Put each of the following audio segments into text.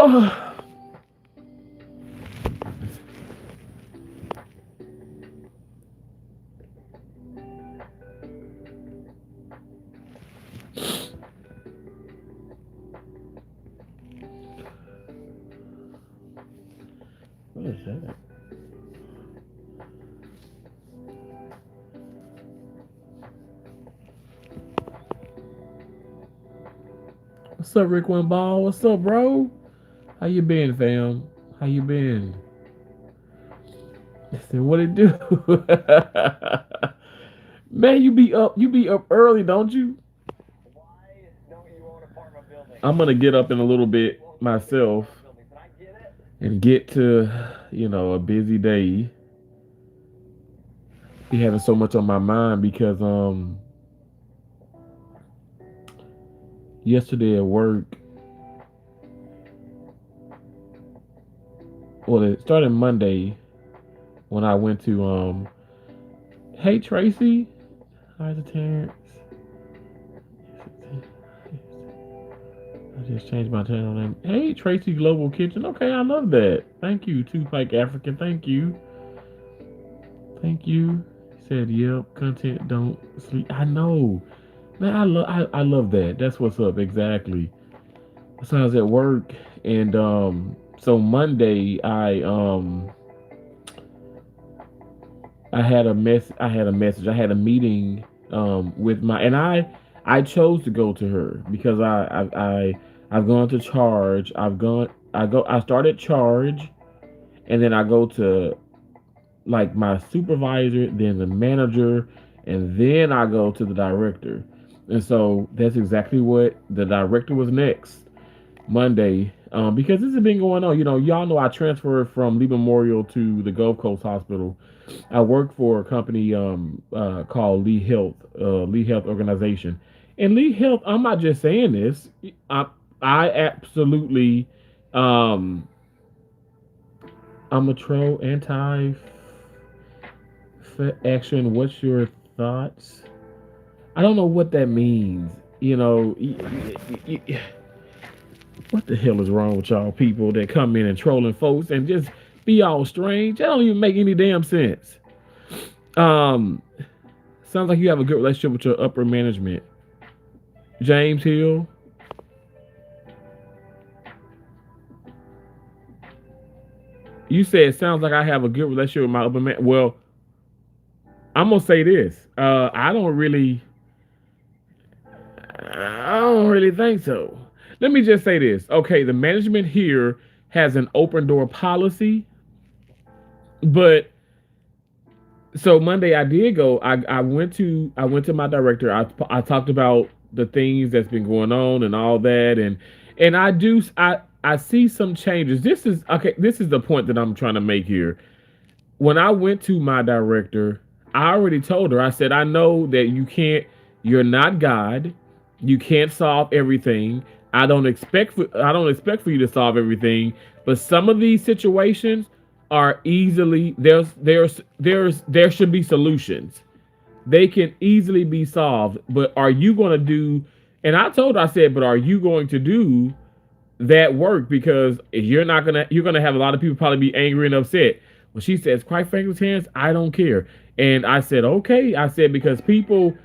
Oh. What is that? What's up, Rick One Ball? What's up, bro? How you been, fam? How you been? I said, what it do? Man, you be up early, don't you? I'm gonna get up in a little bit myself and get to, a busy day. Be having so much on my mind because yesterday at work, well, it started Monday when I went to hey Tracy, hi to Terrence. I just changed my channel name. Hey Tracy Global Kitchen. Okay, I love that. Thank you, Tupac African. Thank you. Thank you. He said, "Yep, content don't sleep." I know, man. I love that. That's what's up. Exactly. So I was at work, and so Monday I had a mess. I had a message. I had a meeting with my, and I chose to go to her because I've gone to charge. I started charge, and then I go to like my supervisor, then the manager, and then I go to the director. And so that's exactly what the director was next Monday. Because this has been going on. Y'all know I transferred from Lee Memorial to the Gulf Coast Hospital. I work for a company called Lee Health Organization. And Lee Health, I'm not just saying this. I absolutely, um, I'm a troll anti action. What's your thoughts? I don't know what that means. What the hell is wrong with y'all people that come in and trolling folks and just be all strange? That don't even make any damn sense. Um, Sounds like you have a good relationship with your upper management. James Hill. You said it sounds like I have a good relationship with my upper man. Well, I'm gonna say this. I don't really think so. Let me just say this. Okay, the management here has an open door policy, but so Monday I did go. I went to my director. I talked about the things that's been going on and all that, and I see some changes. This is okay. This is the point that I'm trying to make here. When I went to my director, I already told her. I said, I know that you can't. You're not God. You can't solve everything. I don't expect for you to solve everything. But some of these situations are easily there should be solutions. They can easily be solved. But are you going to do? And I told her, I said, but are you going to do that work? Because you're gonna have a lot of people probably be angry and upset. Well, she says, quite frankly, Terrence, I don't care. And I said, okay. I said, because people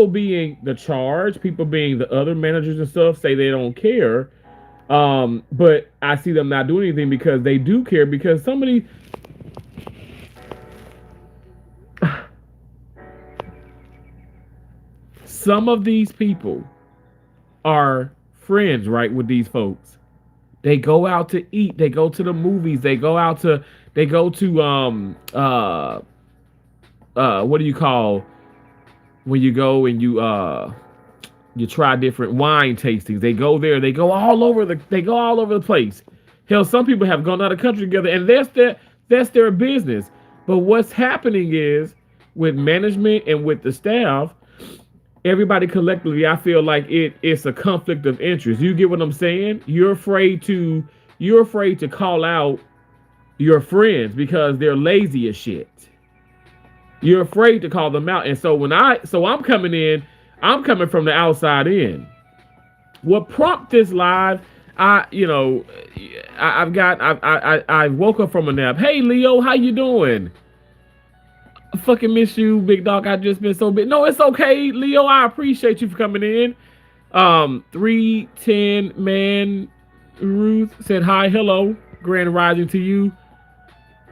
being the charge, people being the other managers and stuff say they don't care. But I see them not doing anything because they do care, because some of these people are friends, right, with these folks. They go out to eat, they go to the movies, they go to what do you call when you go and you try different wine tastings. They go all over the place. Hell, some people have gone out of the country together, and that's their business. But what's happening is, with management and with the staff, everybody collectively, I feel like it's a conflict of interest. You get what I'm saying? You're afraid to call out your friends because they're lazy as shit. You're afraid to call them out. And so I'm coming from the outside in. What prompted this live? You know, I woke up from a nap. Hey, Leo, how you doing? I fucking miss you, big dog. I just been so big. No, it's okay, Leo. I appreciate you for coming in. 310 man Ruth said hi, hello, grand rising to you.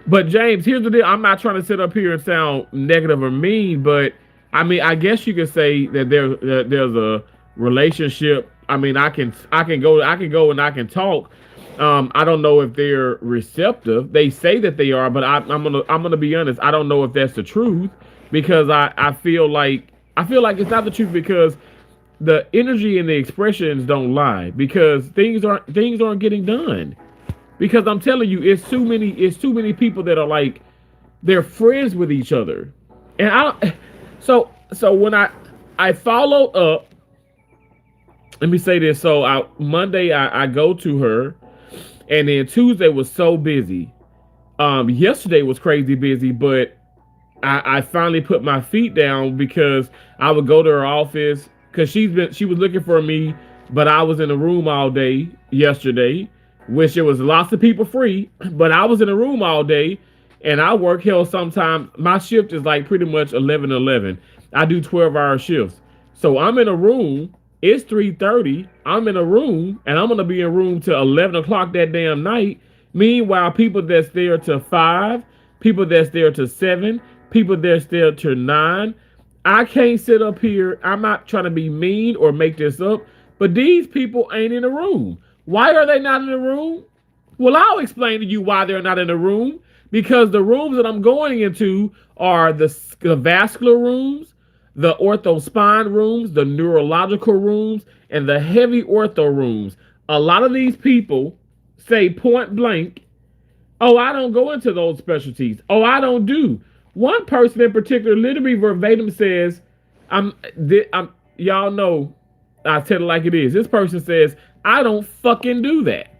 But James, here's the deal. I'm not trying to sit up here and sound negative or mean, but I mean, I guess you could say that there's a relationship. I mean, I can go and I can talk. I don't know if they're receptive. They say that they are, but I'm gonna be honest. I don't know if that's the truth because I feel like it's not the truth because the energy and the expressions don't lie because things aren't getting done because I'm telling you, it's too many people that are like they're friends with each other, and I don't. So when I follow up, let me say this. So Monday I go to her, and then Tuesday was so busy. Yesterday was crazy busy, but I finally put my feet down because I would go to her office because she was looking for me, but I was in the room all day yesterday, which it was lots of people free, but I was in the room all day and I work hell sometimes. My shift is like pretty much 11. I do 12-hour shifts. So I'm in a room, it's 3:30, I'm in a room, and I'm gonna be in a room till 11 o'clock that damn night. Meanwhile, people that's there to 5, people that's there to 7, people that's there to 9. I can't sit up here. I'm not trying to be mean or make this up, but these people ain't in the room. Why are they not in the room? Well, I'll explain to you why they're not in the room. Because the rooms that I'm going into are the vascular rooms, the ortho spine rooms, the neurological rooms, and the heavy ortho rooms. A lot of these people say point blank, oh, I don't go into those specialties. Oh, I don't do. One person in particular literally verbatim says, I'm y'all know, I tell it like it is. This person says, I don't fucking do that.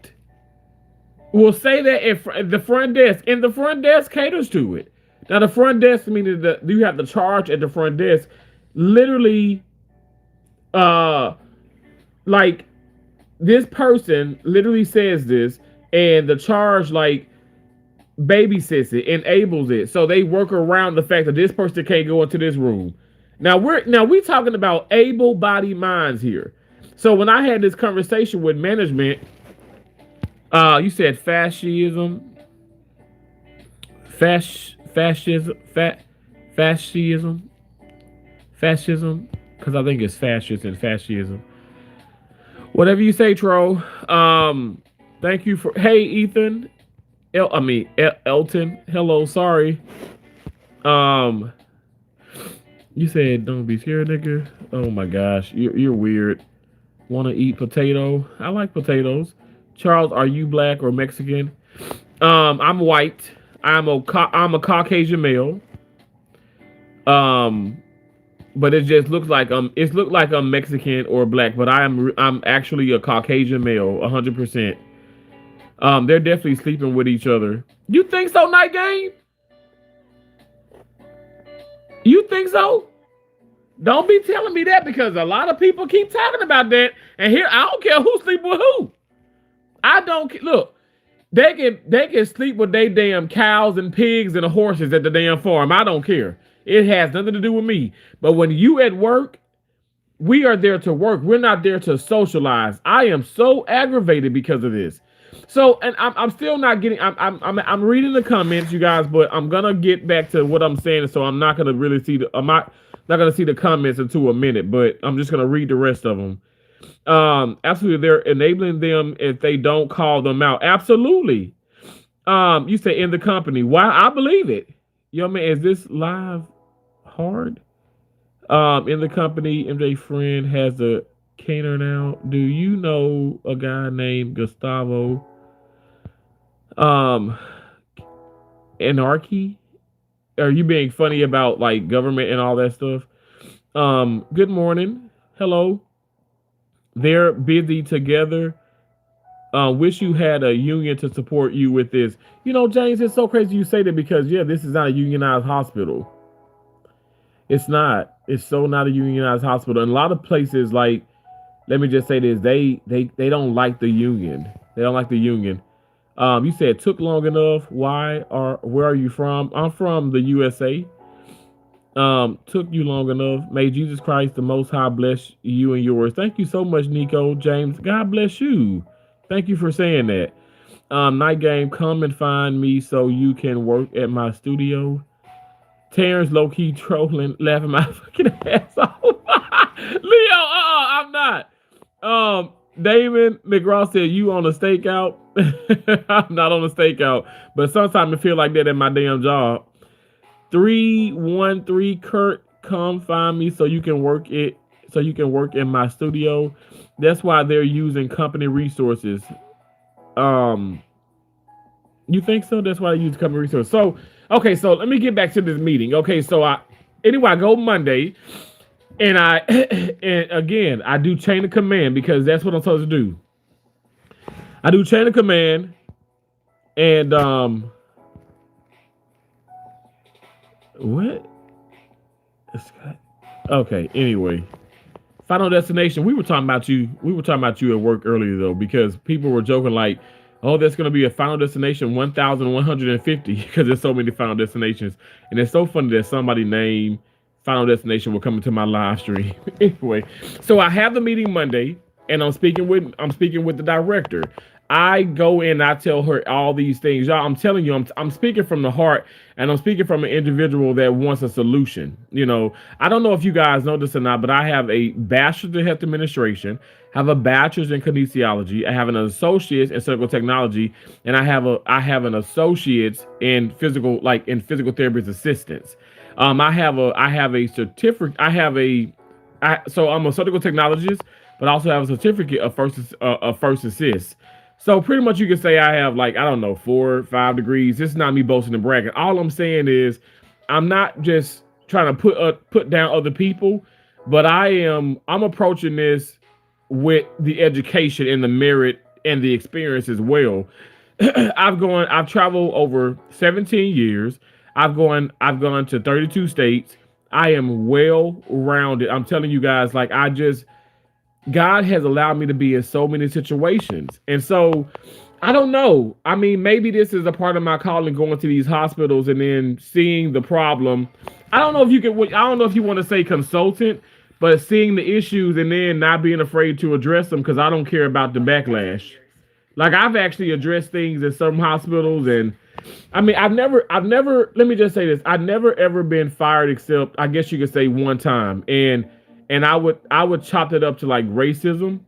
We'll say that at the front desk, and the front desk caters to it. Now, the front desk meaning that you have to charge at the front desk. Literally, like this person literally says this, and the charge like babysits it, enables it, so they work around the fact that this person can't go into this room. Now we talking about able-bodied minds here. So when I had this conversation with management, you said fascism, fascism, because I think it's fascist and fascism. Whatever you say, Tro. Thank you for. Hey, Ethan. Elton. Hello. Sorry. You said don't be scared, nigga. Oh my gosh, you're weird. Want to eat potato? I like potatoes. Charles, are you black or Mexican? I'm white. I'm a Caucasian male. But it just looks like I'm Mexican or black, but I'm actually a Caucasian male, 100%. They're definitely sleeping with each other. You think so, Night Game? You think so? Don't be telling me that because a lot of people keep talking about that. And here, I don't care who sleep with who. I don't look. They can sleep with they damn cows and pigs and horses at the damn farm. I don't care. It has nothing to do with me. But when you at work, we are there to work. We're not there to socialize. I am so aggravated because of this. So, and I'm still not getting. I'm reading the comments, you guys, but I'm gonna get back to what I'm saying. So I'm not gonna really see the. I'm not gonna see the comments until a minute, but I'm just gonna read the rest of them. Absolutely, they're enabling them if they don't call them out. Absolutely. You say in the company. Why? I believe it. Yo, man, is this live hard? In the company, MJ friend has a caner now. Do you know a guy named Gustavo? Anarchy? Are you being funny about like government and all that stuff? Good morning. Hello. They're busy together. Wish you had a union to support you with this. You know, James, it's so crazy you say that because yeah, this is not a unionized hospital. It's not. It's so not a unionized hospital. And a lot of places like let me just say this: they don't like the union. They don't like the union. You said took long enough. Where are you from? I'm from the USA. Took you long enough. May Jesus Christ, the Most High, bless you and yours. Thank you so much, Nico James. God bless you. Thank you for saying that. Night game, come and find me so you can work at my studio. Terrence low key trolling, laughing my fucking ass off. Leo, I'm not. Damon McGraw said you on a stakeout. I'm not on a stakeout, but sometimes I feel like that in my damn job. 313 Kurt, come find me so you can work in my studio. That's why they're using company resources. You think so? That's why I use company resources. So, okay, so let me get back to this meeting. Okay, so I go Monday, and and again I do chain of command because that's what I'm supposed to do. I do chain of command, and what? Okay. Anyway, Final Destination. We were talking about you. We were talking about you at work earlier though, because people were joking like, "Oh, there's gonna be a Final Destination 1,150 because there's so many Final Destinations." And it's so funny that somebody named Final Destination will come into my live stream. Anyway, so I have the meeting Monday, and I'm speaking with the director. I go in, I tell her all these things. Y'all, I'm telling you, I'm speaking from the heart, and I'm speaking from an individual that wants a solution. You know, I don't know if you guys know this or not, but I have a bachelor's in health administration, have a bachelor's in kinesiology, I have an associate's in surgical technology, and I have an associate's in physical therapist assistance. I have a certificate. So I'm a surgical technologist, but I also have a certificate of first assist. So pretty much you can say I have, like, I don't know, 4 or 5 degrees. This is not me boasting and bragging. All I'm saying is I'm not just trying to put down other people, but I'm approaching this with the education and the merit and the experience as well. I've traveled over 17 years. I've gone to 32 states. I am well rounded. I'm telling you guys, like, God has allowed me to be in so many situations. And so I don't know. I mean, maybe this is a part of my calling, going to these hospitals and then seeing the problem. I don't know if you want to say consultant, but seeing the issues and then not being afraid to address them, because I don't care about the backlash. Like, I've actually addressed things in some hospitals, and I mean, I've never, let me just say this. I've never ever been fired except, I guess you could say, one time. And I would chop it up to like racism.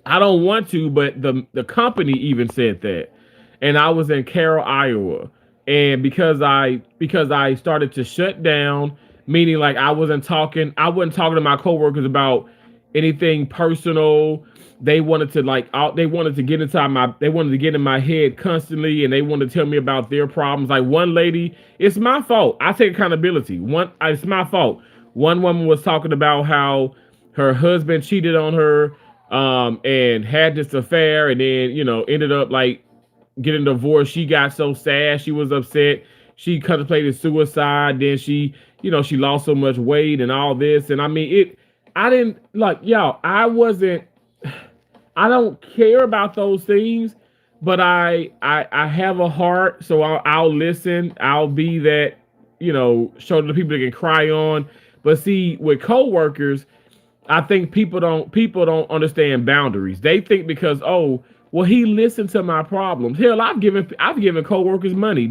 I don't want to, but the company even said that. And I was in Carroll, Iowa. And because I started to shut down, meaning like I wasn't talking to my coworkers about anything personal. They wanted to get in my head constantly, and they wanted to tell me about their problems. Like one lady, it's my fault. I take accountability. It's my fault. One woman was talking about how her husband cheated on her, and had this affair, and then, ended up like getting divorced. She got so sad. She was upset. She contemplated suicide. Then she lost so much weight and all this. And I mean, I didn't like, y'all, I don't care about those things, but I have a heart. So I'll listen. I'll be that, shoulder to people that can cry on. But see, with coworkers, I think people don't understand boundaries. They think because, oh, well, he listened to my problems. Hell, I've given coworkers money.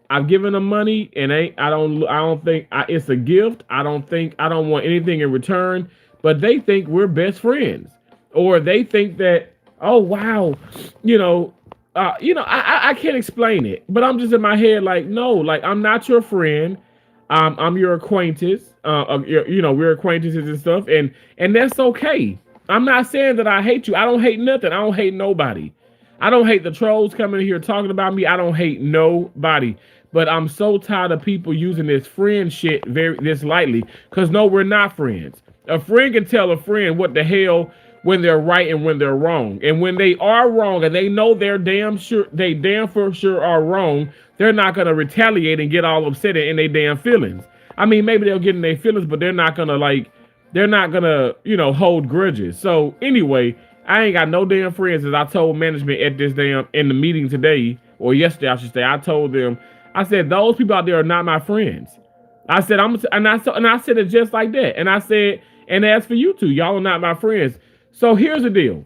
I've given them money, and I don't think it's a gift. I don't want anything in return. But they think we're best friends, or they think that, oh wow, I can't explain it. But I'm just in my head like, no, like, I'm not your friend. I'm your acquaintance. We're acquaintances and stuff, and that's okay. I'm not saying that I hate you. I don't hate nothing. I don't hate nobody. I don't hate the trolls coming in here talking about me. I don't hate nobody. But I'm so tired of people using this friend shit this lightly. Because no, we're not friends. A friend can tell a friend what the hell when they're right and when they're wrong. And when they are wrong and they know they damn for sure are wrong, they're not going to retaliate and get all upset in their damn feelings. I mean, maybe they'll get in their feelings, but they're not going to, like, They're not gonna, hold grudges. So anyway, I ain't got no damn friends. As I told management at this damn in the meeting today or yesterday, I should say, I told them, I said those people out there are not my friends. I said and I said it just like that. And I said, and as for you two, y'all are not my friends. So here's the deal.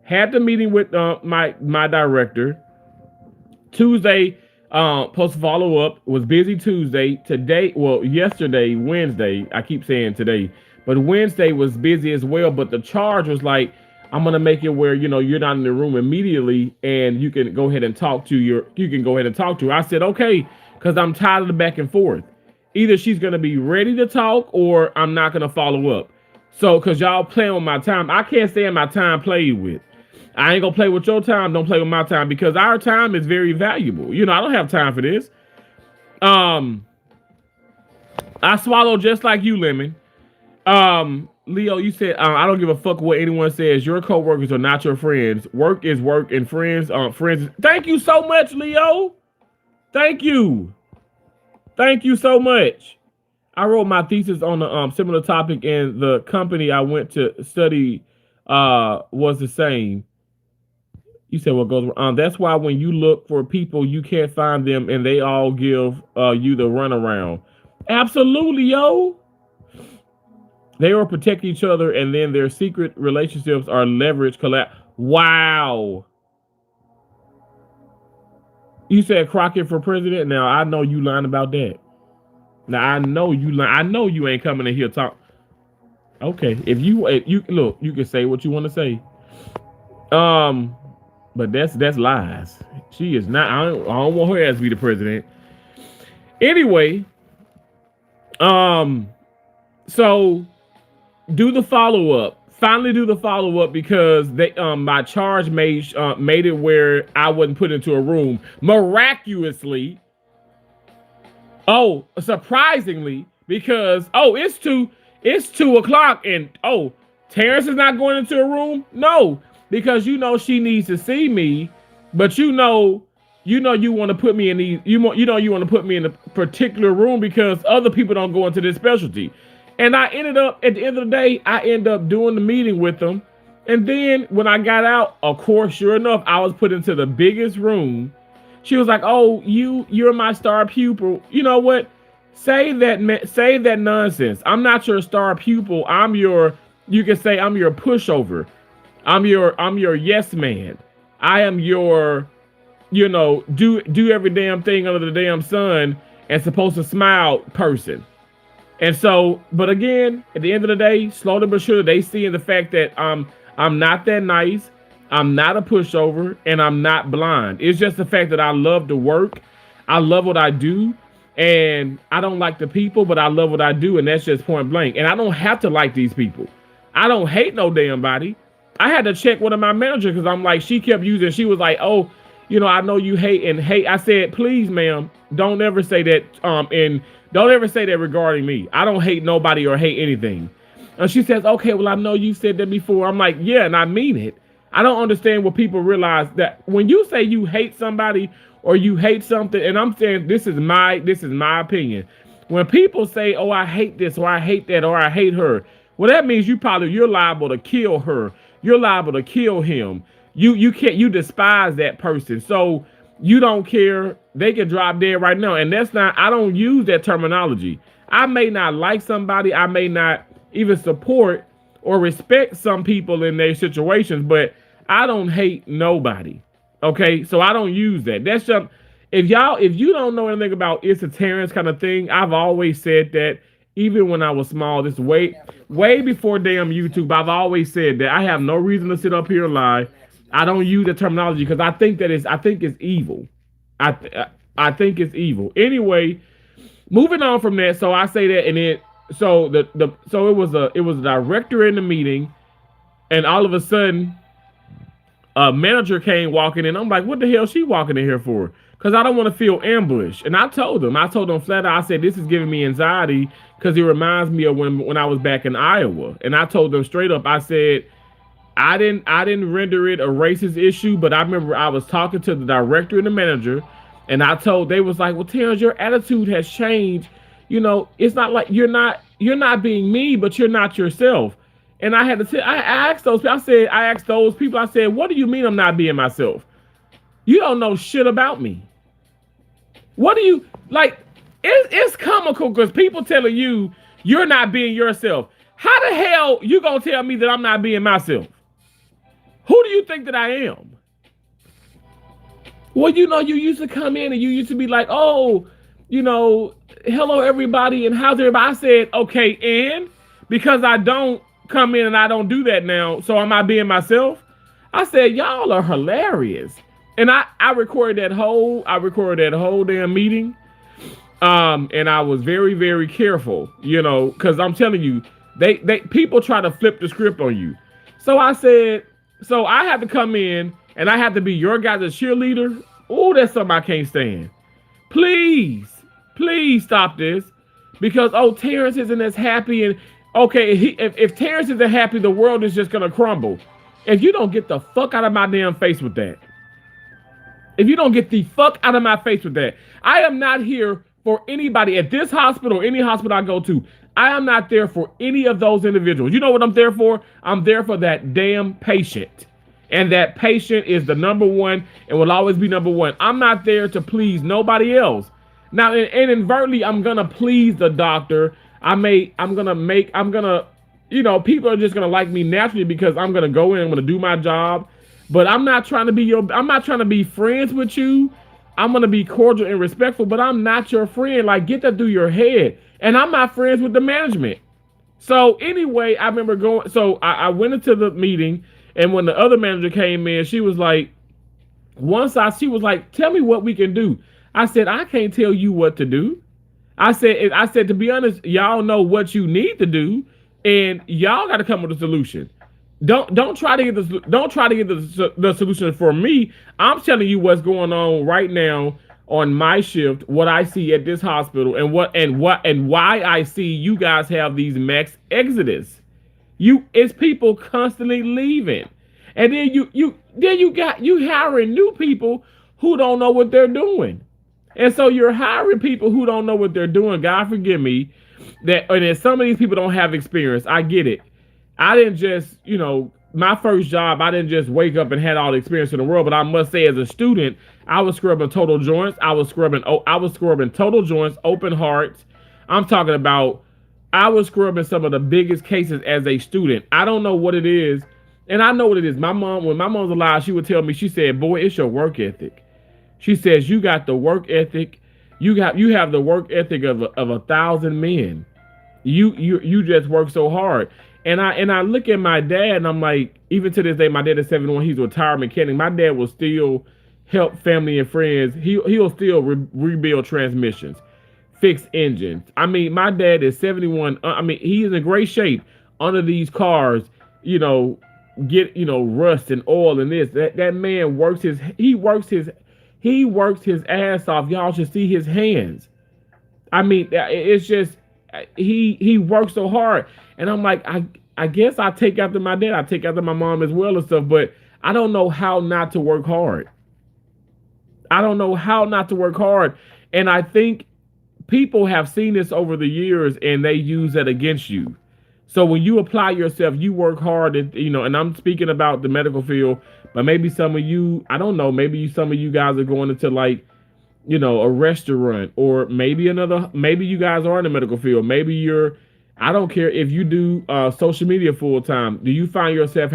Had the meeting with my director Tuesday. Supposed to follow up. Was busy Tuesday. Today, well, yesterday, Wednesday. I keep saying today, but Wednesday was busy as well. But the charge was like, I'm gonna make it where you're not in the room immediately, and you can go ahead and talk to her. I said okay, because I'm tired of the back and forth. Either she's gonna be ready to talk, or I'm not gonna follow up. So, because y'all playing with my time, I can't stand my time played with. I ain't gonna play with your time. Don't play with my time, because our time is very valuable. I don't have time for this. I swallow just like you, Lemon. Leo, you said I don't give a fuck what anyone says. Your coworkers are not your friends. Work is work, and friends aren't friends. Thank you so much, Leo. Thank you. Thank you so much. I wrote my thesis on a similar topic, and the company I went to study was the same. You said what goes on. That's why when you look for people, you can't find them, and they all give you the runaround. Absolutely, yo. They will protect each other, and then their secret relationships are leverage collapse. Wow. You said Crockett for president. Now I know you lying about that. Now I know you lying. I know you ain't coming in here talk. Okay, if you look, you can say what you want to say. But that's lies. She is not. I don't want her ass to be the president. Anyway, so do the follow up. Finally, do the follow up, because they my charge made it where I wasn't put into a room miraculously. Oh, surprisingly, because it's 2:00 and Terrence is not going into a room. No. Because she needs to see me, but you want to put me in these. You want to put me in a particular room because other people don't go into this specialty. And I ended up at the end of the day, I end up doing the meeting with them, and then when I got out, of course, sure enough, I was put into the biggest room. She was like, "Oh, you're my star pupil." You know what? Save that nonsense. I'm not your star pupil. You can say I'm your pushover. I'm your yes man. I am your, do every damn thing under the damn sun and supposed to smile person. And so, but again, at the end of the day, slowly but surely, they see in the fact that I'm not that nice, I'm not a pushover, and I'm not blind. It's just the fact that I love to work, I love what I do, and I don't like the people, but I love what I do, and that's just point blank. And I don't have to like these people. I don't hate no damn body. I had to check one of my managers, because I'm like, she kept using, she was like, "Oh, I know you hate and hate." I said, "Please, ma'am, don't ever say that, and don't ever say that regarding me. I don't hate nobody or hate anything." And she says, "Okay, well, I know you said that before." I'm like, "Yeah, and I mean it." I don't understand what people realize, that when you say you hate somebody or you hate something, and I'm saying this is my opinion. When people say, "Oh, I hate this," or "I hate that," or "I hate her," well, that means you're liable to kill her. You're liable to kill him. You despise that person. So you don't care. They can drop dead right now. And I don't use that terminology. I may not like somebody. I may not even support or respect some people in their situations, but I don't hate nobody. Okay. So I don't use that. That's just, if you don't know anything about it's a Terrence kind of thing, I've always said that. Even when I was small, this way before damn YouTube, I've always said that I have no reason to sit up here and lie. I don't use the terminology because I think it's evil. I think it's evil. Anyway, moving on from that. So I say that, and it it was a director in the meeting, and all of a sudden, a manager came walking in. I'm like, what the hell is she walking in here for? Because I don't want to feel ambushed. And I told them flat out, I said, this is giving me anxiety because it reminds me of when I was back in Iowa. And I told them straight up, I said, I didn't render it a racist issue, but I remember I was talking to the director and the manager, and they was like, well, Terrence, your attitude has changed. It's not like you're not you're not being me, but you're not yourself. And I had to say, I asked those people, I asked those people, I said, what do you mean I'm not being myself? You don't know shit about me. What do you, like, it's comical because people telling you you're not being yourself. How the hell you gonna tell me that I'm not being myself? Who do you think that I am? Well, you used to come in and you used to be like, oh, hello everybody and how's everybody? I said, okay, and because I don't come in and I don't do that now, so am I being myself? I said, y'all are hilarious. And I recorded that whole damn meeting. And I was very, very careful, because I'm telling you, they people try to flip the script on you. So I said, so I have to come in and I have to be your guys' cheerleader. Oh, that's something I can't stand. Please stop this. Because, Terrence isn't as happy. And okay, if Terrence isn't happy, the world is just going to crumble. If you don't get the fuck out of my damn face with that. If you don't get the fuck out of my face with that. I am not here for anybody at this hospital or any hospital I go to. I am not there for any of those individuals. You know what I'm there for? I'm there for that damn patient. And that patient is the number one and will always be number one. I'm not there to please nobody else. Now, and inadvertently, I'm going to please the doctor. People are just going to like me naturally because I'm going to go in, I'm going to do my job. But I'm not trying to be friends with you. I'm going to be cordial and respectful, but I'm not your friend. Like, get that through your head. And I'm not friends with the management. So anyway, I remember going, so I went into the meeting, and when the other manager came in, she was like, tell me what we can do. I said, I can't tell you what to do. I said, to be honest, y'all know what you need to do, and y'all got to come with a solution. Don't try to get the solution for me. I'm telling you what's going on right now on my shift, what I see at this hospital, and why I see you guys have these max exodus. It's people constantly leaving, and then you hiring new people who don't know what they're doing, and so you're hiring people who don't know what they're doing. God forgive me, and some of these people don't have experience. I get it. I didn't just, my first job, I didn't just wake up and had all the experience in the world. But I must say, as a student, I was scrubbing total joints. I was scrubbing total joints, open hearts. I'm talking about, I was scrubbing some of the biggest cases as a student. I don't know what it is. And I know what it is. When my mom was alive, she would tell me, she said, boy, it's your work ethic. She says, you got the work ethic. You have the work ethic of 1,000 men. You just work so hard. And I look at my dad and I'm like, even to this day, my dad is 71. He's a retired mechanic. My dad will still help family and friends. He'll still rebuild transmissions, fix engines. I mean, my dad is 71. He is in great shape under these cars, get, rust and oil and this. That man works his ass off. Y'all should see his hands. I mean, it's just, he works so hard. And I'm like, I guess I take after my dad. I take after my mom as well and stuff, but I don't know how not to work hard. And I think people have seen this over the years and they use that against you. So when you apply yourself, you work hard, and I'm speaking about the medical field, but maybe some of you, I don't know, maybe some of you guys are going into like, a restaurant, or maybe you guys are in the medical field. Maybe I don't care if you do social media full time. Do you find yourself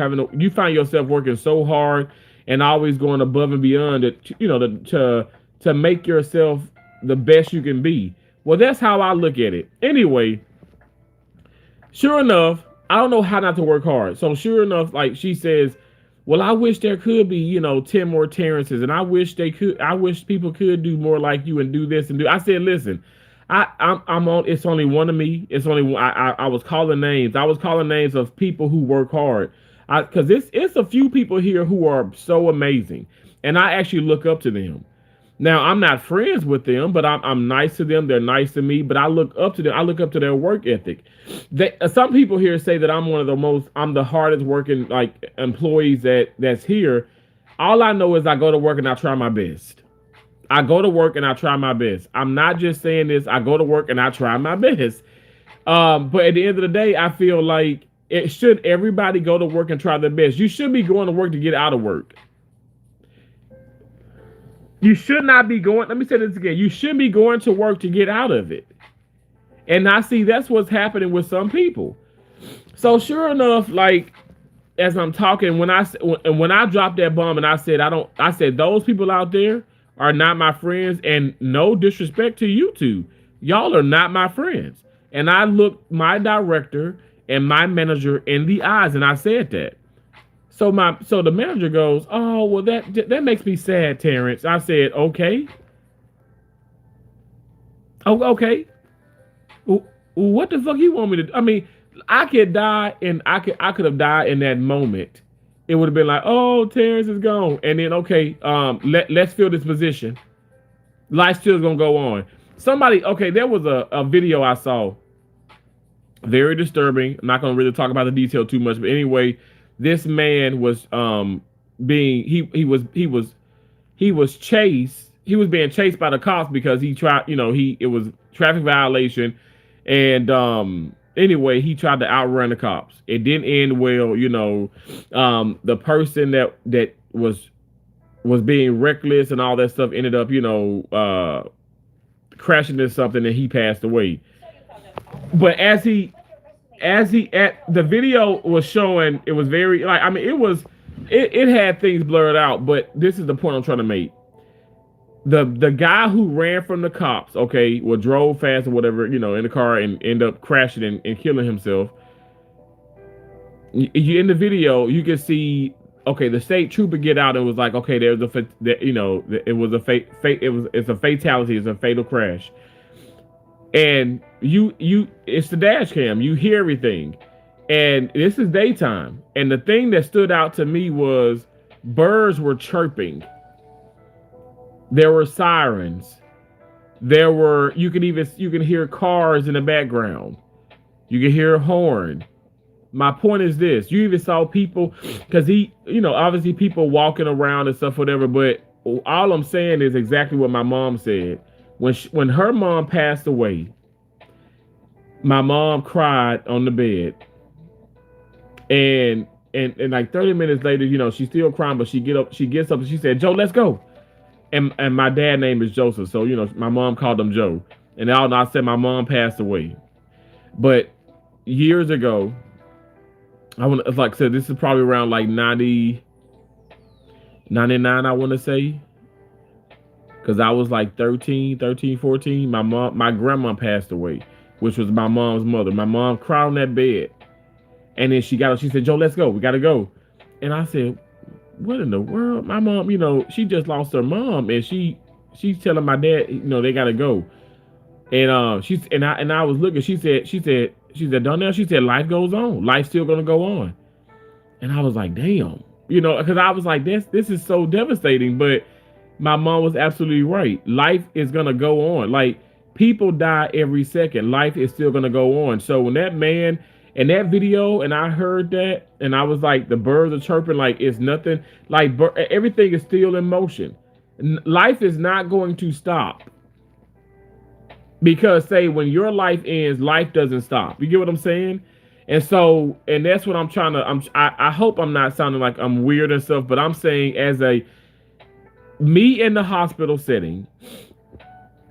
working so hard and always going above and beyond to make yourself the best you can be? Well, that's how I look at it. Anyway, sure enough, I don't know how not to work hard. So sure enough, like she says, well, I wish there could be, 10 more Terrences, and I wish people could do more like you and do this and do. I said, listen, I'm on. It's only one of me. It's only one. I was calling names. I was calling names of people who work hard. Because it's a few people here who are so amazing, and I actually look up to them. Now, I'm not friends with them, but I'm nice to them. They're nice to me, but I look up to them. I look up to their work ethic. Some people here say that I'm the hardest working employees that's here. All I know is I go to work and I try my best. I'm not just saying this. I go to work and I try my best. But at the end of the day, I feel like it should everybody go to work and try their best. You should be going to work to get out of work. You should not be going. Let me say this again. You should be going to work to get out of it. And I see that's what's happening with some people. So sure enough, like as I'm talking, when I dropped that bomb and I said those people out there are not my friends, and no disrespect to you two, y'all are not my friends. And I looked my director and my manager in the eyes, and I said that. So the manager goes, "Oh, well that makes me sad, Terrence." I said, "Okay, oh okay, what the fuck you want me to do?" I mean, I could die, and I could have died in that moment. It would have been like, "Oh, Terrence is gone," and then okay, let's fill this position. Life still gonna go on. Somebody, okay, there was a video I saw, very disturbing. I'm not gonna really talk about the detail too much, but anyway, this man was being he was chased. He was being chased by the cops because he tried, it was traffic violation, and anyway, he tried to outrun the cops. It didn't end well, the person that was being reckless and all that stuff ended up, crashing into something, and he passed away. But the video was showing, it was very like, I mean, it had things blurred out, but this is the point I'm trying to make. The guy who ran from the cops, okay, or drove fast or whatever, in the car and end up crashing and killing himself. You in the video, you can see, okay, the state trooper get out and was like, okay, there's it was it's a fatality, it's a fatal crash. And it's the dash cam, you hear everything. And this is daytime. And the thing that stood out to me was birds were chirping. There were sirens. You can hear cars in the background. You can hear a horn. My point is this: you even saw people, because obviously people walking around and stuff, whatever. But all I'm saying is exactly what my mom said. When her mom passed away, my mom cried on the bed, and like 30 minutes later, she's still crying, but she gets up and she said, "Joe, let's go." And my dad's name is Joseph, so my mom called him Joe. And I said my mom passed away, but years ago, like I said, this is probably around like 90, 99, I want to say, because I was like 13, 14. My grandma passed away, which was my mom's mother. My mom cried on that bed, and then she got up. She said, "Joe, let's go. We got to go." And I said, what in the world? My mom, she just lost her mom, and she's telling my dad, they gotta go. And I was looking. She said, Donnell, she said, life goes on. Life's still gonna go on. And I was like, damn, because I was like, this is so devastating. But my mom was absolutely right. Life is gonna go on. Like, people die every second. Life is still gonna go on. So when that man in that video, and I heard that, and I was like, the birds are chirping like it's nothing. Like, everything is still in motion. Life is not going to stop. Because, say, when your life ends, life doesn't stop. You get what I'm saying? And that's what I'm trying to, I hope I'm not sounding like I'm weird and stuff, but I'm saying, as me in the hospital setting,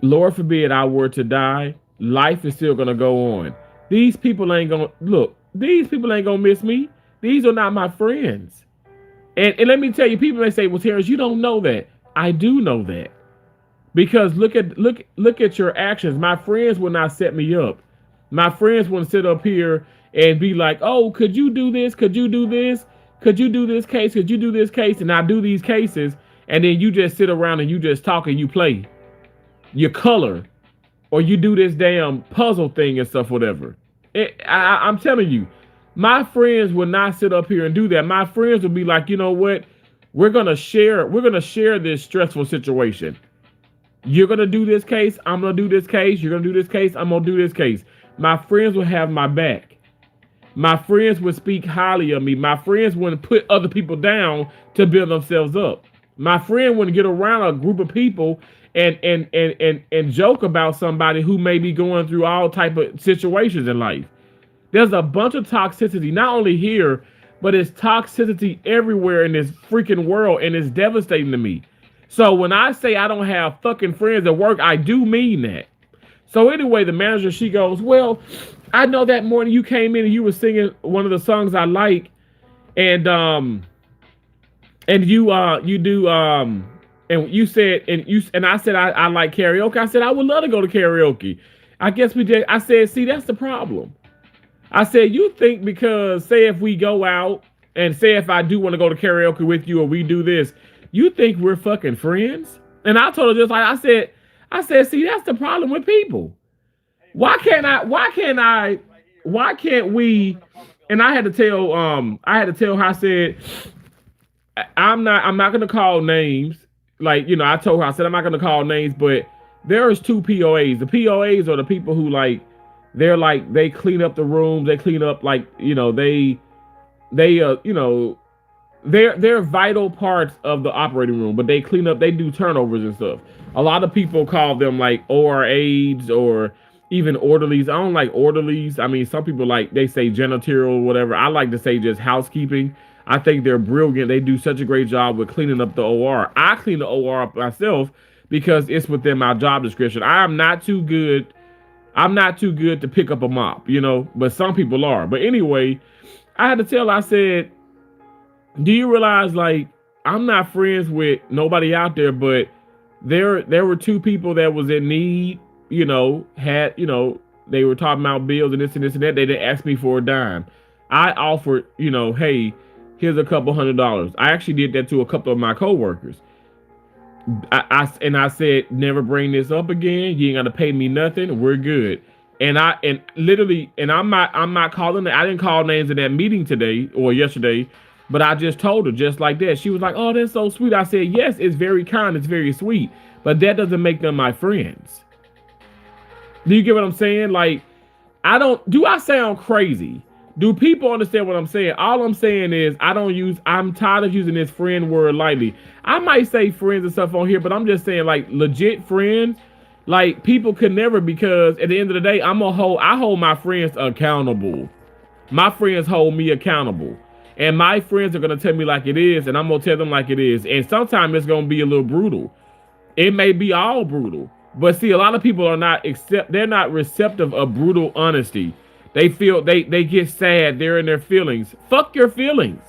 Lord forbid I were to die, life is still going to go on. These people ain't gonna miss me. These are not my friends. And let me tell you, people may say, well, Terrence, you don't know that. I do know that. Because look at your actions. My friends will not set me up. My friends wouldn't sit up here and be like, oh, could you do this? Could you do this? Could you do this case? Could you do this case? And I do these cases, and then you just sit around and you just talk and you play. You color. Or you do this damn puzzle thing and stuff, whatever. I'm telling you, my friends will not sit up here and do that. My friends will be like, you know what? We're gonna share this stressful situation. You're gonna do this case, I'm gonna do this case, you're gonna do this case, I'm gonna do this case. My friends will have my back. My friends would speak highly of me. My friends wouldn't put other people down to build themselves up. My friend wouldn't get around a group of people and joke about somebody who may be going through all type of situations in life. There's a bunch of toxicity, not only here, but it's toxicity everywhere in this freaking world, and it's devastating to me. So when I say I don't have fucking friends at work, I do mean that. So anyway, the manager, she goes, well, I know that morning you came in and you were singing one of the songs I like, and you do and you said and I said I like karaoke. I said I would love to go to karaoke. I guess we did. I said, see, that's the problem. I said, you think because say if we go out and say if I do want to go to karaoke with you or we do this, you think we're fucking friends? And I told her just like I said, see, that's the problem with people. Why can't we? And I had to tell her, I said, I'm not gonna call names. Like, I told her, I said I'm not gonna call names, but there's two POAs. The POAs are the people who they clean up the rooms, they clean up they're vital parts of the operating room, but they clean up, they do turnovers and stuff. A lot of people call them like OR aides or even orderlies. I don't like orderlies. I mean, some people they say janitorial or whatever. I like to say just housekeeping. I think they're brilliant. They do such a great job with cleaning up the OR. I clean the OR up myself because it's within my job description. I'm not too good to pick up a mop, but some people are. But anyway, I had to tell her, I said, do you realize I'm not friends with nobody out there, but there were two people that was in need, they were talking about bills and this and this and that. They didn't ask me for a dime. I offered, hey, here's a couple $100. I actually did that to a couple of my coworkers. I said, never bring this up again. You ain't gotta pay me nothing. We're good. And I'm not calling. I didn't call names in that meeting today or yesterday, but I just told her just like that. She was like, "Oh, that's so sweet." I said, "Yes, it's very kind. It's very sweet, but that doesn't make them my friends." Do you get what I'm saying? Do I sound crazy? Do people understand what I'm saying? All I'm saying is I'm tired of using this friend word lightly. I might say friends and stuff on here, but I'm just saying legit friends. People can never, because at the end of the day, I hold my friends accountable. My friends hold me accountable. And my friends are gonna tell me like it is, and I'm gonna tell them like it is. And sometimes it's gonna be a little brutal. It may be all brutal. But see, a lot of people are they're not receptive of brutal honesty. They feel they get sad, they're in their feelings. Fuck your feelings.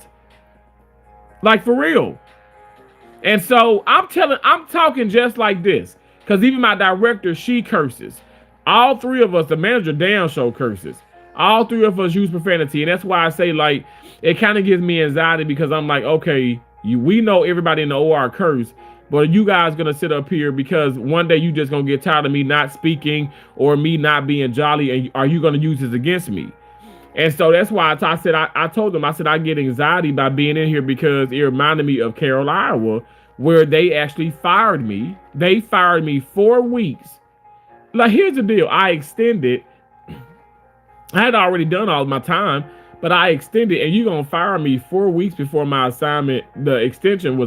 For real. And so I'm talking just like this. Because even my director, she curses. All three of us, the manager damn show curses. All three of us use profanity. And that's why I say it kind of gives me anxiety, because I'm like, okay, we know everybody in the OR curse. But you guys gonna sit up here because one day you just gonna get tired of me not speaking or me not being jolly, and are you gonna use this against me? And so that's why I told them, I said I get anxiety by being in here, because it reminded me of Carroll, Iowa, where they actually fired me. They fired me 4 weeks. Here's the deal. I extended. I had already done all of my time, but I extended, and you're gonna fire me 4 weeks before my assignment, the extension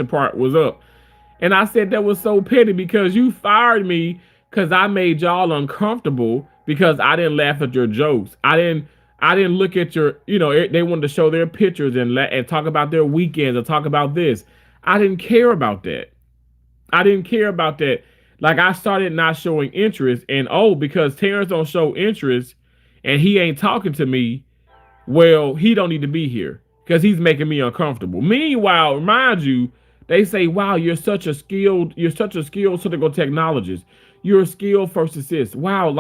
part was up. And I said that was so petty, because you fired me because I made y'all uncomfortable because I didn't laugh at your jokes. I didn't look at your, they wanted to show their pictures and talk about their weekends and talk about this. I didn't care about that. I started not showing interest, and because Terrence don't show interest and he ain't talking to me, well, he don't need to be here because he's making me uncomfortable. Meanwhile, mind you, they say, wow, you're such a skilled surgical technologist. You're a skilled first assist. Wow,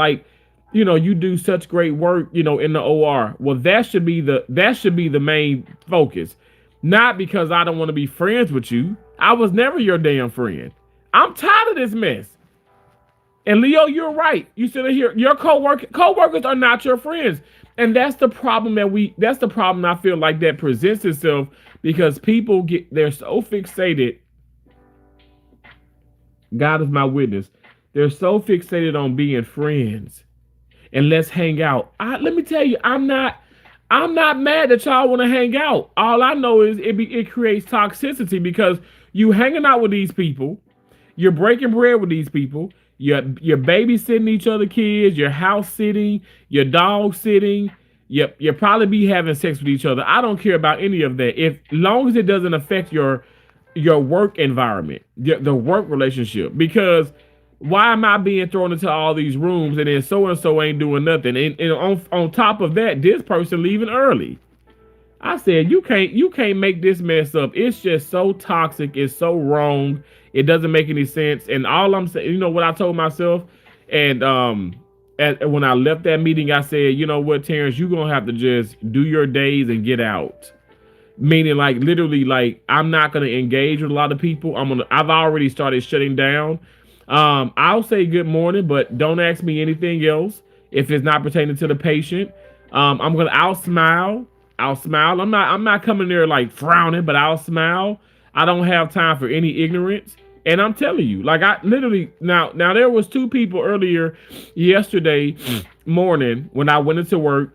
you do such great work, in the OR. Well, that should be the main focus. Not because I don't want to be friends with you. I was never your damn friend. I'm tired of this mess. And Leo, you're right. You sit here. Your coworkers are not your friends. And that's the problem that's the problem I feel like that presents itself, because people they're so fixated. God is my witness. They're so fixated on being friends and let's hang out. Let me tell you, I'm not mad that y'all want to hang out. All I know is it creates toxicity, because you hanging out with these people. You're breaking bread with these people. You're babysitting each other kids. You're house sitting. You're dog sitting. You'll probably be having sex with each other. I don't care about any of that. If long as it doesn't affect your work environment, the work relationship. Because why am I being thrown into all these rooms and then so and so ain't doing nothing? And on top of that, this person leaving early. I said you can't make this mess up. It's just so toxic. It's so wrong. It doesn't make any sense. And all I'm saying, you know what I told myself, and when I left that meeting, I said, you know what, Terrence, you're gonna have to just do your days and get out. Meaning, like, literally, like, I'm not gonna engage with a lot of people. I've already started shutting down. I'll say good morning, but don't ask me anything else if it's not pertaining to the patient. I'll smile. I'll smile. I'm not coming there like frowning, but I'll smile. I don't have time for any ignorance. And I'm telling you, like, I literally now there was two people earlier yesterday morning when I went into work,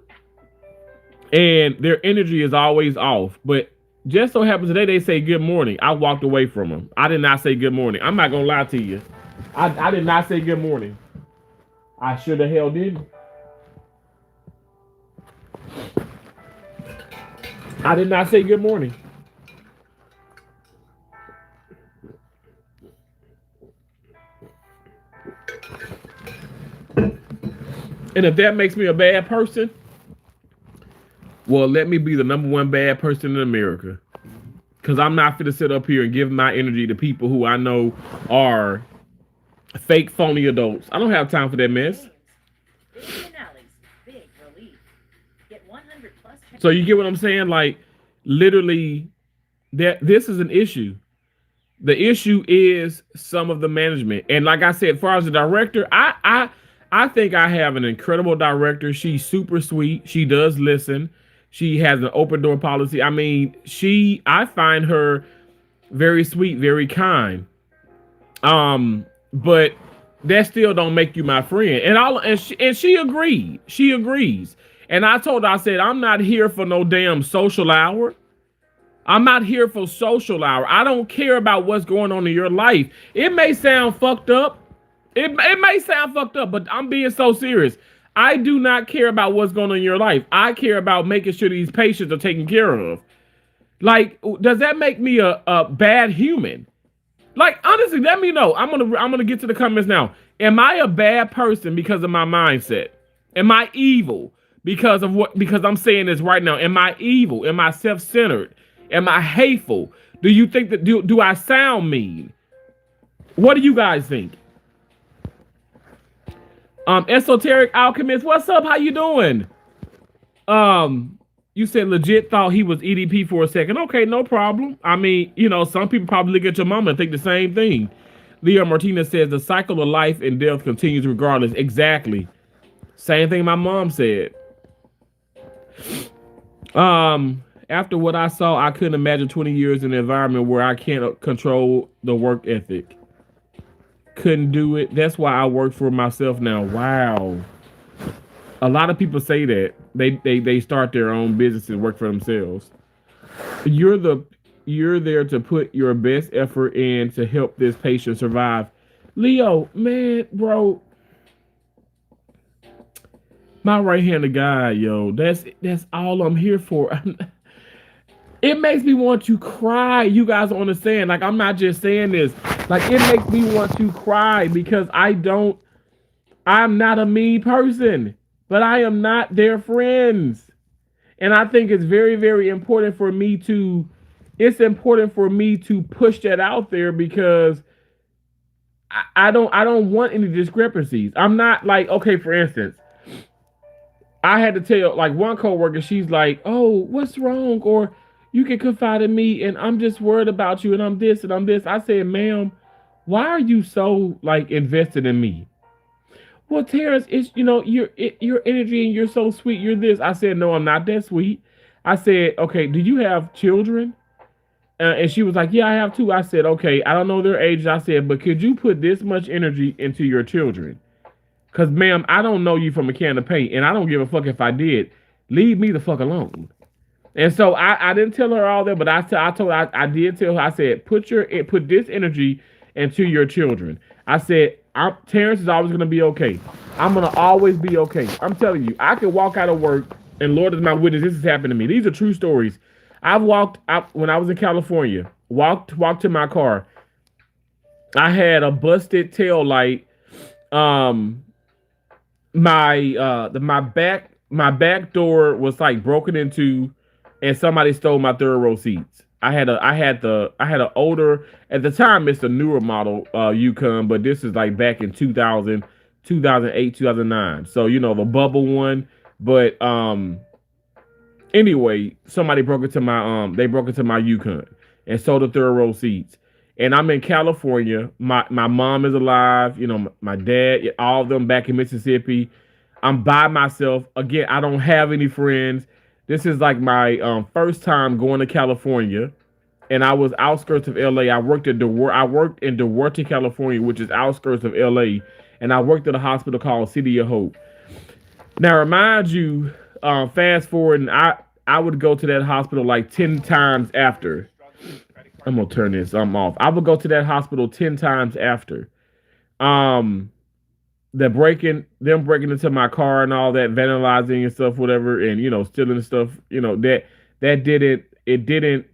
and their energy is always off. But just so happens today they say good morning. I walked away from them. I did not say good morning. I'm not gonna lie to you. I did not say good morning. I sure the hell didn't. I did not say good morning. And if that makes me a bad person, well, let me be the #1 bad person in America. Because I'm not fit to sit up here and give my energy to people who I know are fake, phony adults. I don't have time for that mess. So you get what I'm saying? Like, literally, this is an issue. The issue is some of the management. And like I said, as far as the director, I think I have an incredible director. She's super sweet. She does listen. She has an open door policy. I mean, I find her very sweet, very kind. But that still don't make you my friend. And she agreed. She agrees. And I told her, I said, I'm not here for no damn social hour. I'm not here for social hour. I don't care about what's going on in your life. It may sound fucked up. It may sound fucked up, but I'm being so serious. I do not care about what's going on in your life. I care about making sure these patients are taken care of. Like, does that make me a bad human? Like, honestly, let me know. I'm gonna get to the comments now. Am I a bad person because of my mindset? Am I evil because I'm saying this right now? Am I evil? Am I self-centered? Am I hateful? Do you think that do I sound mean? What do you guys think? Esoteric Alchemist, what's up? How you doing? You said legit thought he was EDP for a second. Okay, no problem. I mean, you know, some people probably look at your mama and think the same thing. Leo Martinez says the cycle of life and death continues regardless. Exactly. Same thing my mom said. After what I saw, I couldn't imagine 20 years in an environment where I can't control the work ethic. Couldn't do it. That's why I work for myself now. Wow. A lot of people say that they start their own business and work for themselves. You're there to put your best effort in to help this patient survive. Leo, man, bro, my right-handed guy, yo. That's all I'm here for. It makes me want to cry. You guys don't understand. Like, I'm not just saying this. Like, it makes me want to cry because I'm not a mean person, but I am not their friends. And I think it's very, very important for me to push that out there because I don't want any discrepancies. I'm not like, okay, for instance, I had to tell like one coworker, she's like, oh, what's wrong? Or you can confide in me and I'm just worried about you and I'm this and I'm this. I said, ma'am, why are you so like invested in me? Well, Terrence, it's, you know, your energy and you're so sweet. You're this. I said, no, I'm not that sweet. I said, okay, do you have children? And she was like, yeah, I have two. I said, okay, I don't know their ages. I said, but could you put this much energy into your children? Because, ma'am, I don't know you from a can of paint, and I don't give a fuck if I did. Leave me the fuck alone. And so I didn't tell her all that, but I did tell her, I said, put this energy and to your children. I said, Terrence is always going to be okay. I'm going to always be okay. I'm telling you, I could walk out of work, and Lord is my witness, this has happened to me. These are true stories. I've walked out when I was in California, walked to my car. I had a busted tail light. Um, my back door was like broken into, and somebody stole my third row seats. I had a older, at the time it's a newer model Yukon, but this is like back in 2000, 2008, 2009. So the bubble one. But anyway, somebody broke into my Yukon and sold the third row seats. And I'm in California. My mom is alive. My dad, all of them back in Mississippi. I'm by myself. Again, I don't have any friends. This is like my first time going to California, and I was outskirts of LA. I worked in Duarte, California, which is outskirts of LA, and I worked at a hospital called City of Hope. Now, remind you, fast forward, and I would go to that hospital like 10 times after. I'm gonna turn this off. I would go to that hospital 10 times after. Um, them breaking into my car and all that, vandalizing and stuff, whatever, and stealing stuff. That didn't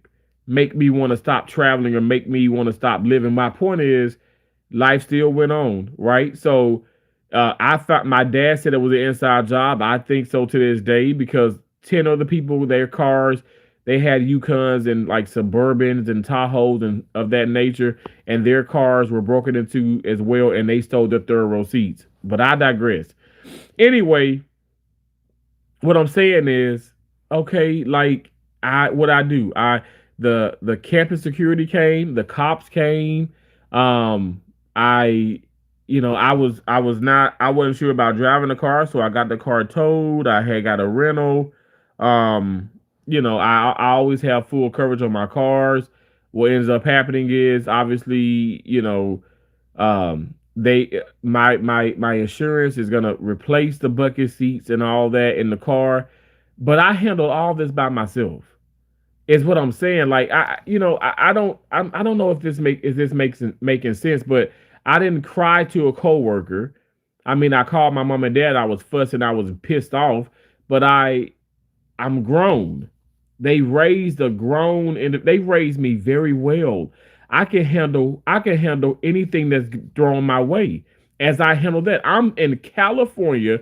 make me want to stop traveling or make me want to stop living. My point is, life still went on, right? So I thought my dad said it was an inside job. I think so to this day, because 10 other people with their cars, they had Yukons and like Suburbans and Tahoes and of that nature, and their cars were broken into as well, and they stole the third row seats. But I digress. Anyway, what I'm saying is, okay, like what I do, the campus security came, the cops came. I I wasn't sure about driving the car, so I got the car towed. I had got a rental. I always have full coverage on my cars. What ends up happening is, obviously, they my insurance is gonna replace the bucket seats and all that in the car, but I handle all this by myself. Is what I'm saying. Like I don't know if this makes making sense, but I didn't cry to a coworker. I mean, I called my mom and dad. I was fussing. I was pissed off, but I'm grown. They raised a grown, and they raised me very well. I can handle anything that's thrown my way. As I handle that, I'm in California,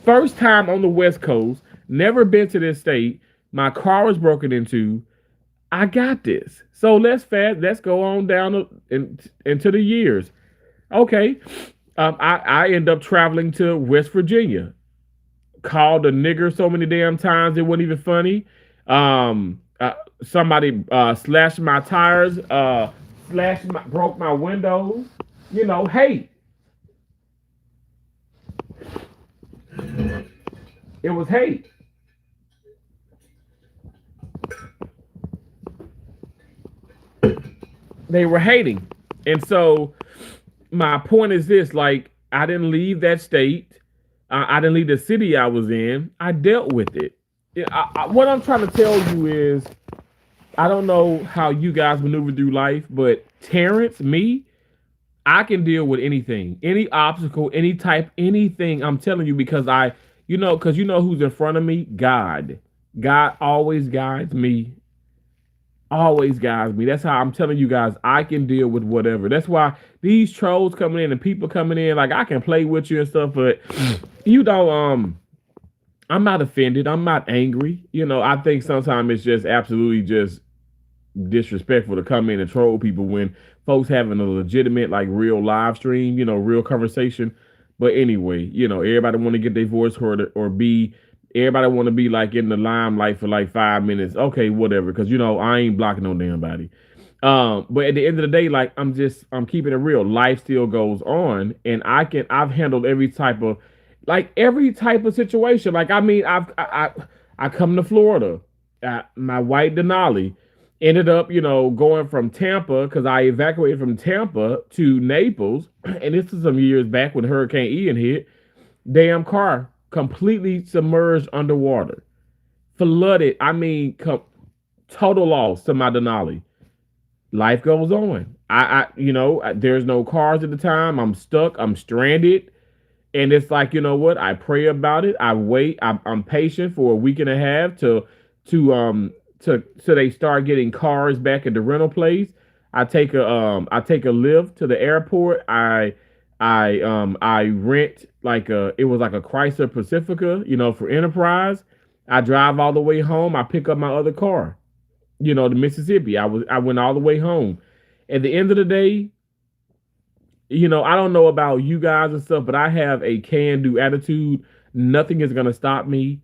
first time on the West Coast, never been to this state. My car was broken into. I got this. So let's go on down into the years. Okay. I end up traveling to West Virginia. Called a nigger so many damn times it wasn't even funny. Somebody slashed my tires, broke my windows. Hate. It was hate. They were hating. And so my point is this, like, I didn't leave that state. I didn't leave the city I was in. I dealt with it. What I'm trying to tell you is, I don't know how you guys maneuver through life, but Terrence, me, I can deal with anything, any obstacle, any type, anything. I'm telling you, because because who's in front of me? God. God always guides me. Always guides me. That's how I'm telling you guys, I can deal with whatever. That's why these trolls coming in and people coming in, like, I can play with you and stuff, but I'm not offended. I'm not angry. I think sometimes it's just absolutely just disrespectful to come in and troll people when folks having a legitimate, like, real live stream, real conversation. But anyway, everybody want to get their voice heard, or be everybody want to be like in the limelight for like 5 minutes. Okay, whatever. Because I ain't blocking no damn body. But at the end of the day, like, I'm keeping it real. Life still goes on, and I've handled every type of situation. Like, I mean, I come to Florida. My white Denali ended up, going from Tampa, because I evacuated from Tampa to Naples, and this is some years back when Hurricane Ian hit. Damn car completely submerged underwater, flooded. I mean, total loss to my Denali. Life goes on. There's no cars at the time. I'm stuck. I'm stranded. And it's like, you know what? I pray about it. I wait. I'm patient for a week and a half to so they start getting cars back at the rental place. I take a lift to the airport. I rent it was like a Chrysler Pacifica, for Enterprise. I drive all the way home. I pick up my other car, to Mississippi. I went all the way home. At the end of the day, I don't know about you guys and stuff, but I have a can-do attitude. Nothing is gonna stop me.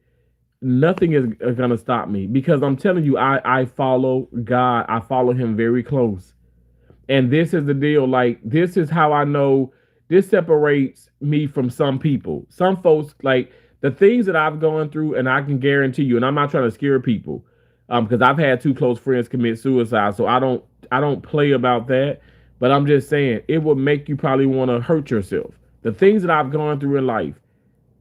Nothing is gonna stop me because I'm telling you, I follow God. I follow Him very close. And this is the deal. Like, this is how I know this separates me from some people. Some folks, like the things that I've gone through, and I can guarantee you, and I'm not trying to scare people, because I've had two close friends commit suicide, so I don't play about that. But I'm just saying it will make you probably want to hurt yourself. The things that I've gone through in life,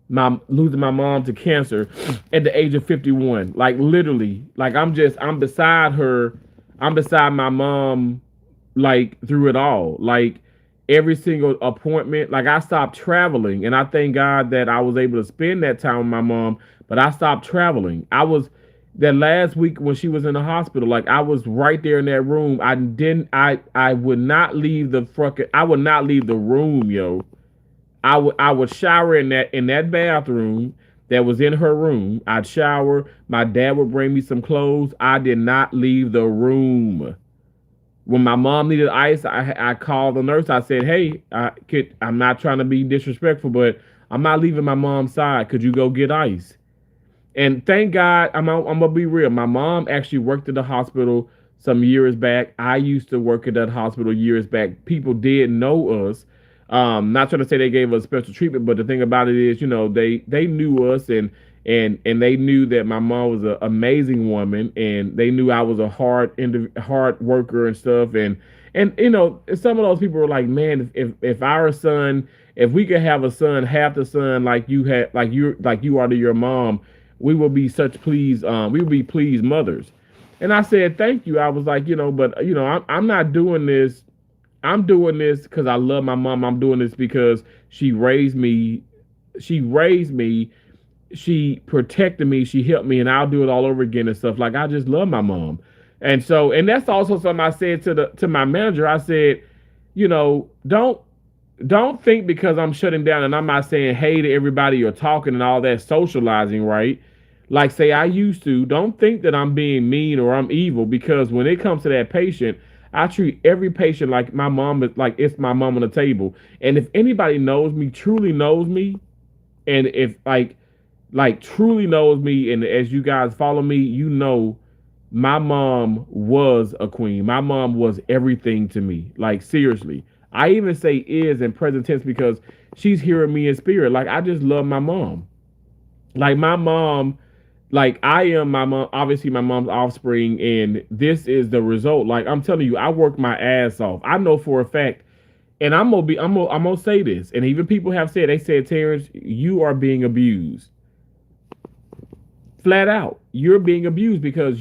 my losing my mom to cancer at the age of 51, like literally, like I'm beside her, I'm beside my mom, like through it all, like every single appointment. Like, I stopped traveling, and I thank God that I was able to spend that time with my mom. But I stopped traveling. I was that last week when she was in the hospital, like I was right there in that room. I would not leave I would not leave the room, yo. I would shower in that bathroom that was in her room. I'd shower. My dad would bring me some clothes. I did not leave the room. When my mom needed ice, I called the nurse. I said, "Hey, I'm not trying to be disrespectful, but I'm not leaving my mom's side. Could you go get ice?" And thank God, I'm gonna be real. My mom actually worked at the hospital some years back. I used to work at that hospital years back. People did know us. Not trying to say they gave us special treatment, but the thing about it is, they knew us, and they knew that my mom was an amazing woman, and they knew I was a hard worker and stuff. And some of those people were like, man, if our son, if we could have a son, half the son like you had, like you are to your mom, we will be such pleased. We will be pleased mothers. And I said, thank you. I was like, but I'm not doing this. I'm doing this because I love my mom. I'm doing this because she raised me. She raised me. She protected me. She helped me, and I'll do it all over again and stuff. Like, I just love my mom. And that's also something I said to my manager. I said, don't think because I'm shutting down and I'm not saying hey to everybody or talking and all that socializing, right? Like, say I used to, don't think that I'm being mean or I'm evil, because when it comes to that patient, I treat every patient like my mom is, like it's my mom on the table. And if anybody knows me, truly knows me, and if like truly knows me, and as you guys follow me, my mom was a queen. My mom was everything to me. Like, seriously. I even say is in present tense because she's hearing me in spirit. Like, I just love my mom. Like, my mom, like I am my mom, obviously my mom's offspring, and this is the result. Like, I'm telling you, I work my ass off. I know for a fact, and I'm gonna say this, and even people have said, they said, Terrence, you are being abused. Flat out, you're being abused because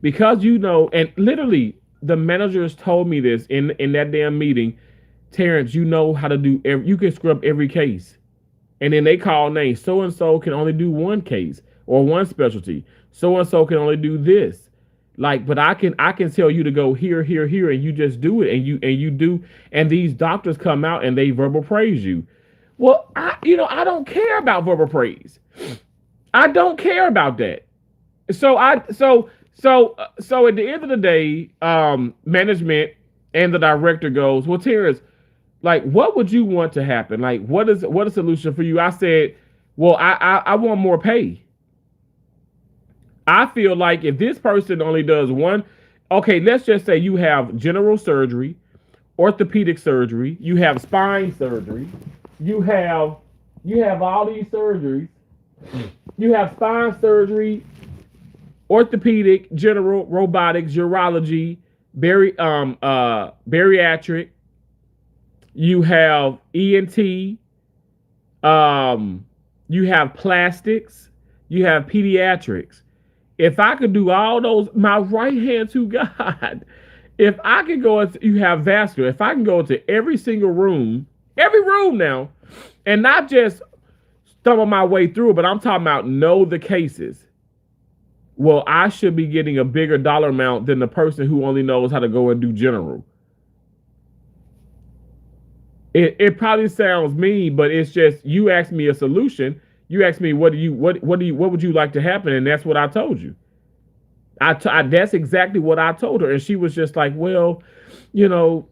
because and literally the managers told me this in that damn meeting. Terrence, you know how to do you can scrub every case. And then they call names. So and so can only do one case or one specialty. So and so can only do this. Like, but I can tell you to go here, here, here, and you just do it, and you do, and these doctors come out and they verbal praise you. Well, I don't care about verbal praise. I don't care about that. So at the end of the day, management and the director goes, well, Terrence, like, what would you want to happen? Like, what is a solution for you? I said, well, I want more pay. I feel like if this person only does one, okay, let's just say you have general surgery, orthopedic surgery, you have spine surgery, you have all these surgeries. You have spine surgery, orthopedic, general, robotics, urology, bariatric. You have ENT. You have plastics. You have pediatrics. If I could do all those, my right hand to God. If I can go into, you have vascular, if I can go into every room now, and not just stumble my way through, but I'm talking about know the cases. Well, I should be getting a bigger dollar amount than the person who only knows how to go and do general. It probably sounds mean, but it's just you asked me a solution. You asked me what would you like to happen, and that's what I told you. That's exactly what I told her, and she was just like, well, you know,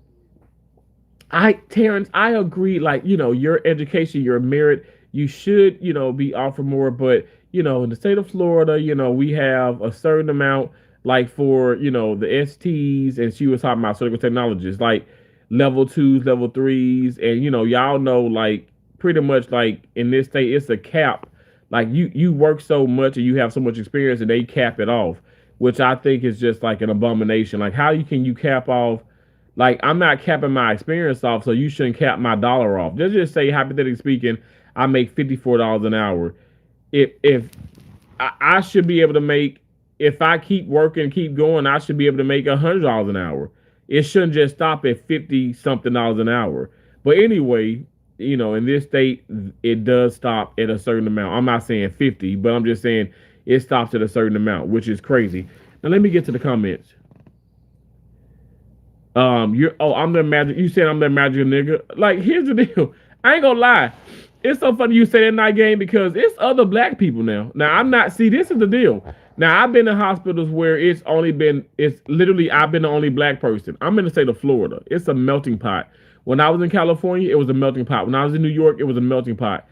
Terrence, I agree. Like, your education, your merit, you should, be offered more. But, in the state of Florida, we have a certain amount, like for, the STs, and she was talking about surgical technologists, like level twos, level threes. And, y'all know, like, pretty much like in this state, it's a cap. Like you work so much and you have so much experience and they cap it off, which I think is just like an abomination. Like, how can you cap off? Like, I'm not capping my experience off, so you shouldn't cap my dollar off. Just say, hypothetically speaking, I make $54 an hour. If I should be able to make, if I keep working, keep going, I should be able to make $100 an hour. It shouldn't just stop at 50 something dollars an hour. But anyway, in this state, it does stop at a certain amount. I'm not saying 50, but I'm just saying it stops at a certain amount, which is crazy. Now let me get to the comments. I'm the magic. You said I'm the magic nigga. Like, here's the deal. I ain't gonna lie. It's so funny you say that night game because it's other black people now. Now I'm not. See, this is the deal. Now I've been in hospitals where it's literally I've been the only black person. I'm in the state of Florida. It's a melting pot. When I was in California, it was a melting pot. When I was in New York, it was a melting pot.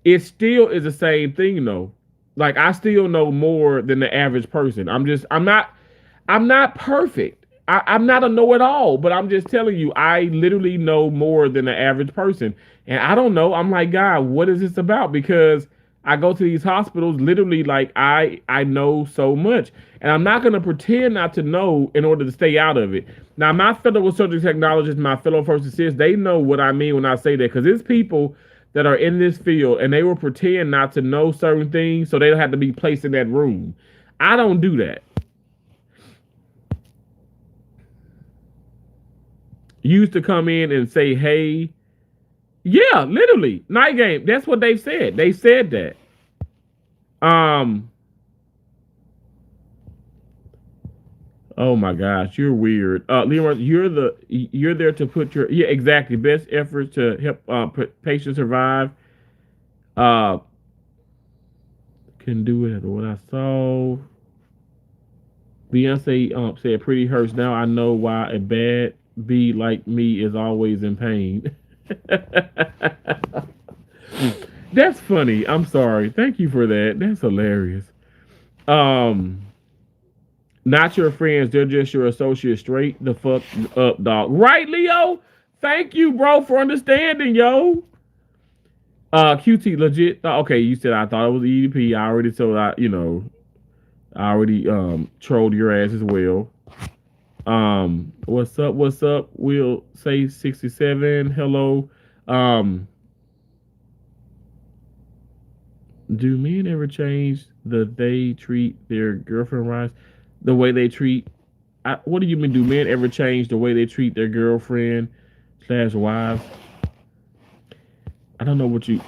It still is the same thing though. Like, I still know more than the average person. I'm not perfect. I'm not a know-it-all, but I'm just telling you, I literally know more than the average person. And I don't know. I'm like, God, what is this about? Because I go to these hospitals, literally, like, I know so much. And I'm not going to pretend not to know in order to stay out of it. Now, my fellow surgical technologists, my fellow first assists, they know what I mean when I say that. Because it's people that are in this field, and they will pretend not to know certain things so they don't have to be placed in that room. I don't do that. Used to come in and say, hey, yeah, literally, night game. That's what they said. They said that. Oh my gosh, you're weird. Leroy, you're there to put your, yeah, exactly, best efforts to help patients survive. Can do it. What I saw. Beyonce said, pretty hurts now. I know why a bad bee like me is always in pain. That's funny. I'm sorry. Thank you for that. That's hilarious. Not your friends, they're just your associates. Straight the fuck up, dog. Right, Leo? Thank you, bro, for understanding, yo. QT legit. Okay, you said I thought it was EDP. I already told I already trolled your ass as well. What's up? What's up? We'll say 67. Hello. Do men ever change they treat their girlfriend wives? The way they treat? What do you mean? Do men ever change the way they treat their girlfriend / wives? I don't know what you're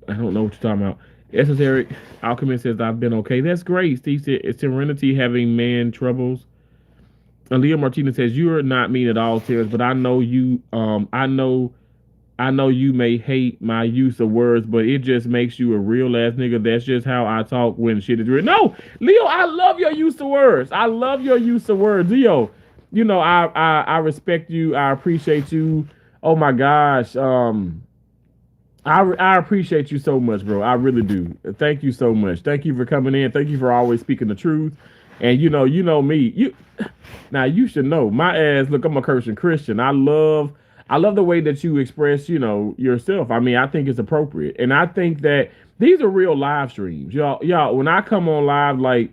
talking about. Esoteric Alchemist says I've been okay. That's great. Steve said it's Serenity having man troubles. And Leo Martinez says you are not mean at all, Terrence, but I know you. I know you may hate my use of words, but it just makes you a real ass nigga. That's just how I talk when shit is real. No, Leo, I love your use of words. I love your use of words, Leo. I respect you. I appreciate you. Oh my gosh. I appreciate you so much, bro. I really do. Thank you so much. Thank you for coming in. Thank you for always speaking the truth. And you know me. Now you should know my ass. Look, I'm a Christian. I love the way that you express, yourself. I mean, I think it's appropriate. And I think that these are real live streams. Y'all, when I come on live, like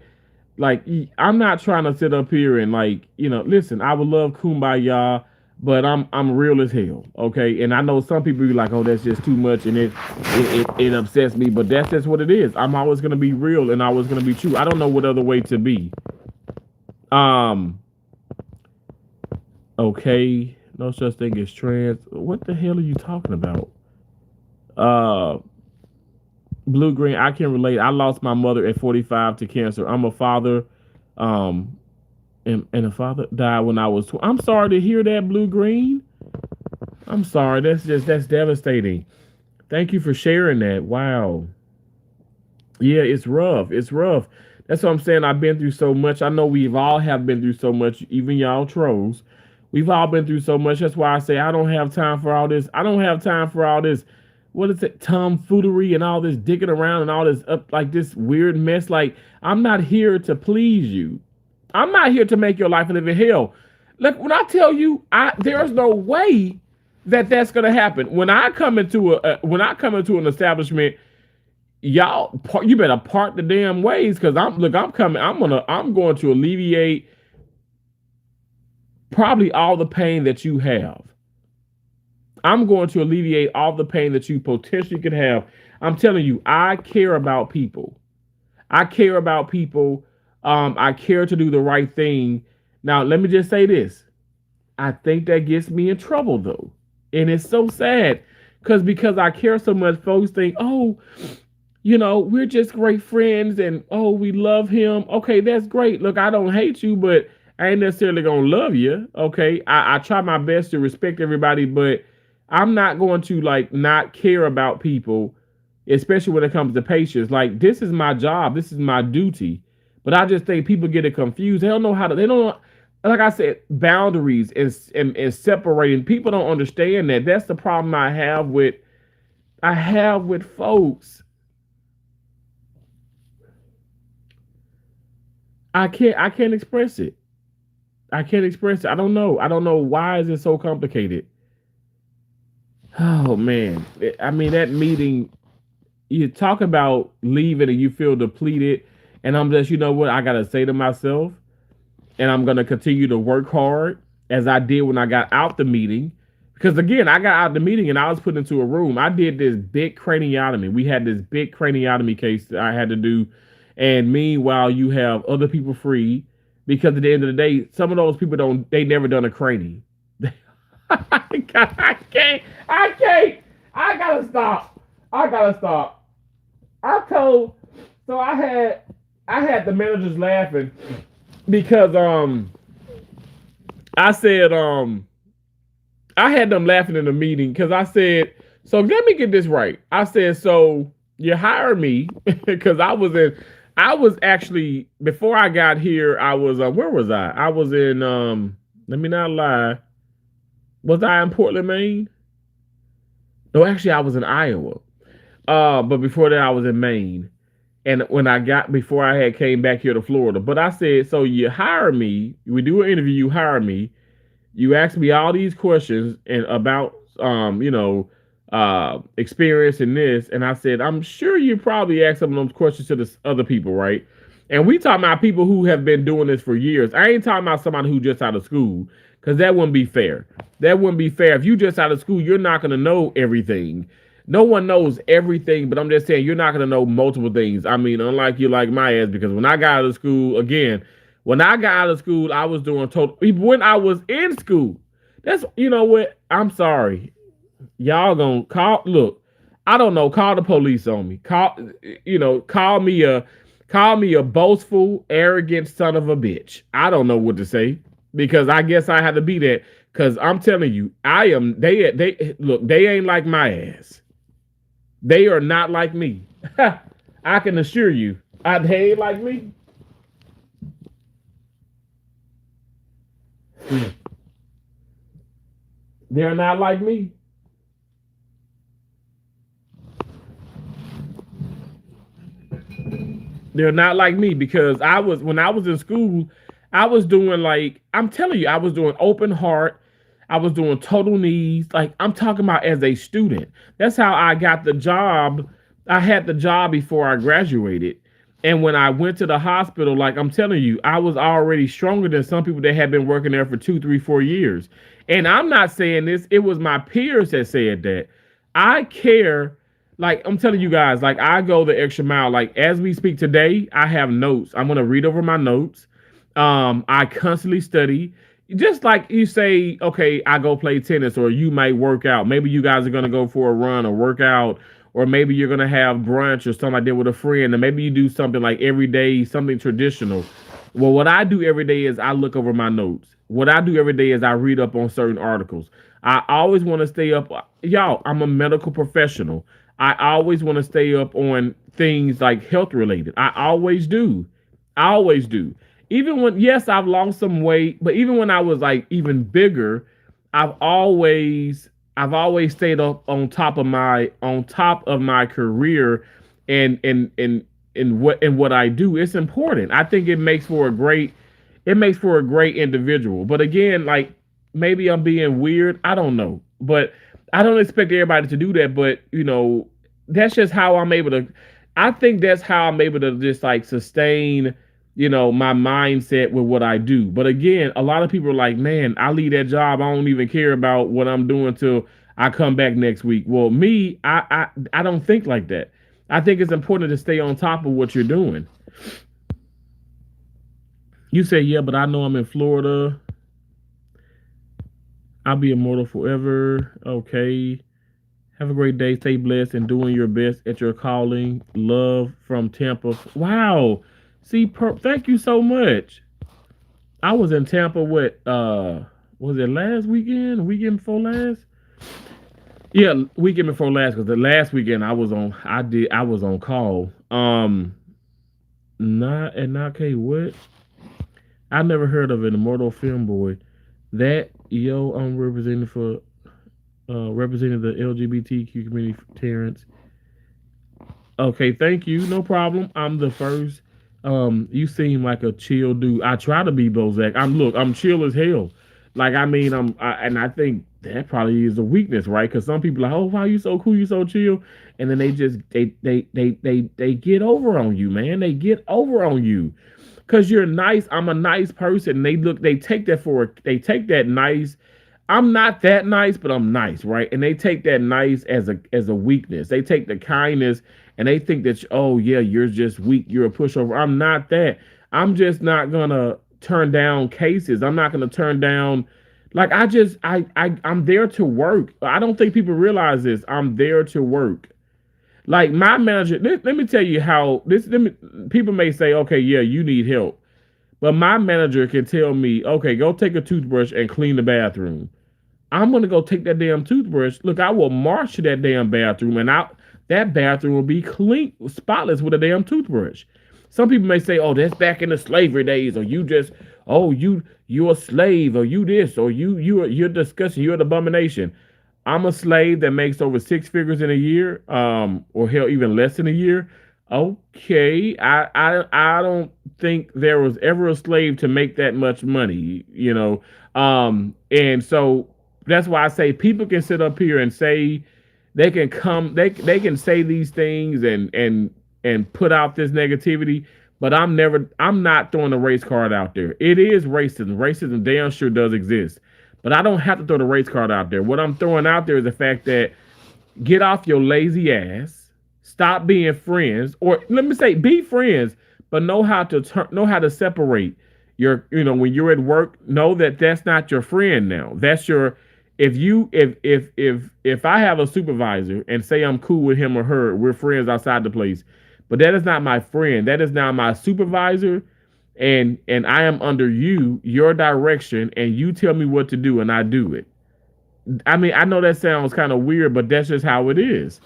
I'm not trying to sit up here and listen, I would love kumbaya, but I'm real as hell. Okay. And I know some people be like, oh, that's just too much. And it upsets me, but that's just what it is. I'm always going to be real and always going to be true. I don't know what other way to be. Okay, no such thing as trans. What the hell are you talking about? Uh, Blue Green, I can relate. I lost my mother at 45 to cancer. I'm a father, um, and a father died when I was. I'm sorry to hear that, Blue Green. I'm sorry. That's devastating. Thank you for sharing that. Wow. Yeah, it's rough. It's rough. That's what I'm saying. I've been through so much. I know we've all have been through so much, even y'all trolls. We've all been through so much. That's why I say I don't have time for all this. I don't have time for all this. What is it? Tomfoolery and all this digging around and all this up like this weird mess. Like, I'm not here to please you. I'm not here to make your life live in hell. Look, when I tell you, there's no way that that's gonna happen. When I come into an establishment, y'all, you better part the damn ways, because I'm coming. I'm going to alleviate probably all the pain that you have. I'm going to alleviate all the pain that you potentially could have. I'm telling you, I care about people. I care about people. I care to do the right thing. Now, let me just say this. I think that gets me in trouble though. And it's so sad because I care so much, folks think, oh, we're just great friends and oh, we love him. Okay, that's great. Look, I don't hate you, but I ain't necessarily gonna love you. Okay. I try my best to respect everybody, but I'm not going to like not care about people, especially when it comes to patients. Like, this is my job, this is my duty. But I just think people get it confused. They don't know how to, they don't know, like I said, boundaries and separating. People don't understand that. That's the problem I have with folks. I can't express it. I can't express it. I don't know. I don't know why is it so complicated. Oh man. I mean, that meeting, you talk about leaving and you feel depleted, and I'm just, you know what, I gotta say to myself, and I'm gonna continue to work hard as I did when I got out the meeting. Because again, I got out the meeting and I was put into a room. I did this big craniotomy. We had this big craniotomy case that I had to do. And meanwhile, you have other people free, because at the end of the day, some of those people they never done a cranie. I can't, I can't, I gotta stop. I gotta stop. I told, so I had the managers laughing because I said I had them laughing in the meeting because I said, so let me get this right. I said, so you hired me because I was actually, before I got here, I was, where was I? I was in, let me not lie. Was I in Portland, Maine? No, actually I was in Iowa. But before that I was in Maine. And before I had came back here to Florida. But I said, so you hire me, we do an interview, you hire me, you ask me all these questions and about experience in this, and I said, I'm sure you probably asked some of those questions to the other people, right? And we talking about people who have been doing this for years. I ain't talking about somebody who just out of school, because that wouldn't be fair. That wouldn't be fair. If you just out of school, you're not going to know everything. No one knows everything, but I'm just saying you're not going to know multiple things. I mean, unlike you, like my ass, because when I got out of school, again, when I got out of school, I was doing total. When I was in school, that's, you know what? I'm sorry. Y'all gonna call? Look, I don't know. Call the police on me. Call me a boastful, arrogant son of a bitch. I don't know what to say, because I guess I had to be that. Because I'm telling you, I am. They look. They ain't like my ass. They are not like me. I can assure you. They ain't like me. They're not like me. They're not like me, because when I was in school, I was doing, like, I'm telling you, I was doing open heart. I was doing total knees. Like, I'm talking about as a student. That's how I got the job. I had the job before I graduated. And when I went to the hospital, like, I'm telling you, I was already stronger than some people that had been working there for 2, 3, 4 years. And I'm not saying this, it was my peers that said that. I care. Like, I'm telling you guys, like, I go the extra mile. Like, as we speak today, I have notes. I'm gonna read over my notes. I constantly study. just like you say, okay, I go play tennis, or you might work out. Maybe you guys are gonna go for a run or work out, or maybe you're gonna have brunch or something like that with a friend, and maybe you do something like every day, something traditional. Well, what I do every day is I look over my notes. What I do every day is I read up on certain articles. I always want to stay up. Y'all, I'm a medical professional. I always want to stay up on things like health related. I always do. I always do. Even when, yes, I've lost some weight, but even when I was like even bigger, I've always I've always stayed up on top of my career and what I do. It's important. I think it makes for a great individual. But again, like maybe I'm being weird. I don't know. But I don't expect everybody to do that. But that's just how I'm able to. I think that's how I'm able to just like sustain, my mindset with what I do. But again, a lot of people are like, man, I leave that job. I don't even care about what I'm doing till I come back next week. Well, me, I don't think like that. I think it's important to stay on top of what you're doing. You say, yeah, but I know I'm in Florida. I'll be immortal forever. Okay. Have a great day. Stay blessed and doing your best at your calling. Love from Tampa. Wow. See, thank you so much. I was in Tampa with was it last weekend? Weekend before last? Yeah, weekend before last, because the last weekend I was on call. Not okay, what? I never heard of an immortal film boy. That yo, I'm representing for representing the LGBTQ community, Terrence. Okay, thank you. No problem. I'm the first. You seem like a chill dude. I try to be Bozak. I'm chill as hell. Like I mean, and I think that probably is a weakness, right? Because some people are like, oh wow, you so cool, you so chill, and then they just they get over on you, man. They get over on you because you're nice. I'm a nice person. And they take that nice. I'm not that nice, but I'm nice, right? And they take that nice as a weakness. They take the kindness and they think that, oh yeah, you're just weak, you're a pushover. I'm not that. I'm just not gonna turn down cases. I'm not gonna turn down, like I'm there to work. I don't think people realize this. I'm there to work. Like my manager, let me tell you how this. People may say, okay, yeah, you need help, but my manager can tell me, okay, go take a toothbrush and clean the bathroom. I'm gonna go take that damn toothbrush. Look, I will march to that damn bathroom, and that bathroom will be clean, spotless with a damn toothbrush. Some people may say, "Oh, that's back in the slavery days," or you're a slave, or you this, or you're disgusting, you're an abomination. I'm a slave that makes over six figures in a year, or hell, even less than a year. Okay, I don't think there was ever a slave to make that much money, and so that's why I say people can sit up here and say they can say these things and put out this negativity, but I'm not throwing the race card out there. It is racism. Racism damn sure does exist. But I don't have to throw the race card out there. What I'm throwing out there is the fact that get off your lazy ass, stop being friends, or let me say be friends, but know how to separate when you're at work, know that that's not your friend now. That's your if I have a supervisor and say I'm cool with him or her, we're friends outside the place, but that is not my friend. That is now my supervisor, and I am under your direction, and you tell me what to do, and I do it. I mean, I know that sounds kind of weird, but that's just how it is.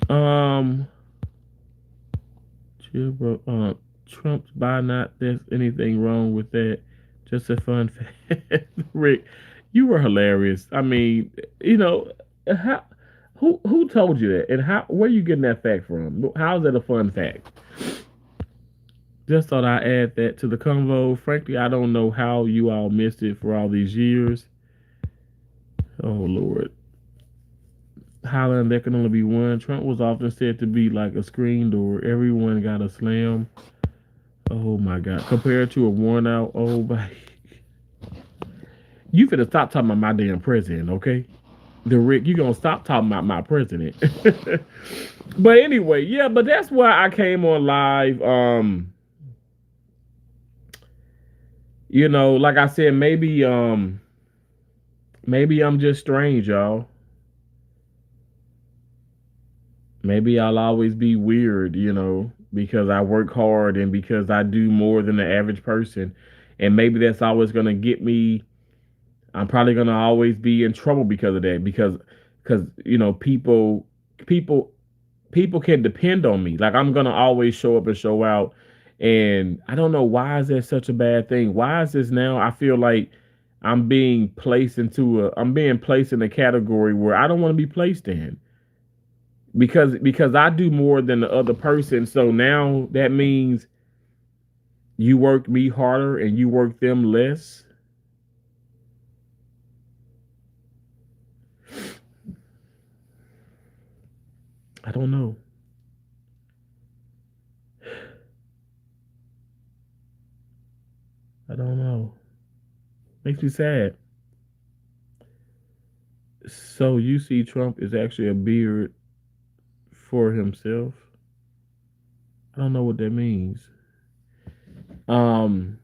Um, chill, bro. Trump's by not there's anything wrong with that. Just a fun fact. Rick, you were hilarious. I mean, how who told you that, and how where you getting that fact from? How is that a fun fact? Just thought I'd add that to the convo. Frankly, I don't know how you all missed it for all these years. Oh Lord. Highland, there can only be one. Trump was often said to be like a screen door. Everyone got a slam. Oh my God. Compared to a worn out old bike. You finna stop talking about my damn president, okay? The Rick, you gonna stop talking about my president. But anyway, yeah, but that's why I came on live. Like I said, maybe I'm just strange, y'all. Maybe I'll always be weird, because I work hard and because I do more than the average person. And maybe that's always gonna get me. I'm probably gonna always be in trouble because of that. Because people people can depend on me. Like I'm gonna always show up and show out. And I don't know, why is that such a bad thing? Why is this now? I feel like I'm being placed in a category where I don't want to be placed in, because I do more than the other person. So now that means you work me harder and you work them less. I don't know. I don't know. Makes me sad. So you see Trump is actually a beard for himself. I don't know what that means. Um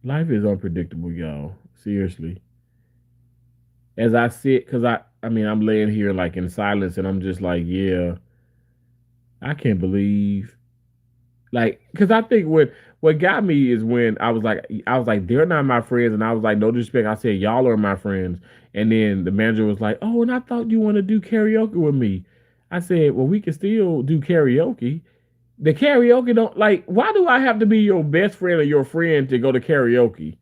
Life is unpredictable, y'all. Seriously. As I sit, because I mean, I'm laying here like in silence and I'm just like, yeah, I can't believe. Like, because I think what got me is when I was like, they're not my friends. And I was like, no disrespect. I said, y'all are my friends. And then the manager was like, oh, and I thought you want to do karaoke with me. I said, well, we can still do karaoke. The karaoke don't, like, why do I have to be your best friend or your friend to go to karaoke?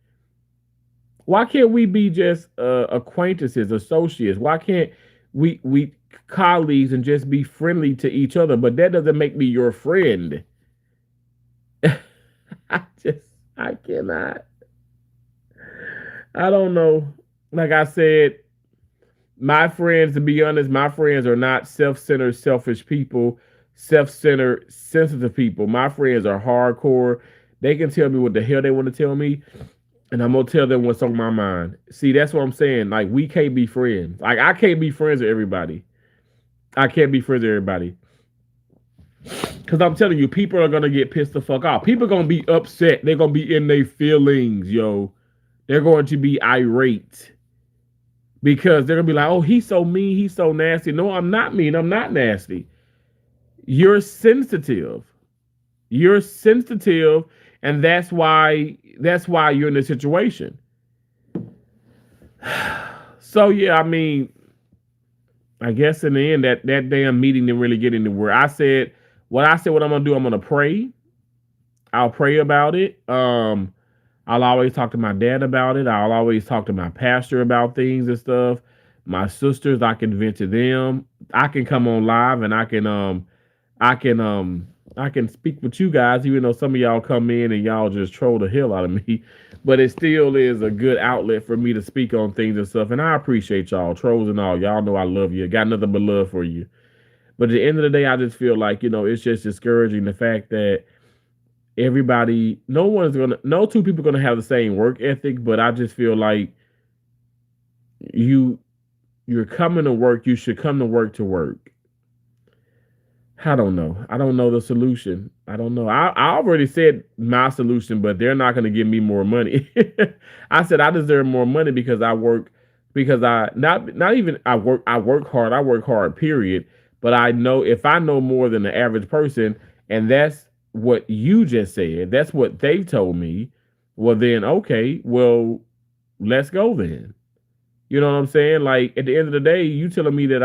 Why can't we be just acquaintances, associates? Why can't we colleagues and just be friendly to each other? But that doesn't make me your friend. I just I cannot. I don't know. Like I said, my friends, to be honest, my friends are not self-centered, selfish people, self-centered, sensitive people. My friends are hardcore. They can tell me what the hell they want to tell me, and I'm gonna tell them what's on my mind. See, that's what I'm saying. Like we can't be friends. Like I can't be friends with everybody. I can't be friends with everybody. Cause I'm telling you, people are gonna get pissed the fuck off. People are gonna be upset. They're gonna be in their feelings, yo. They're going to be irate because they're gonna be like, "Oh, he's so mean. He's so nasty." No, I'm not mean. I'm not nasty. You're sensitive. You're sensitive, and that's why you're in this situation. So yeah, I mean, I guess in the end, that damn meeting didn't really get anywhere. I said what I'm gonna do. I'm gonna pray. I'll pray about it. I'll always talk to my dad about it. I'll always talk to my pastor about things and stuff. My sisters, I can vent to them. I can come on live and I can I can speak with you guys, even though some of y'all come in and y'all just troll the hell out of me. But it still is a good outlet for me to speak on things and stuff. And I appreciate y'all, trolls and all. Y'all know I love you. Got nothing but love for you. But at the end of the day, I just feel like, it's just discouraging the fact that no two people gonna have the same work ethic, but I just feel like you you're coming to work, you should come to work to work. I don't know. I don't know the solution. I don't know. I already said my solution, but they're not going to give me more money. I said I deserve more money because I work, because I not even I work hard. I work hard. Period. But I know, if I know more than the average person, and that's what you just said. That's what they told me. Well, then okay. Well, let's go then. You know what I'm saying? Like at the end of the day, you telling me that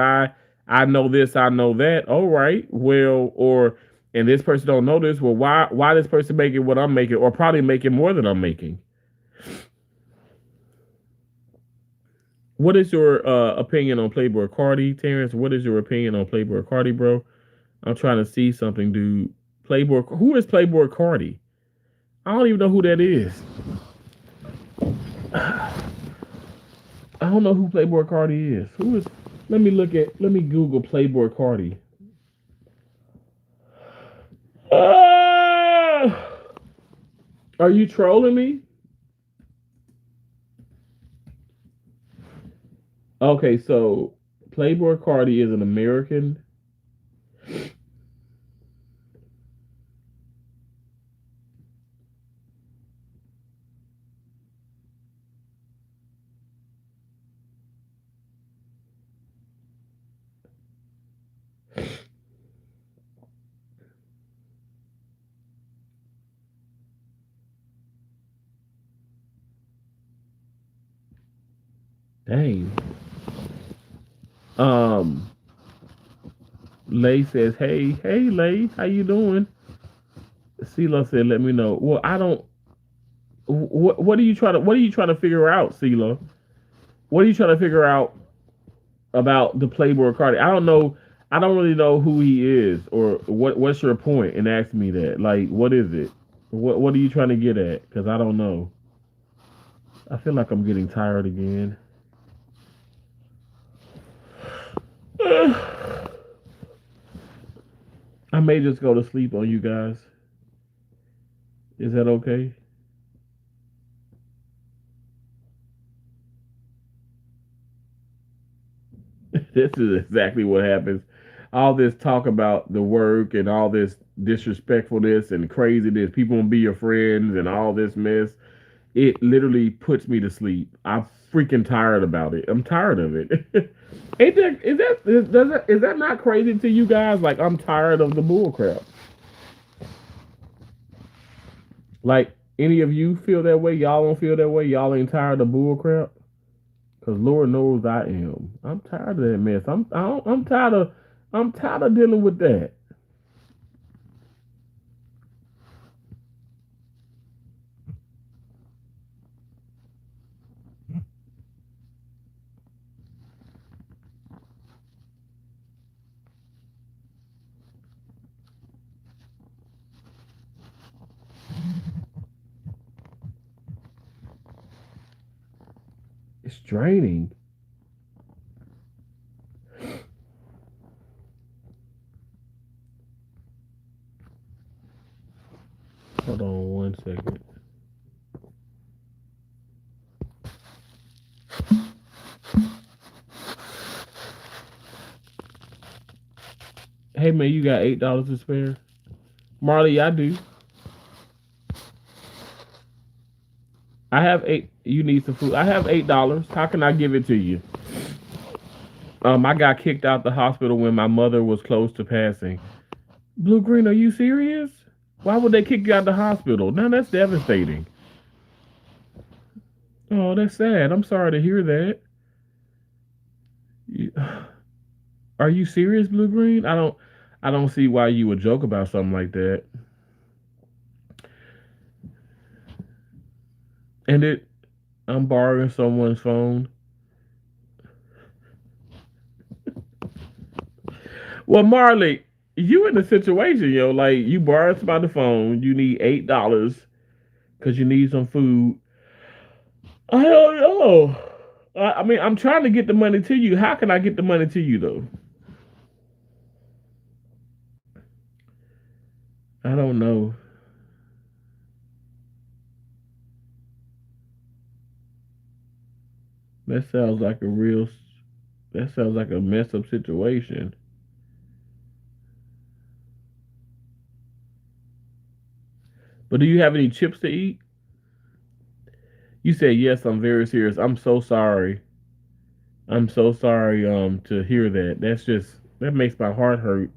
I know this, I know that. All right. Well, and this person don't know this. Well, why this person making what I'm making, or probably making more than I'm making? What is your opinion on Playboy Cardi, Terrence? What is your opinion on Playboy Cardi, bro? I'm trying to see something, dude. Who is Playboy Cardi? I don't even know who that is. I don't know who Playboy Cardi is. Who is? Let me Google Playboy Cardi. Ah! Are you trolling me? Okay, so Playboy Cardi is an American. Dang. Um, Lay says, "Hey, Lay, how you doing?" CeeLo said, "Let me know." Well, I don't. What are you trying to? What are you trying to figure out, CeeLo? What are you trying to figure out about the Playboy Cardi? I don't know. I don't really know who he is or what. What's your point in asking me that? Like, what is it? What are you trying to get at? Because I don't know. I feel like I'm getting tired again. I may just go to sleep on you guys. Is that okay? This is exactly what happens. All this talk about the work and all this disrespectfulness and craziness, people won't be your friends and all this mess. It literally puts me to sleep. I'm freaking tired about it. I'm tired of it. Is that not crazy to you guys? Like I'm tired of the bull crap. Like any of you feel that way? Y'all don't feel that way? Y'all ain't tired of bull crap? Cause Lord knows I am. I'm tired of that mess. I'm tired of dealing with that. It's draining. Hold on 1 second. Hey man, you got $8 to spare? Marley, I do. I have eight. You need some food. I have $8. How can I give it to you? I got kicked out the hospital when my mother was close to passing. Blue Green, are you serious? Why would they kick you out the hospital? Now that's devastating. Oh, that's sad. I'm sorry to hear that. You- Are you serious, Blue Green? I don't see why you would joke about something like that. And I'm borrowing someone's phone. Well, Marley, you in a situation, yo, like you borrowed somebody's phone, you need $8 because you need some food. I don't know. I mean, I'm trying to get the money to you. How can I get the money to you though? I don't know. That sounds like a real. That sounds like a messed up situation. But do you have any chips to eat? You said yes. I'm very serious. I'm so sorry. I'm so sorry. To hear that. That makes my heart hurt.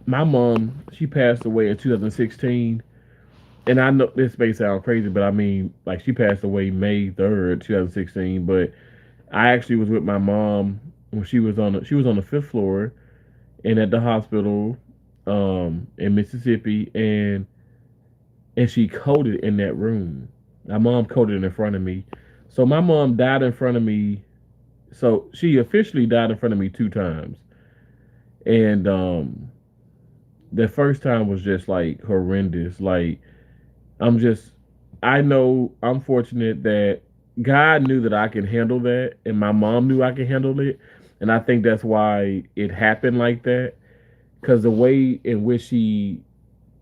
My mom, she passed away in 2016, and I know this may sound crazy, but I mean, like she passed away May 3rd, 2016. But I actually was with my mom when she was on the fifth floor and at the hospital, in Mississippi, and she coded in that room. My mom coded in front of me. So my mom died in front of me. So she officially died in front of me 2 times, and the first time was just like horrendous. Like I'm just, I know I'm fortunate that God knew that I could handle that, and my mom knew I could handle it, and I think that's why it happened like that. Because the way in which she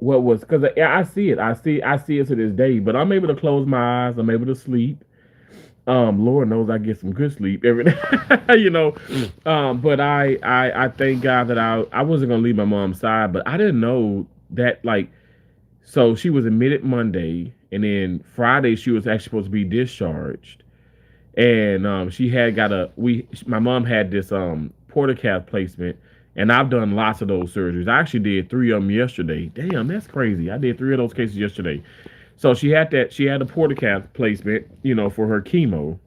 what was because I see it. I see it to this day. But I'm able to close my eyes. I'm able to sleep. Lord knows I get some good sleep every day, you know. But I thank God that I wasn't gonna leave my mom's side, but I didn't know that like so she was admitted Monday, and then Friday she was actually supposed to be discharged, and she had got a we my mom had this portacath placement, and I've done lots of those surgeries. I actually did 3 of them yesterday. Damn, that's crazy. I did 3 of those cases yesterday. So she had a portacath placement, you know, for her chemo,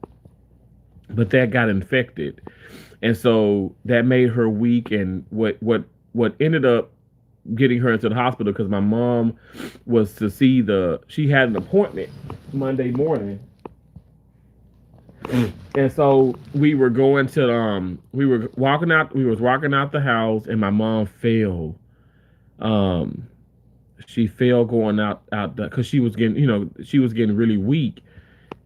but that got infected, and so that made her weak. And what ended up getting her into the hospital because my mom was to see the she had an appointment Monday morning, and so we were going to we was walking out the house, and my mom fell. Um, she fell going out because she was getting she was getting really weak,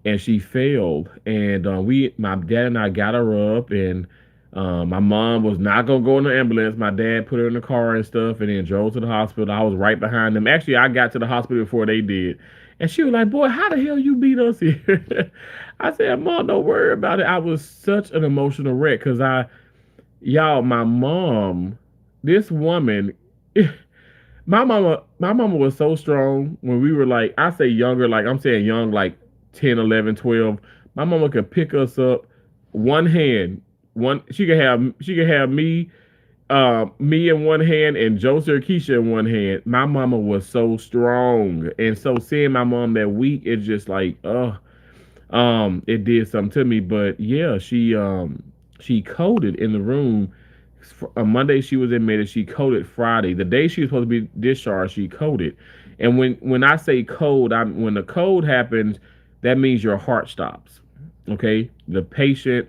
and she failed. And we my dad and I got her up, and my mom was not gonna go in the ambulance. My dad put her in the car and stuff, and then drove to the hospital. I was right behind them. Actually, I got to the hospital before they did, and she was like, "Boy, how the hell you beat us here?" I said, "Mom, don't worry about it." I was such an emotional wreck because y'all, my mom, this woman. My mama was so strong when we were like, I say younger, like I'm saying young, like 10, 11, 12. My mama could pick us up one hand. She could have me in one hand and Joseph Keisha in one hand. My mama was so strong. And so seeing my mom that week, it just like, it did something to me. But yeah, she coded in the room. On Monday she was admitted. She coded Friday. The day she was supposed to be discharged, she coded. And when I say code, when the code happens, that means your heart stops. Okay, the patient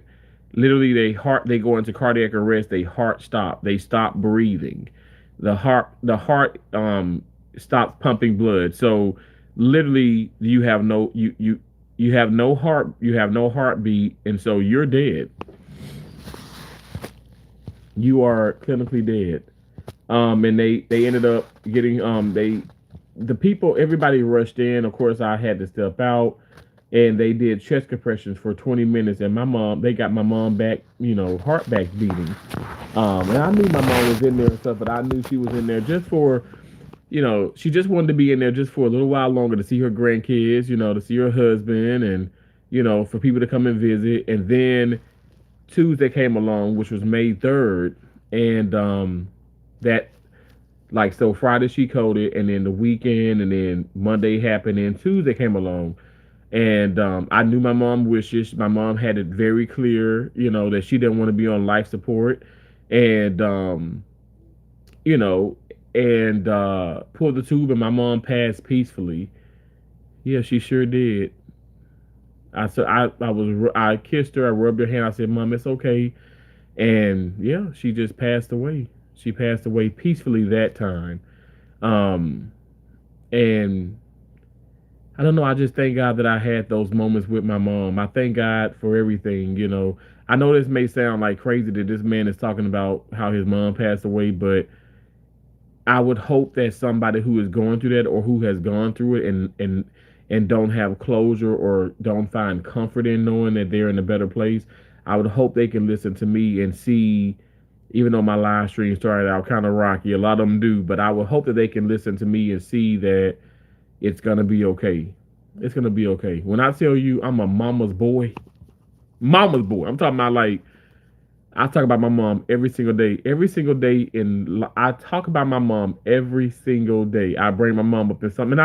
literally they go into cardiac arrest. They heart stop. They stop breathing. The heart stops pumping blood. So literally you have no heart, you have no heartbeat, and so you're dead. You are clinically dead. And they ended up getting the people, everybody rushed in. Of course, I had to step out, and they did chest compressions for 20 minutes. And they got my mom back, heart back beating. And I knew my mom was in there and stuff, but I knew she was in there just for, she just wanted to be in there just for a little while longer to see her grandkids, to see her husband, and for people to come and visit. And then Tuesday came along, which was May 3rd, and that like so Friday she coded, and then the weekend, and then Monday happened, and Tuesday came along, and I knew my mom wishes. My mom had it very clear, that she didn't want to be on life support, and you know, and pulled the tube, and my mom passed peacefully. Yeah, she sure did. I said I kissed her, I rubbed her hand, I said, "Mom, it's okay." And yeah, she just passed away. She passed away peacefully that time. Um, and I don't know. I just thank God that I had those moments with my mom. I thank God for everything. I know this may sound like crazy that this man is talking about how his mom passed away, but I would hope that somebody who is going through that, or who has gone through it, and don't have closure, or don't find comfort in knowing that they're in a better place, I would hope they can listen to me and see, even though my live stream started out kind of rocky, a lot of them do, but I would hope that they can listen to me and see that it's gonna be okay. It's gonna be okay. When I tell you I'm a mama's boy. I'm talking about, like, I talk about my mom every single day. Every single day, I talk about my mom every single day. I bring my mom up in something.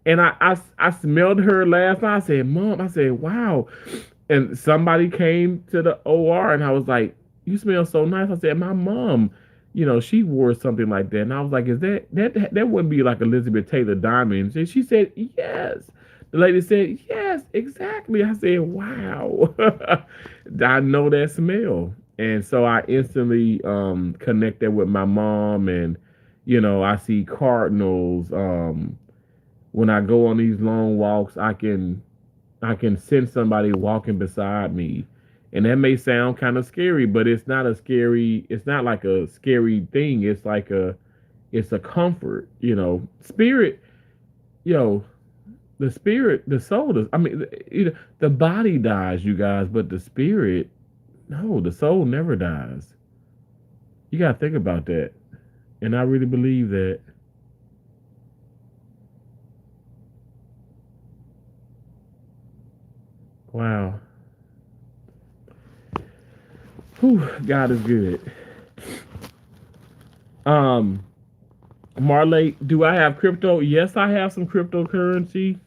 And I smelled her last night. I said, "Mom," I said, "Wow." And somebody came to the OR, and I was like, "You smell so nice." I said, "My mom, she wore something like that." And I was like, "Is that wouldn't be like Elizabeth Taylor Diamond?" And she said, "Yes." The lady said, "Yes, exactly." I said, "Wow." I know that smell. And so I instantly connected with my mom, and I see cardinals. When I go on these long walks, I can sense somebody walking beside me. And that may sound kind of scary, but it's not like a scary thing. It's a comfort, spirit, you know, the spirit, the soul does. I mean, the body dies, you guys, but the spirit, no, the soul never dies. You got to think about that. And I really believe that. Wow. Whew, God is good. Um, Marley, do I have crypto? Yes, I have some cryptocurrency.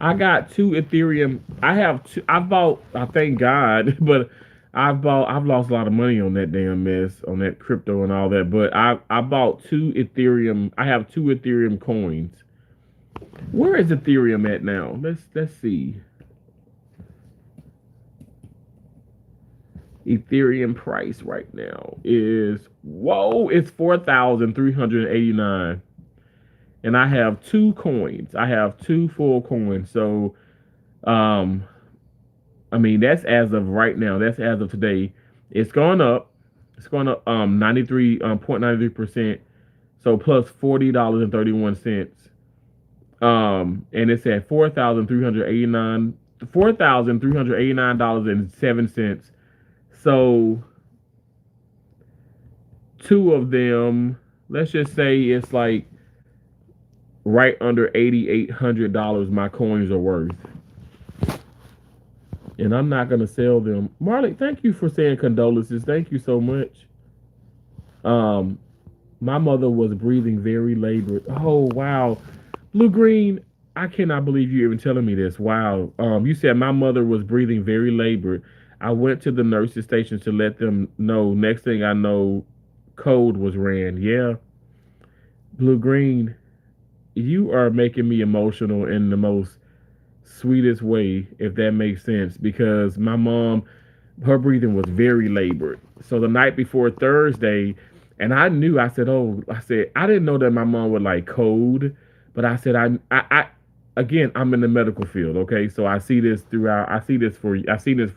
I got two Ethereum. I have two. I bought. I thank God, but I've bought. I've lost a lot of money on that damn mess, on that crypto and all that. But I bought two Ethereum. I have two Ethereum coins. Where is Ethereum at now? Let's see. Ethereum price right now is, whoa, it's 4,389, and I have two coins. I have two full coins. So, um, I mean, that's as of right now. That's as of today. It's gone up. It's gone up 93.93%. So plus $40.31. And it's at $4,389.07. So two of them, let's just say it's like right under $8,800 my coins are worth. And I'm not gonna sell them. Marley, thank you for saying condolences. Thank you so much. Um, my mother was breathing very labored. Oh wow, Blue Green. I cannot believe you even telling me this. Wow. You said my mother was breathing very labored. I went to the nurses station to let them know. Next thing I know, code was ran. Yeah, Blue Green. You are making me emotional in the most sweetest way, if that makes sense, because my mom, her breathing was very labored. So the night before Thursday, and I knew, I said, I didn't know that my mom would like code, but I said, again, I'm in the medical field, okay? So I see this throughout, I've seen this for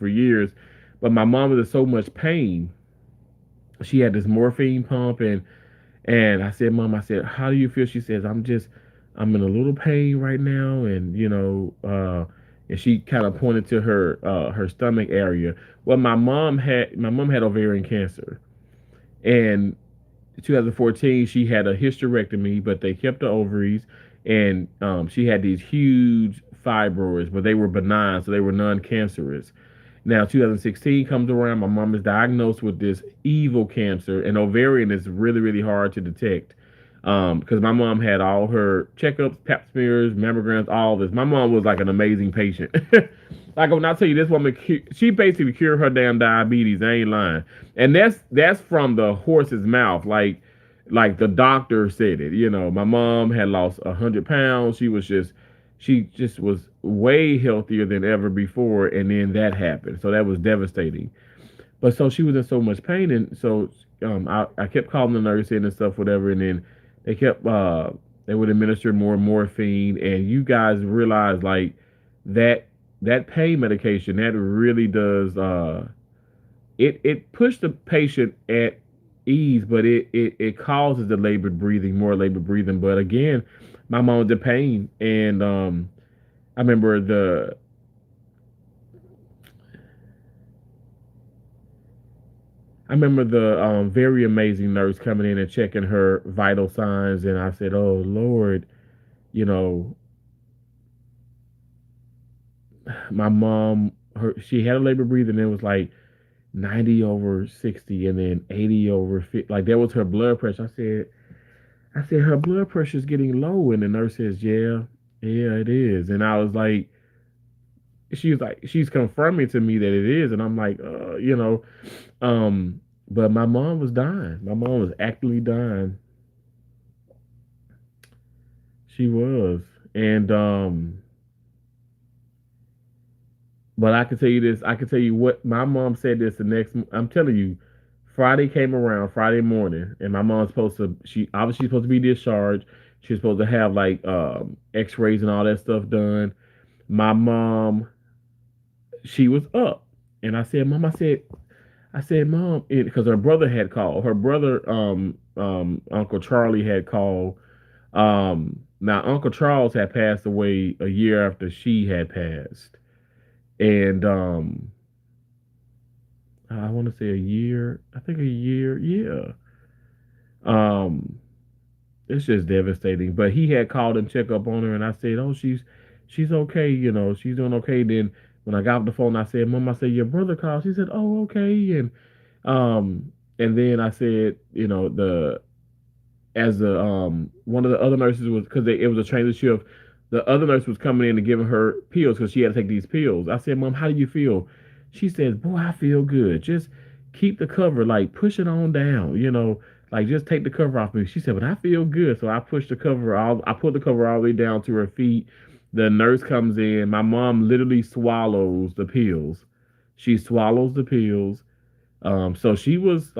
years, but my mom was in so much pain. She had this morphine pump, and I said, Mom, I said, how do you feel? She says, I'm in a little pain right now, and and she kind of pointed to her stomach area. Well, my mom had ovarian cancer, and in 2014 she had a hysterectomy, but they kept the ovaries, and she had these huge fibroids, but they were benign, so they were non-cancerous. Now 2016 comes around, my mom is diagnosed with this evil cancer, and ovarian is really, really hard to detect. Because my mom had all her checkups, pap smears, mammograms, all this. My mom was like an amazing patient. Like when I tell you, this woman, she basically cured her damn diabetes. I ain't lying, and that's from the horse's mouth. Like the doctor said it. My mom had lost 100 pounds. She just was way healthier than ever before, and then that happened. So that was devastating. But so she was in so much pain, and so I kept calling the nurse in and stuff, whatever, and then they kept they would administer more morphine, and you guys realize like that that pain medication that really does it pushed the patient at ease, but it causes the labored breathing, more labored breathing. But again, my mom was in pain, and I remember the very amazing nurse coming in and checking her vital signs, and I said, "Oh Lord, you know, my mom, she had a labor breathing, and it was like 90/60, and then 80/50. Like that was her blood pressure." I said, her blood pressure is getting low, and the nurse says, "Yeah, yeah, it is." And I was like, she was like, she's confirming to me that it is, and I'm like, um, but my mom was dying. My mom was actually dying. She was. And but I can tell you this, I can tell you what my mom said this the next I'm telling you, Friday came around, Friday morning, and my mom's supposed to she obviously supposed to be discharged. She's supposed to have like x-rays and all that stuff done. My mom, she was up. And I said, Mom, I said, I said, Mom, because her brother had called. Her brother, Uncle Charlie had called. Now Uncle Charles had passed away a year after she had passed, and I want to say a year. I think a year. Yeah. Um, it's just devastating. But he had called and checked up on her, and I said, "Oh, she's okay. You know, she's doing okay." Then when I got off the phone, I said, "Mom," I said, "Your brother called." She said, "Oh, okay." Um, and then I said, you know, the as the one of the other nurses was because it was a training shift. The other nurse was coming in and giving her pills because she had to take these pills. I said, "Mom, how do you feel?" She says, "Boy, I feel good. Just keep the cover, like push it on down, you know, like just take the cover off me." She said, "But I feel good." So I pushed the cover all. I put the cover all the way down to her feet. The nurse comes in. My mom literally swallows the pills. She swallows the pills. So she was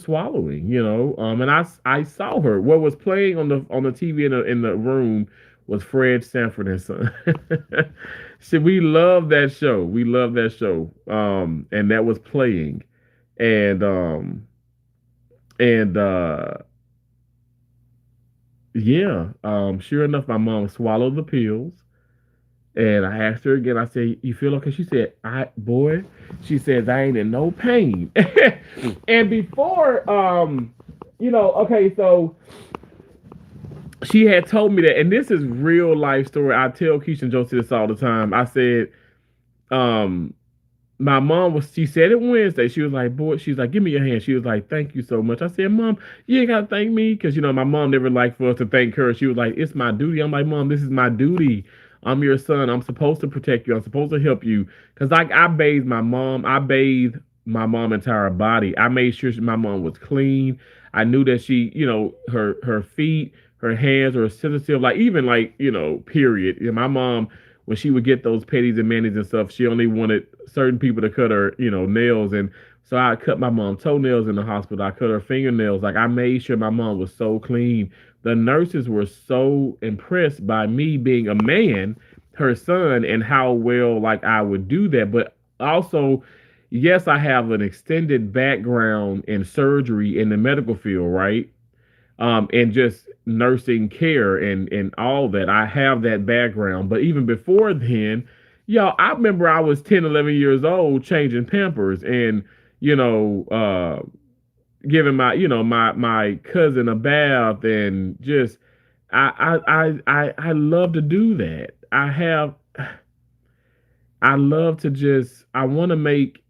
swallowing, you know. And I saw her. What was playing on the TV in the room was Fred Sanford and Son. See, we love that show. We love that show. And that was playing, and and yeah. Sure enough, my mom swallowed the pills. And I asked her again, I said, "You feel okay?" She said, boy, she says, "I ain't in no pain." And before, okay, so she had told me that, and this is real life story. I tell Keisha and Josie this all the time. I said, um, my mom was, she said it Wednesday. She was like, "Boy," she's like, "Give me your hand." She was like, "Thank you so much." I said, "Mom, you ain't gotta thank me." Because you know, my mom never liked for us to thank her. She was like, "It's my duty." I'm like, "Mom, this is my duty. I'm your son. I'm supposed to protect you. I'm supposed to help you." Because like I bathed my mom, I bathed my mom entire body. I made sure my mom was clean. I knew that she, you know, her feet, her hands are sensitive, like even like, you know, period. And my mom, when she would get those petties and manis and stuff, she only wanted certain people to cut her, you know, nails. And so I cut my mom toenails in the hospital. I cut her fingernails. Like I made sure my mom was so clean. The nurses were so impressed by me being a man, her son, and how well like I would do that. But also, yes, I have an extended background in surgery in the medical field, right? And just nursing care and all that. I have that background. But even before then, y'all, I remember I was 10, 11 years old changing Pampers and, you know, giving my, you know, my cousin a bath and just, I love to do that. I love to just, I want to make,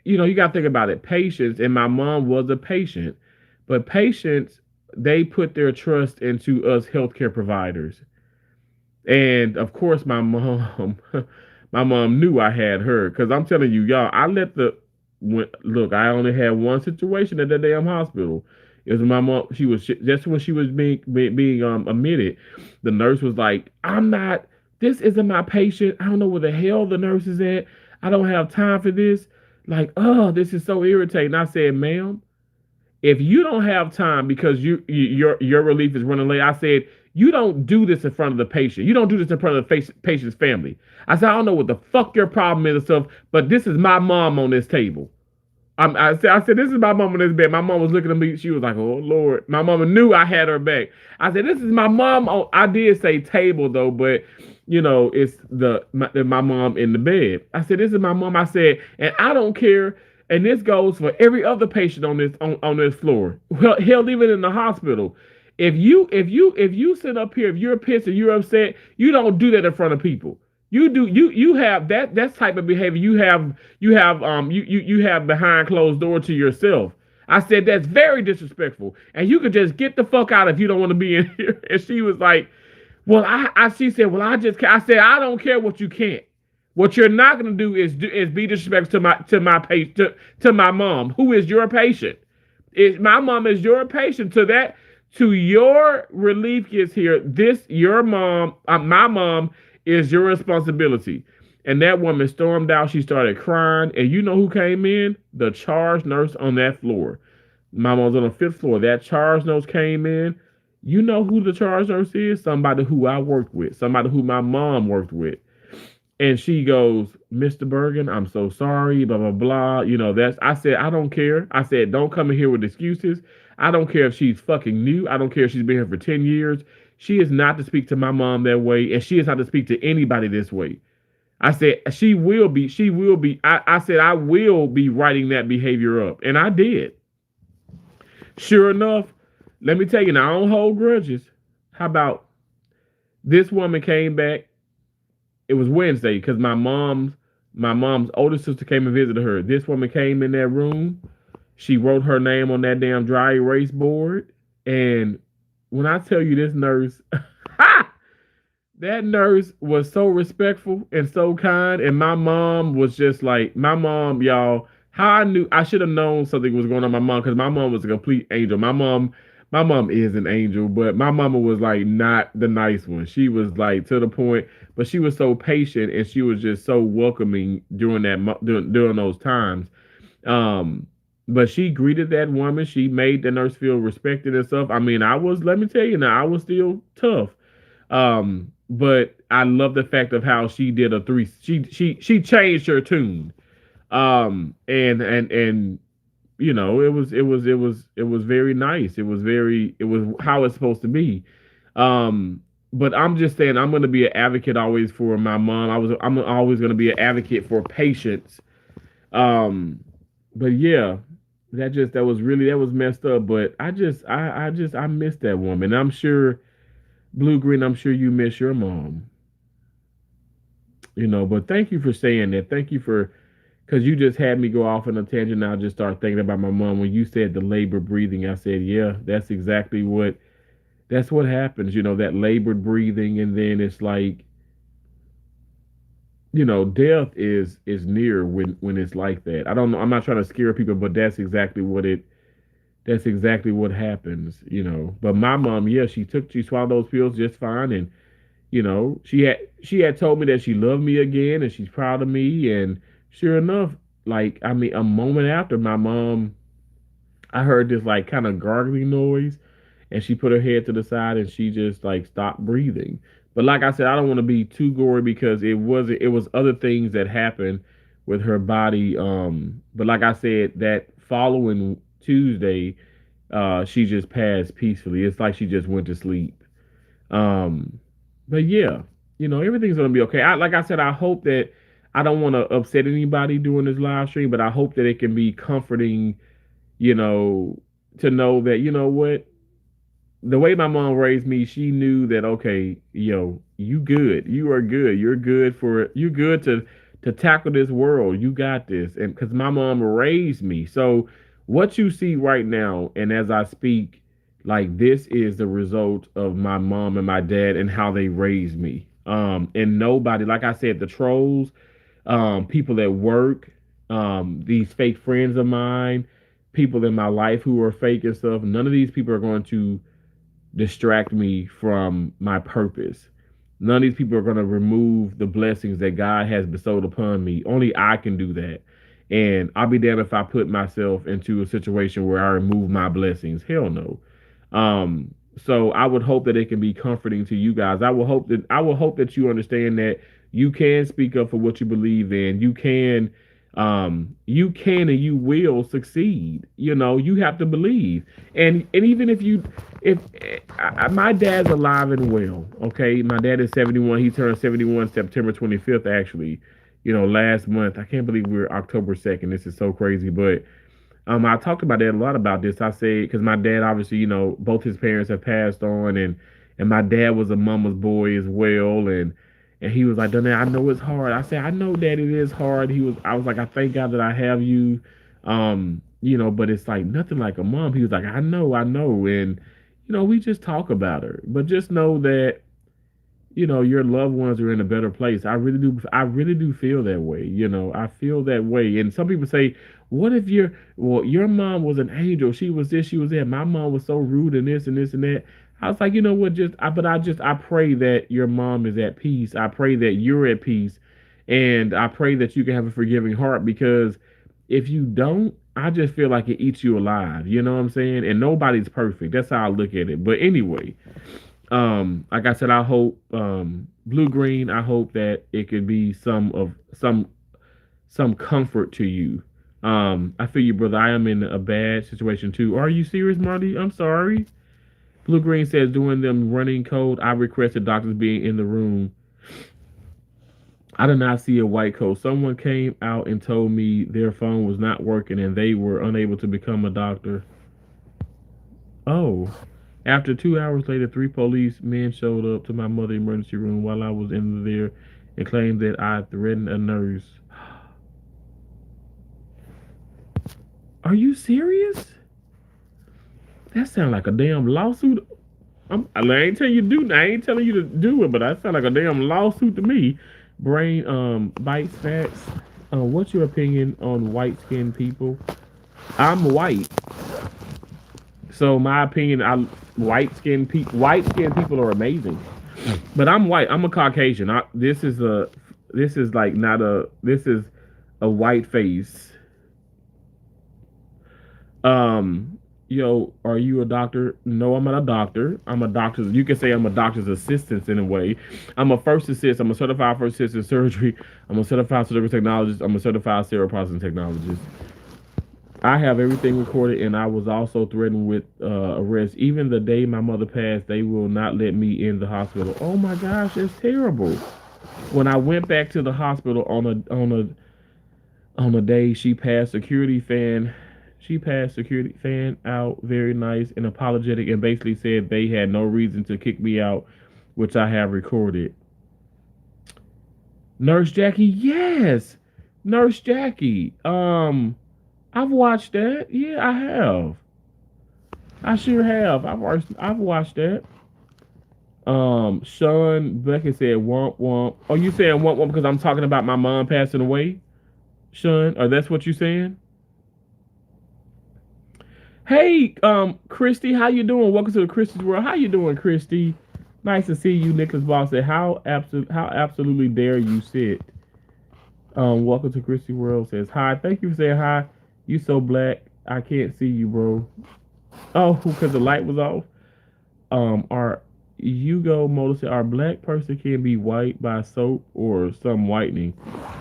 you know, you got to think about it. Patients, and my mom was a patient, but patients, they put their trust into us healthcare providers. And of course, my mom, my mom knew I had her because I'm telling you, y'all, I let the look. I only had one situation at that damn hospital. It was my mom. She was just when she was being admitted. The nurse was like, "I'm not. This isn't my patient. I don't know where the hell the nurse is at. I don't have time for this. Like, oh, this is so irritating." I said, "Ma'am, if you don't have time because your relief is running late," I said, "you don't do this in front of the patient. You don't do this in front of the patient's family." I said, "I don't know what the fuck your problem is and stuff, but this is my mom on this table." I said, "This is my mom on this bed." My mom was looking at me. She was like, "Oh Lord." My mama knew I had her back. I said, "This is my mom on." I did say table though, but you know, it's my mom in the bed. I said, "This is my mom." I said, "And I don't care." And this goes for every other patient on this floor. Well, hell, even in the hospital. If you sit up here, if you're pissed and you're upset, you don't do that in front of people. You have that type of behavior. You have behind closed door to yourself. I said that's very disrespectful, and you could just get the fuck out if you don't want to be in here. And she was like, "Well, she said, well, I just can't." I said, "I don't care what you can't. What you're not going to do is be disrespectful to my mom, who is your patient. My mom is your patient. To your relief gets here. This your mom, my mom is your responsibility." And that woman stormed out. She started crying, and you know who came in? The charge nurse on that floor. My mom's on the fifth floor. That charge nurse came in. You know who the charge nurse is? Somebody who I worked with. Somebody who my mom worked with. And she goes, Mr. Bergen, I'm so sorry, blah, blah, blah. I said, I don't care. I said, don't come in here with excuses. I don't care if she's fucking new. I don't care if she's been here for 10 years. She is not to speak to my mom that way, and she is not to speak to anybody this way. I said, I said, I will be writing that behavior up. And I did. Sure enough, let me tell you, now I don't hold grudges. How about this woman came back? It was Wednesday because my mom's older sister came and visited her. This woman came in that room. She wrote her name on that damn dry erase board. And when I tell you this nurse, that nurse was so respectful and so kind. And my mom was just like, my mom, y'all, how I knew I should have known something was going on with my mom because my mom was a complete angel. My mom is an angel, but my mama was like not the nice one. She was like to the point, but she was so patient and she was just so welcoming during those times. Um, but she greeted that woman. She made the nurse feel respected and stuff. I mean, let me tell you now, I was still tough. But I love the fact of how she did a three. She changed her tune. And it was very nice. It was how it's supposed to be. But I'm just saying I'm going to be an advocate always for my mom. I'm always going to be an advocate for patience. Um, but yeah, that was messed up. But I miss that woman. I'm sure Blue Green. I'm sure you miss your mom. But thank you for saying that. Thank you for because you just had me go off on a tangent. I just started thinking about my mom when you said the labor breathing. I said, yeah, that's what happens. That labored breathing, and then it's like death is near when it's like that. I don't know. I'm not trying to scare people, but That's exactly what happens. But my mom, yeah, she swallowed those pills just fine, and she had told me that she loved me again and she's proud of me. And sure enough, like I mean, a moment after my mom, I heard this like kind of gargling noise, and she put her head to the side and she just like stopped breathing. But like I said, I don't want to be too gory because it was other things that happened with her body. But like I said, that following Tuesday, she just passed peacefully. It's like she just went to sleep. Um, but yeah, everything's gonna be okay. Like I said, I hope that I don't want to upset anybody doing this live stream, but I hope that it can be comforting, you know, to know that what the way my mom raised me, she knew that okay, you good, you are good, you're good to tackle this world. You got this, and because my mom raised me, so what you see right now, and as I speak, like this is the result of my mom and my dad and how they raised me. And nobody, like I said, the trolls, people at work, these fake friends of mine, people in my life who are fake and stuff. None of these people are going to distract me from my purpose. None of these people are going to remove the blessings that God has bestowed upon me. Only I can do that. And I'll be damned if I put myself into a situation where I remove my blessings. Hell no. So I would hope that it can be comforting to you guys. I will hope that you understand that you can speak up for what you believe in. You can and you will succeed. You have to believe. And even if my dad's alive and well, okay, my dad is 71. He turned 71 September 25th, actually, last month. I can't believe we're October 2nd. This is so crazy. But I talked about that a lot about this. I say because my dad, obviously, both his parents have passed on, and my dad was a mama's boy as well, and he was like, Donnell, I know it's hard. I said, I know that it is hard. I was like, I thank God that I have you, but it's like nothing like a mom. He was like, I know, and we just talk about her, but just know that your loved ones are in a better place. I really do feel that way. I feel that way. And some people say, what if your mom was an angel? She was this, she was that. My mom was so rude and this and this and that. I was like, you know what? I pray that your mom is at peace. I pray that you're at peace. And I pray that you can have a forgiving heart because if you don't, I just feel like it eats you alive. You know what I'm saying? And nobody's perfect. That's how I look at it. But anyway, Like I said, I hope blue green. I hope that it could be some comfort to you. I feel you, brother. I am in a bad situation too. Are you serious, Marty? I'm sorry. Blue green says during them running cold, I requested doctors being in the room. I did not see a white coat. Someone came out and told me their phone was not working and they were unable to become a doctor. Oh. After 2 hours later, three police men showed up to my mother's emergency room while I was in there and claimed that I threatened a nurse. Are you serious? That sounds like a damn lawsuit. I ain't telling you to do. I ain't telling you to do it, but that sounds like a damn lawsuit to me. Brain bites facts. What's your opinion on white skinned people? I'm white, so my opinion, white skinned people are amazing. But I'm white. I'm a Caucasian. This is like not a this is a white face. Um, are you a doctor? No, I'm not a doctor. I'm a doctor. You can say I'm a doctor's assistant in a way. I'm a first assist. I'm a certified first assist in surgery. I'm a certified surgical technologist. I'm a certified sterile processing technologist. I have everything recorded, and I was also threatened with arrest. Even the day my mother passed, they will not let me in the hospital. Oh my gosh, that's terrible. When I went back to the hospital on a day she passed security fan out very nice and apologetic and basically said they had no reason to kick me out, which I have recorded. Nurse Jackie, yes. Nurse Jackie. I've watched that. Yeah, I have. I sure have. I've watched that. Sean Beckett said womp womp. Oh, you saying womp womp because I'm talking about my mom passing away? Sean, or that's what you saying? Hey, Christy, how you doing? Welcome to the Christy's World. How you doing, Christy? Nice to see you. Nicholas Boss said, how absolutely dare you sit? Welcome to Christy World says hi. Thank you for saying hi. You so black. I can't see you, bro. Oh, because the light was off. Our Hugo Motor said, our black person can be white by soap or some whitening.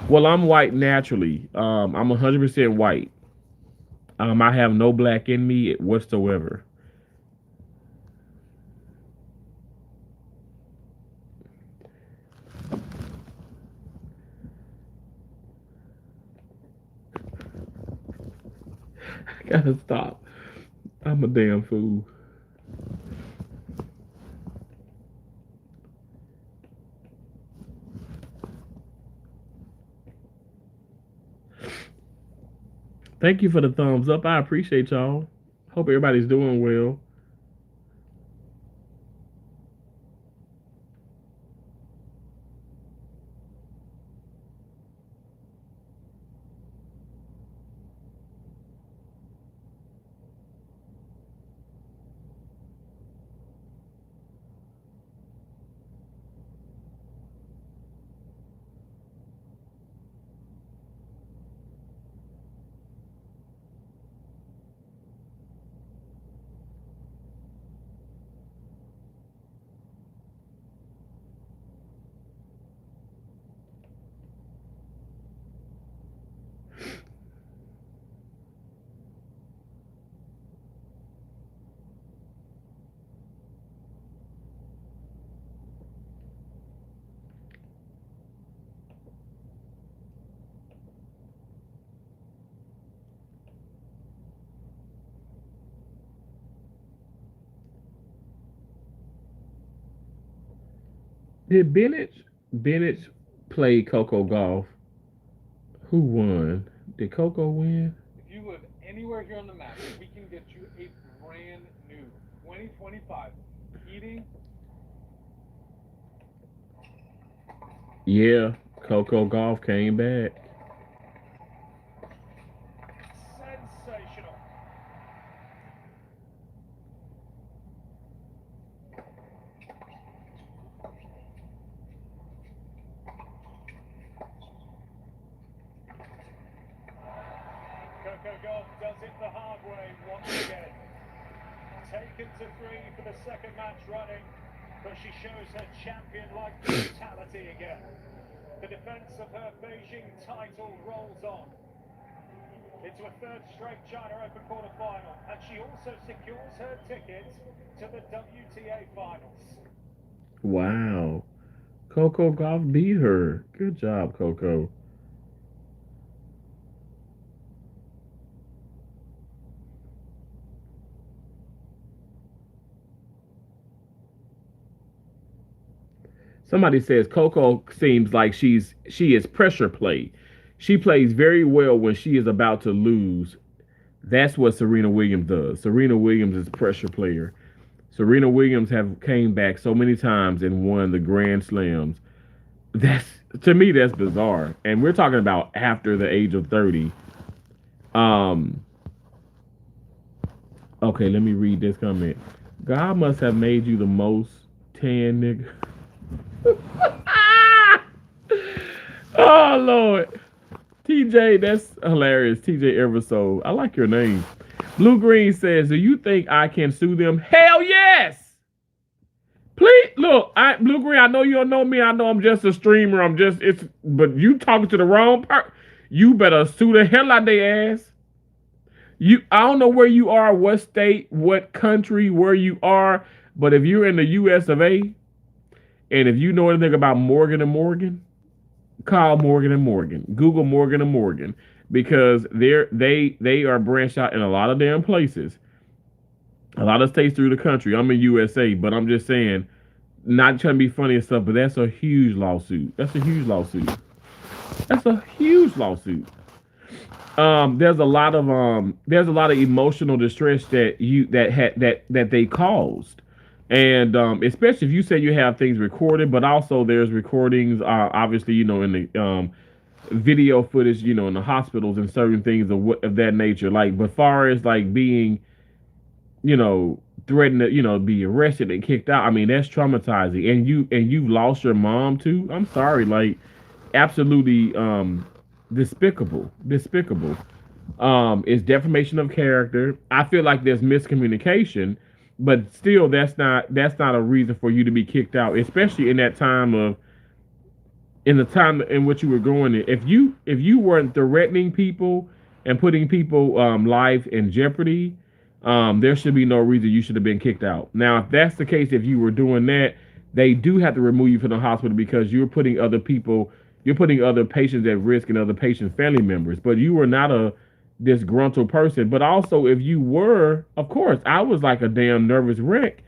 Well, I'm white naturally. I'm 100% white. I have no black in me whatsoever. I gotta stop. I'm a damn fool. Thank you for the thumbs up. I appreciate y'all. Hope everybody's doing well. Did Bennett play Coco Golf? Who won? Did Coco win? If you live anywhere here on the map, we can get you a brand new 2025 heating. Yeah, Coco Golf came back. Sensational. Coco Golf does it the hard way once again. Taken to three for the second match running. but she shows her champion-like brutality again. The defense of her Beijing title rolls on. Into a third straight China Open quarterfinal, and she also secures her ticket to the WTA finals. Wow. Coco Gauff beat her. Good job, Coco. Somebody says Coco seems like she is pressure play. She plays very well when she is about to lose. That's what Serena Williams does. Serena Williams is pressure player. Serena Williams have came back so many times and won the Grand Slams. That's to me that's bizarre. And we're talking about after the age of 30. Um okay, let me read this comment. God must have made you the most tan nigga. Oh Lord. TJ, that's hilarious. TJ Everso. I like your name. Blue Green says, do you think I can sue them? Hell yes. Please look, Blue Green, I know you don't know me. I know I'm just a streamer. But you talking to the wrong part. You better sue the hell out their ass. I don't know where you are, what state, what country, where you are, but if you're in the US of A, and if you know anything about Morgan and Morgan, call Morgan and Morgan. Google Morgan and Morgan because they are branched out in a lot of damn places, a lot of states through the country. I'm in USA, but I'm just saying, not trying to be funny and stuff, but that's a huge lawsuit. That's a huge lawsuit. That's a huge lawsuit. There's a lot of emotional distress that they caused. And especially if you say you have things recorded, but also there's recordings, obviously, you know, in the video footage, you know, in the hospitals and certain things of that nature. Like, but far as like being, you know, threatened to, you know, be arrested and kicked out. I mean, that's traumatizing. And you lost your mom too. I'm sorry, like, absolutely despicable. Despicable. It's defamation of character. I feel like there's miscommunication. But still, that's not a reason for you to be kicked out, especially in the time in which you were going. If you weren't threatening people and putting people life in jeopardy, there should be no reason you should have been kicked out. Now, if that's the case, if you were doing that, they do have to remove you from the hospital because you're putting other patients at risk and other patients' family members. But you were not a disgruntled person. But also, if you were, of course, I was like a damn nervous wreck.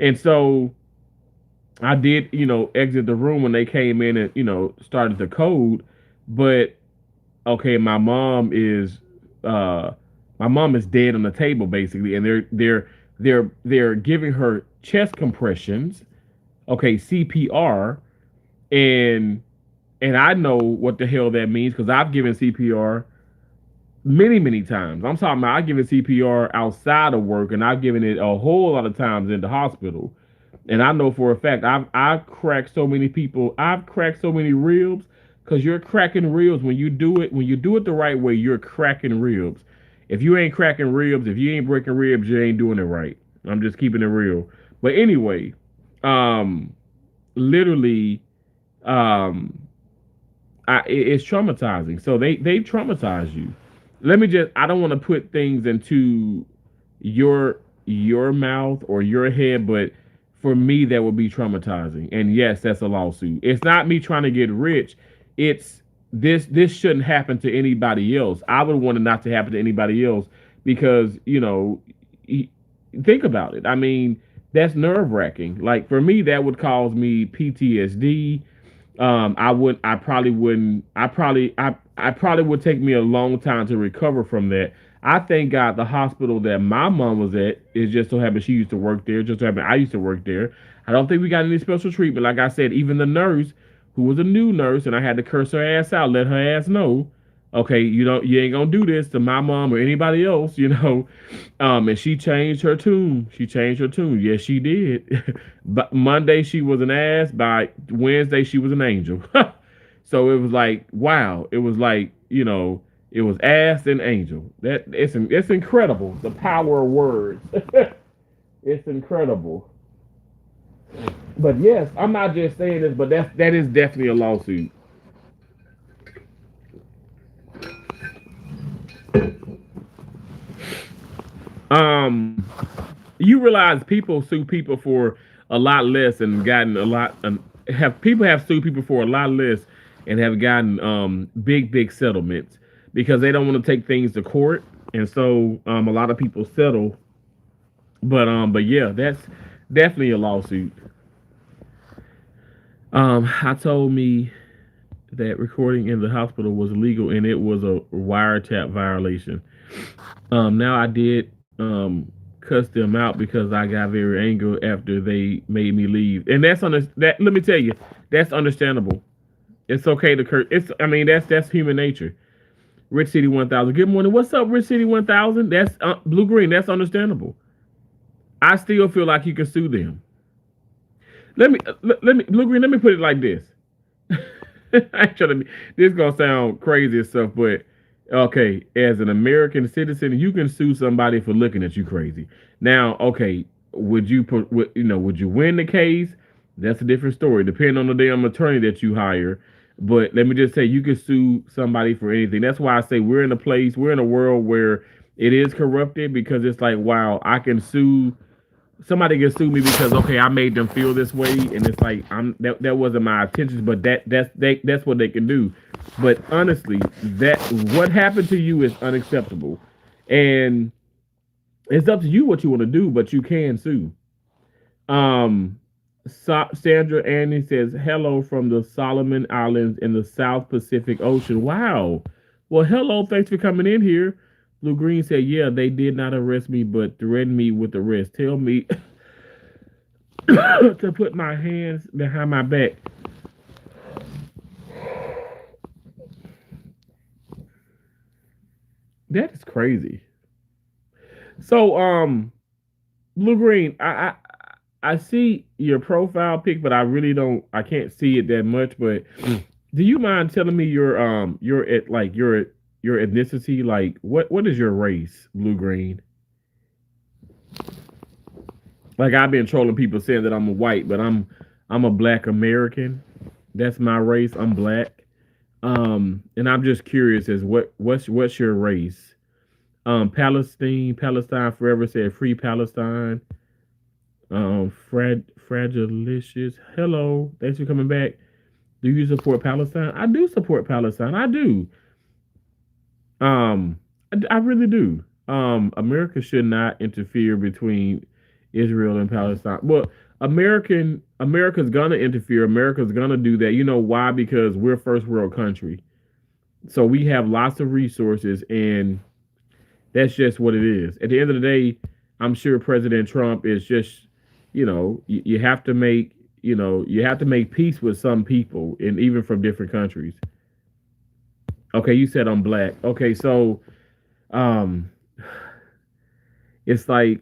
And so I did, you know, exit the room when they came in and, you know, started the code. But okay, my mom is dead on the table basically, and they're giving her chest compressions, okay, CPR, and I know what the hell that means because I've given CPR many times. I'm talking about I've given CPR outside of work, and I've given it a whole lot of times in the hospital. And I know for a fact I've cracked so many people. I've cracked so many ribs because you're cracking ribs when you do it the right way. You're cracking ribs. If you ain't cracking ribs, if you ain't breaking ribs, you ain't doing it right. I'm just keeping it real. But anyway, literally, it's traumatizing. So they traumatize you. I don't want to put things into your mouth or your head, but for me, that would be traumatizing. And yes, that's a lawsuit. It's not me trying to get rich. It's this shouldn't happen to anybody else. I would want it not to happen to anybody else because, you know, think about it. I mean, that's nerve wracking. Like for me, that would cause me PTSD. I probably would take me a long time to recover from that. I thank God the hospital that my mom was at is just so happened she used to work there. Just so happened I used to work there. I don't think we got any special treatment. Like I said, even the nurse, who was a new nurse, and I had to curse her ass out, let her ass know, okay, you ain't gonna do this to my mom or anybody else, you know. And she changed her tune. Yes, she did. But Monday she was an ass. By Wednesday she was an angel. So it was like, wow. It was like, you know, it was ass and angel. It's incredible. The power of words. It's incredible. But yes, I'm not just saying this, but that is definitely a lawsuit. Um, you realize people sue people for a lot less and gotten a lot. Have people have sued people for a lot less and have gotten big settlements because they don't want to take things to court, and so a lot of people settle. But yeah, that's definitely a lawsuit. I told me that recording in the hospital was illegal and it was a wiretap violation. Now I did cuss them out because I got very angry after they made me leave, and that. Let me tell you, that's understandable. It's okay to curse. It's I mean that's human nature. Rich City 1000. Good morning. What's up, Rich City 1000? That's Blue Green. That's understandable. I still feel like you can sue them. Let me Blue Green. Let me put it like this. I try to be, this gonna sound crazy and stuff, but okay, as an American citizen, you can sue somebody for looking at you crazy. Now, okay, would you win the case? That's a different story, depending on the damn attorney that you hire. But let me just say, you can sue somebody for anything. That's why I say we're in a world where it is corrupted because it's like, wow, I can sue somebody can sue me because okay, I made them feel this way, and it's like that wasn't my intentions, but that's what they can do. But honestly, that what happened to you is unacceptable, and it's up to you what you want to do, but you can sue. Um, Sandra Annie says hello from the Solomon Islands in the South Pacific Ocean. Wow. Well, hello. Thanks for coming in here. Blue Green said, yeah, they did not arrest me, but threatened me with arrest. Tell me to put my hands behind my back. That is crazy. So, Blue Green, I see your profile pic, but I really don't. I can't see it that much. But do you mind telling me your ethnicity? Like, what is your race, Blue Green? Like, I've been trolling people saying that I'm a white, but I'm a Black American. That's my race. I'm black. And I'm just curious as what's your race? Palestine forever said free Palestine. Fragilicious. Hello, thanks for coming back. Do you support Palestine? I do support Palestine. I do. I really do. America should not interfere between Israel and Palestine. Well, America's gonna interfere. America's gonna do that. You know why? Because we're a first world country, so we have lots of resources, and that's just what it is. At the end of the day, I'm sure President Trump is just, you have to make, you have to make peace with some people, and even from different countries. Okay, you said I'm black. Okay, so um, it's like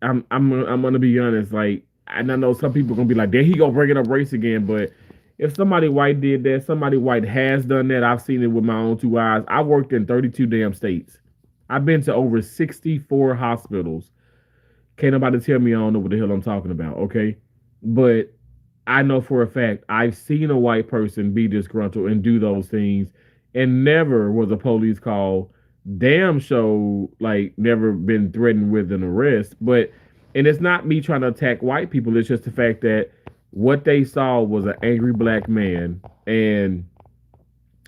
I'm gonna be honest. Like, and I know some people are gonna be like, "There he go bringing up race again." But if somebody white did that, somebody white has done that. I've seen it with my own two eyes. I worked in 32 damn states. I've been to over 64 hospitals. Can't nobody tell me I don't know what the hell I'm talking about, okay? But I know for a fact I've seen a white person be disgruntled and do those things, and never was a police call. Damn show, like, never been threatened with an arrest. But and it's not me trying to attack white people. It's just the fact that what they saw was an angry black man, and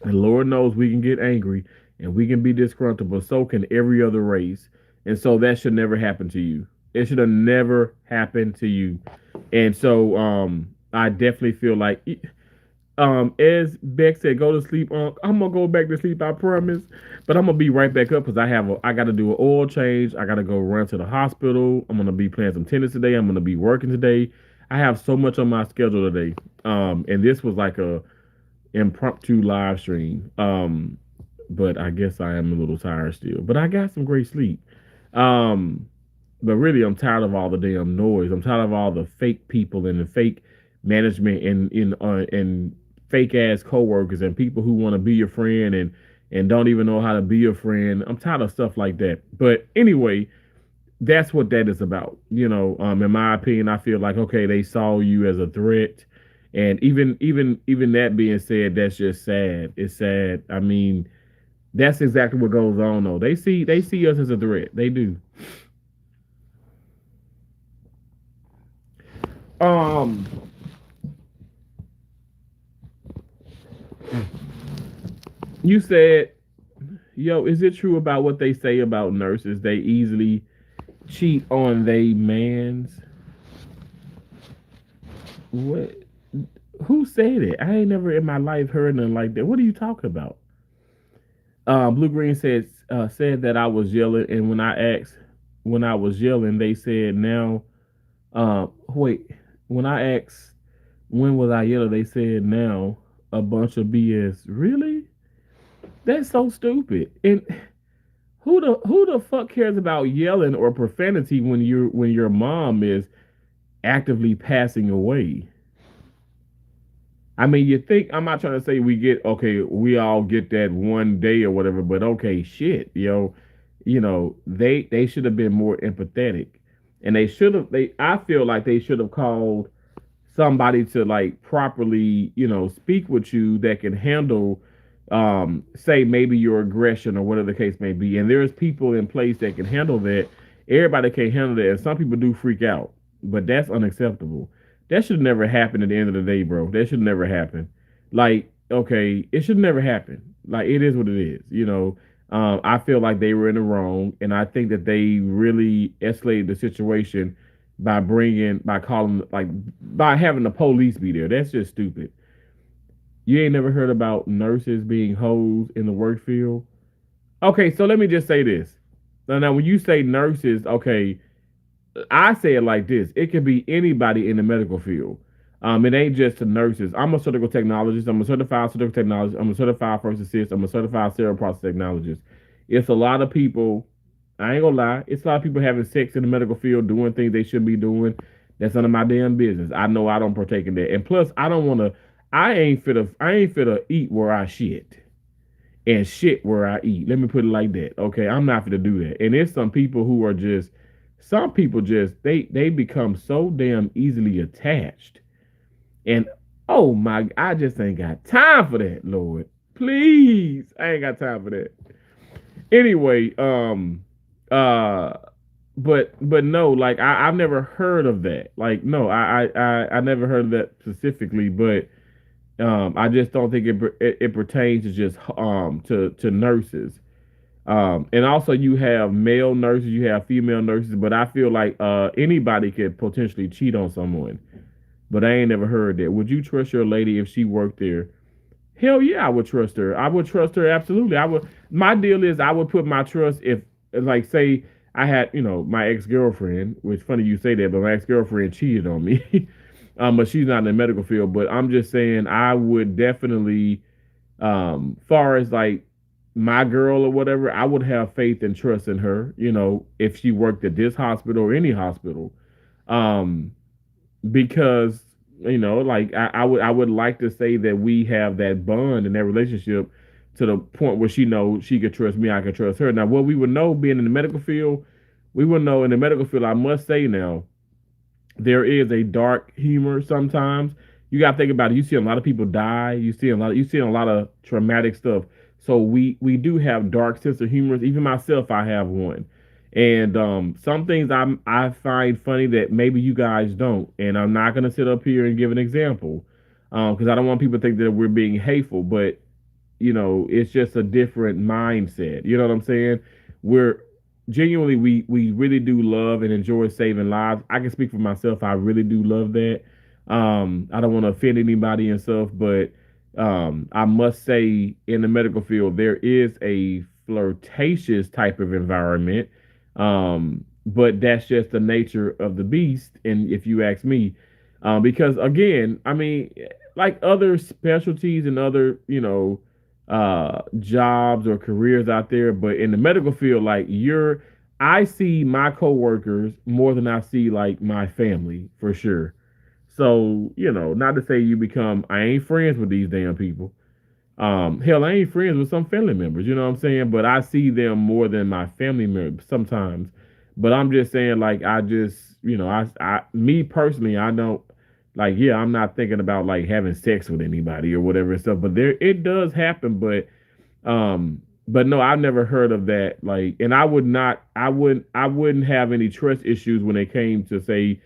Lord knows we can get angry and we can be disgruntled, but so can every other race. And so that should never happen to you. It should have never happened to you. And so I definitely feel like as Beck said, go to sleep. I'm gonna go back to sleep, I promise. But I'm gonna be right back up because I gotta do an oil change. I gotta go run to the hospital. I'm gonna be playing some tennis today. I'm gonna be working today. I have so much on my schedule today. And this was like a impromptu live stream. But I guess I am a little tired still. But I got some great sleep. Um, but really, I'm tired of all the damn noise. I'm tired of all the fake people and the fake management and fake ass coworkers and people who want to be your friend and don't even know how to be your friend. I'm tired of stuff like that. But anyway, That's what that is about. In my opinion, I feel like okay, they saw you as a threat, and even that being said, that's just sad. It's sad. I mean, that's exactly what goes on though. They see us as a threat. They do. Um, you said, yo, is it true about what they say about nurses? They easily cheat on they mans. What? Who said it? I ain't never in my life heard nothing like that. What are you talking about? Blue Green said that I was yelling, and when I was yelling, they said now. Wait, when I asked when was I yelling, they said now a bunch of BS. Really? That's so stupid. And who the fuck cares about yelling or profanity when your mom is actively passing away? I mean, you think I'm not trying to say we all get that one day or whatever, but okay, shit, they should have been more empathetic, and I feel like they should have called somebody to like properly, speak with you that can handle, say maybe your aggression or whatever the case may be. And there's people in place that can handle that. Everybody can't handle that, and some people do freak out, but that's unacceptable. That should never happen at the end of the day, bro. That should never happen. Like, okay, it should never happen. Like, it is what it is. I feel like they were in the wrong, and I think that they really escalated the situation by calling, like, by having the police be there. That's just stupid. You ain't never heard about nurses being hoes in the work field? Okay, so let me just say this. Now when you say nurses, okay, I say it like this: it could be anybody in the medical field. It ain't just the nurses. I'm a surgical technologist. I'm a certified surgical technologist. I'm a certified first assist. I'm a certified sterile process technologist. It's a lot of people. I ain't gonna lie. It's a lot of people having sex in the medical field, doing things they shouldn't be doing. That's none of my damn business. I know I don't partake in that. And plus, I don't want to. I ain't fit to eat where I shit and shit where I eat. Let me put it like that. Okay, I'm not gonna do that. And there's some people just they become so damn easily attached. And oh my, I just ain't got time for that, Lord. Please, I ain't got time for that. Anyway, uh, but no, like I've never heard of that. Like no, I never heard of that specifically, but I just don't think it pertains to just to nurses. And also you have male nurses, you have female nurses, but I feel like anybody could potentially cheat on someone. But I ain't never heard that. Would you trust your lady if she worked there? Hell yeah, I would trust her. I would trust her absolutely. I would. My deal is I would put my trust if, like, say I had, my ex girlfriend. Which funny you say that, but my ex girlfriend cheated on me. But she's not in the medical field. But I'm just saying I would definitely, far as like my girl or whatever, I would have faith and trust in her. If she worked at this hospital or any hospital. Um, because like I would like to say that we have that bond and that relationship to the point where she knows she could trust me, I could trust her. Now, what we would know being in the medical field, we would know in the medical field. I must say now, there is a dark humor sometimes. You got to think about it. You see a lot of people die. You see a lot of traumatic stuff. So we do have dark sense of humor. Even myself, I have one. And some things I find funny that maybe you guys don't. And I'm not gonna sit up here and give an example because I don't want people to think that we're being hateful. But it's just a different mindset. You know what I'm saying? We're genuinely we really do love and enjoy saving lives. I can speak for myself. I really do love that. I don't want to offend anybody and stuff, but I must say in the medical field there is a flirtatious type of environment. But that's just the nature of the beast. And if you ask me, because again, I mean, like other specialties and other, jobs or careers out there, but in the medical field, like I see my coworkers more than I see like my family for sure. So, not to say I ain't friends with these damn people. Hell, I ain't friends with some family members, you know what I'm saying? But I see them more than my family members sometimes. But I'm just saying, like, I just, me personally, I don't, like, yeah, I'm not thinking about like having sex with anybody or whatever and stuff. But there, it does happen. But no, I've never heard of that. Like, and I would not, I wouldn't have any trust issues when it came to say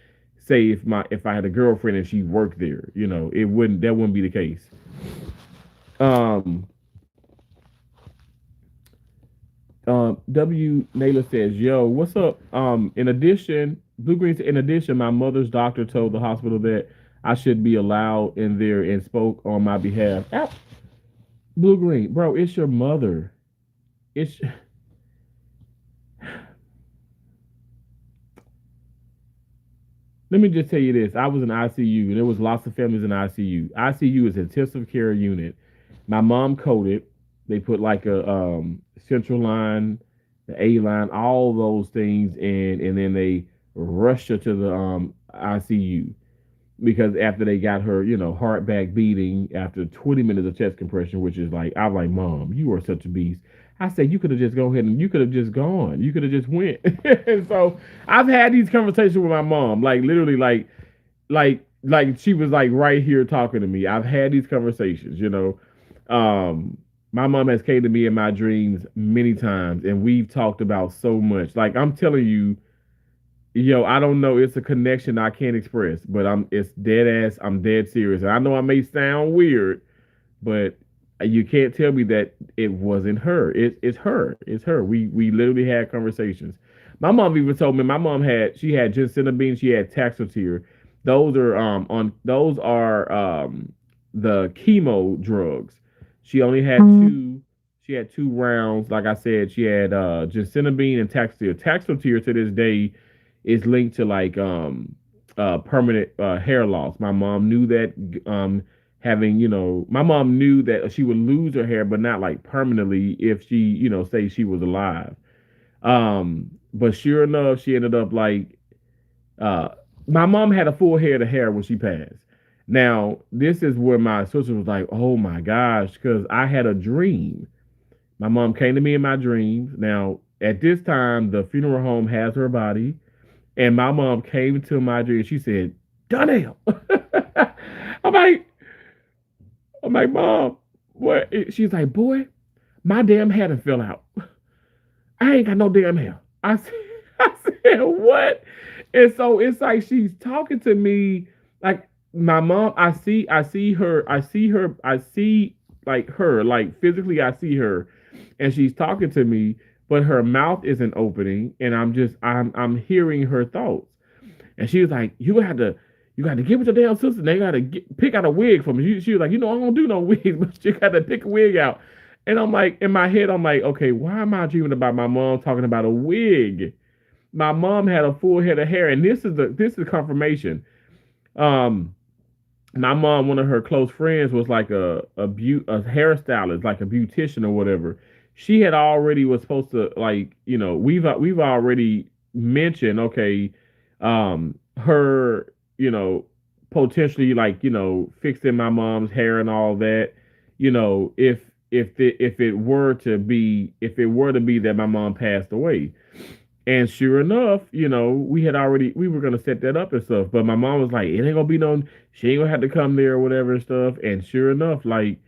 if I had a girlfriend and she worked there. That wouldn't be the case. Um, W Naylor says, "Yo, what's up?" In addition, Blue Greens. In addition, my mother's doctor told the hospital that I should be allowed in there and spoke on my behalf. Blue Green, bro, it's your mother. It's Let me just tell you this. I was in ICU, and there was lots of families in ICU. ICU is intensive care unit. My mom coded. They put like a central line, the A line, all those things in, and then they rushed her to the ICU because after they got her, heart back beating after 20 minutes of chest compression, which is like, I was like, Mom, you are such a beast. I said, you could have just go ahead and you could have just gone. You could have just went. And so I've had these conversations with my mom, like literally like she was like right here talking to me. I've had these conversations. My mom has came to me in my dreams many times and we've talked about so much. Like I'm telling you, yo, I don't know. It's a connection I can't express, but it's dead ass. I'm dead serious. And I know I may sound weird, but you can't tell me that it wasn't her. It's her. It's her. We literally had conversations. My mom even told me she had ginseng, she had Taxotere. Those are the chemo drugs. She only had two. She had 2 rounds. Like I said, she had ginseng and Taxotere. Taxotere to this day is linked to like permanent hair loss. My mom knew that my mom knew that she would lose her hair, but not like permanently if she, say she was alive. But sure enough, she ended up like uh my mom had a full head of hair when she passed. Now, this is where my sister was like, "Oh my gosh," because I had a dream. My mom came to me in my dreams. Now, at this time, the funeral home has her body, and my mom came to my dream. She said, "Donnell." I'm like, Mom, what? She's like, boy, my damn hair done fell out. I ain't got no damn hair. I said, what? And so it's like she's talking to me like my mom. I see like her, like physically, I see her, and she's talking to me, but her mouth isn't opening, and I'm hearing her thoughts. And she was like, you got to give it to damn sister. They got to pick out a wig for me. She was like, I don't do no wigs, but you got to pick a wig out. And I'm like, in my head, I'm like, okay, why am I dreaming about my mom talking about a wig? My mom had a full head of hair, and this is confirmation. Um, my mom, one of her close friends, was like a hairstylist, like a beautician or whatever. She had already was supposed to like, we've already mentioned, okay, her, potentially like, fixing my mom's hair and all that, if it were to be that my mom passed away. And sure enough, we were gonna set that up and stuff. But my mom was like, it ain't gonna be no, she ain't gonna have to come there or whatever and stuff. And sure enough, like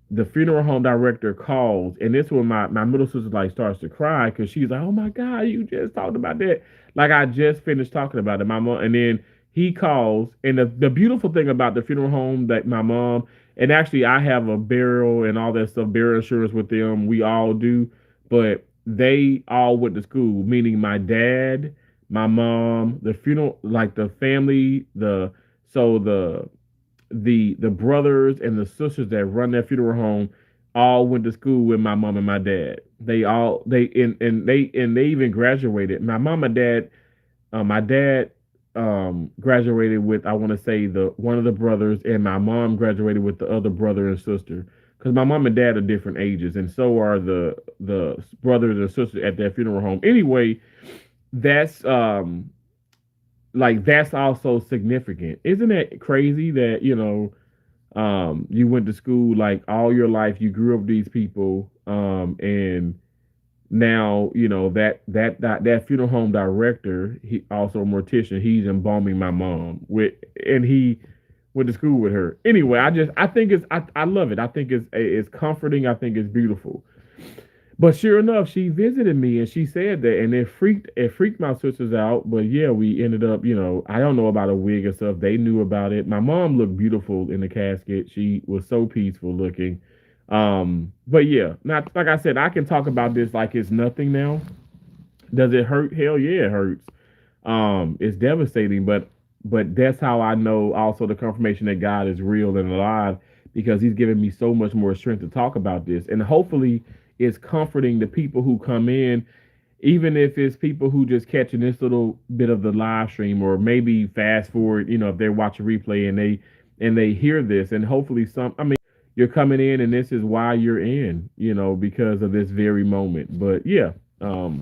the funeral home director calls, and this when my middle sister like starts to cry because she's like, "Oh my God, you just talked about that." Like I just finished talking about it. My mom, and then he calls, and the beautiful thing about the funeral home that my mom, and actually I have a burial and all that stuff, burial insurance with them. We all do, but they all went to school, meaning my dad, my mom, the funeral, like the family, the brothers and the sisters that run that funeral home all went to school with my mom and my dad. They even graduated. My mom and dad, my dad graduated with, I want to say, the one of the brothers, and my mom graduated with the other brother and sister. Because my mom and dad are different ages, and so are the brothers and sisters at that funeral home. Anyway, that's that's also significant. Isn't it crazy that you went to school like all your life, you grew up with these people, and Now, that funeral home director, he also a mortician. He's embalming my mom and he went to school with her. Anyway, I think I love it. I think it's comforting. I think it's beautiful. But sure enough, she visited me and she said that, and it freaked my sisters out. But yeah, we ended up, I don't know about a wig and stuff. They knew about it. My mom looked beautiful in the casket. She was so peaceful looking. But yeah, not like I said, I can talk about this like it's nothing now. Does it hurt? Hell yeah, it hurts. It's devastating, but that's how I know also the confirmation that God is real and alive because He's given me so much more strength to talk about this, and hopefully, it's comforting the people who come in, even if it's people who just catching this little bit of the live stream, or maybe fast forward, if they're watching replay and they hear this, and hopefully some. I mean, you're coming in, and this is why you're in, because of this very moment. But yeah, but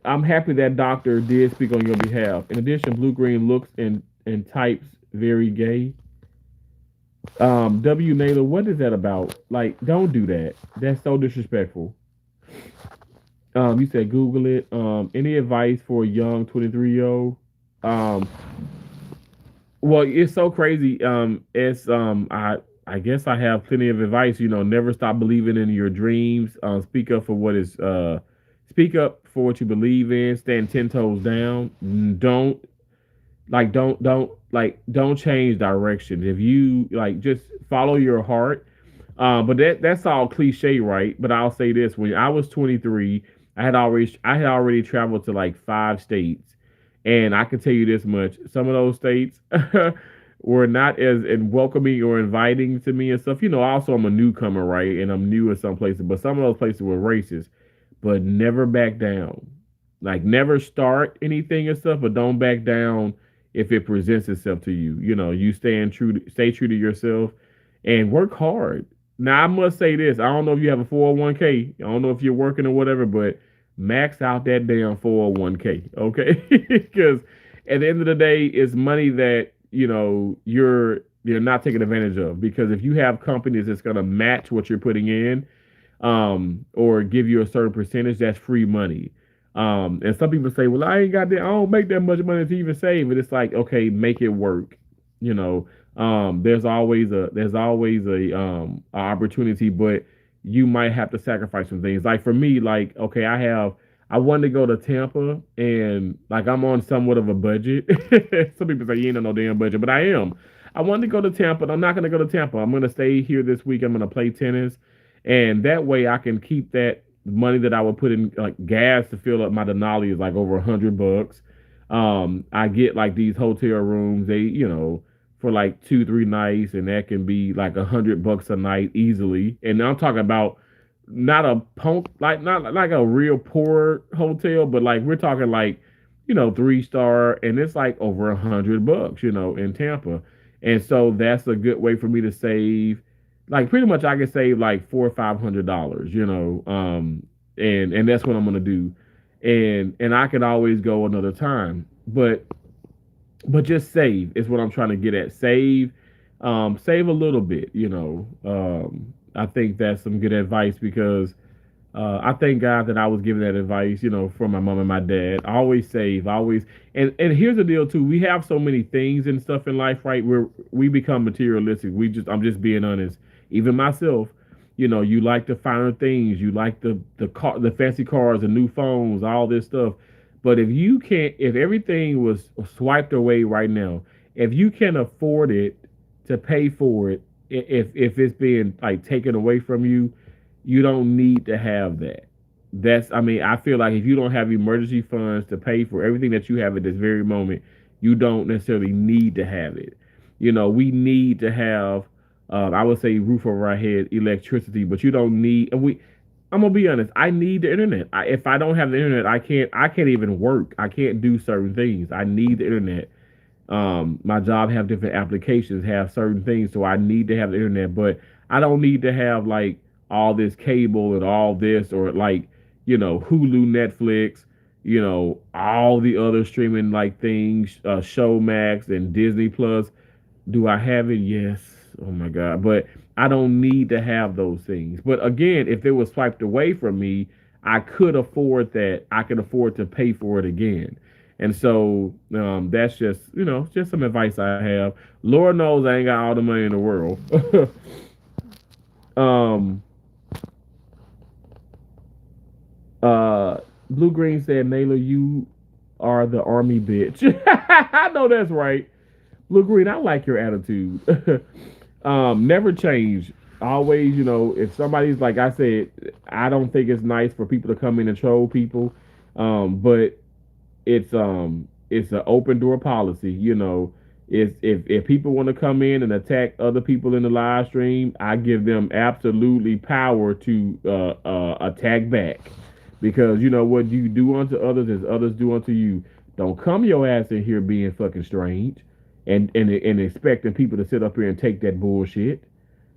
I'm happy that doctor did speak on your behalf. In addition, Blue Green looks and types very gay. W Naylor, what is that about? Like, don't do that. That's so disrespectful. You said Google it. Any advice for a young 23-year old? Um, well, it's so crazy. It's I guess I have plenty of advice. Never stop believing in your dreams. Speak up for what you believe in. Stand 10 toes down. Don't change direction. If you like, just follow your heart. But that's all cliche, right? But I'll say this: when I was 23, I had already traveled to like 5 states, and I can tell you this much: some of those states were not as welcoming or inviting to me and stuff. Also I'm a newcomer, right? And I'm new in some places, but some of those places were racist. But never back down. Like, never start anything and stuff, but don't back down if it presents itself to you. You stay true to yourself and work hard. Now, I must say this. I don't know if you have a 401k. I don't know if you're working or whatever, but max out that damn 401k, okay? Because at the end of the day, it's money that, you're not taking advantage of. Because if you have companies that's going to match what you're putting in, or give you a certain percentage, that's free money. And some people say, well, I don't make that much money to even save it. It's like, okay, make it work. You know, there's always a opportunity, but you might have to sacrifice some things. Like for me, like, okay, I wanted to go to Tampa, and like I'm on somewhat of a budget. Some people say you ain't on no damn budget, but I am. I wanted to go to Tampa, and I'm not gonna go to Tampa. I'm gonna stay here this week. I'm gonna play tennis, and that way I can keep that money that I would put in like gas to fill up my Denali is like over $100. I get like these hotel rooms, for like 2-3 nights, and that can be like $100 a night easily. And I'm talking about not a punk, like not like a real poor hotel, but like we're talking like 3 star, and it's like over $100, in Tampa. And so that's a good way for me to save. Like pretty much, I can save like $400 or $500, and that's what I'm gonna do. And I can always go another time, but just save is what I'm trying to get at. Save a little bit. I think that's some good advice because I thank God that I was given that advice, from my mom and my dad. Always save, always. And here's the deal too. We have so many things and stuff in life, right? Where we become materialistic. I'm just being honest. Even myself, you like the finer things. You like the fancy cars, the new phones, all this stuff. But if everything was swiped away right now, if you can afford it to pay for it, if it's being like taken away from you, you don't need to have that. I feel like if you don't have emergency funds to pay for everything that you have at this very moment, you don't necessarily need to have it. We need to have, I would say, roof over our head, electricity, but you don't need. I'm gonna be honest. I need the internet. If I don't have the internet, I can't even work. I can't do certain things. I need the internet. My job have different applications, have certain things, so I need to have the internet. But I don't need to have like all this cable and all this, or like Hulu, Netflix, all the other streaming like things, Showmax and Disney Plus. Do I have it? Yes. Oh my God. But I don't need to have those things. But again, if it was swiped away from me, I could afford that. I could afford to pay for it again. And so that's just, just some advice I have. Lord knows I ain't got all the money in the world. um, uh, Blue Green said, Naylor, you are the army bitch. I know that's right. Blue Green, I like your attitude. Never change. Always, if somebody's like I said, I don't think it's nice for people to come in and troll people. But it's an open door policy. If people want to come in and attack other people in the live stream, I give them absolutely power to attack back, because what you do unto others as others do unto you. Don't come your ass in here being fucking strange and expecting people to sit up here and take that bullshit.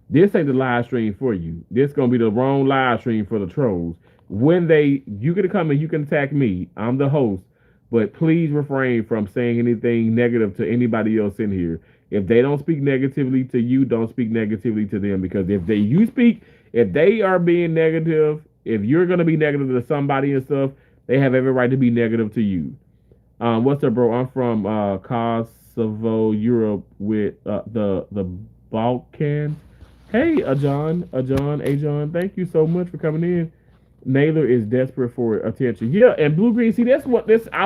This ain't the live stream for you. This gonna be the wrong live stream for the trolls. You can come and you can attack me. I'm the host, but please refrain from saying anything negative to anybody else in here. If they don't speak negatively to you, don't speak negatively to them, because if they are being negative, if you're gonna be negative to somebody and stuff, they have every right to be negative to you. What's up, bro? I'm from Kosovo, Europe, with the Balkans. Hey, Ajon, thank you so much for coming in. Naylor is desperate for attention. Yeah, and Blue Green, see, I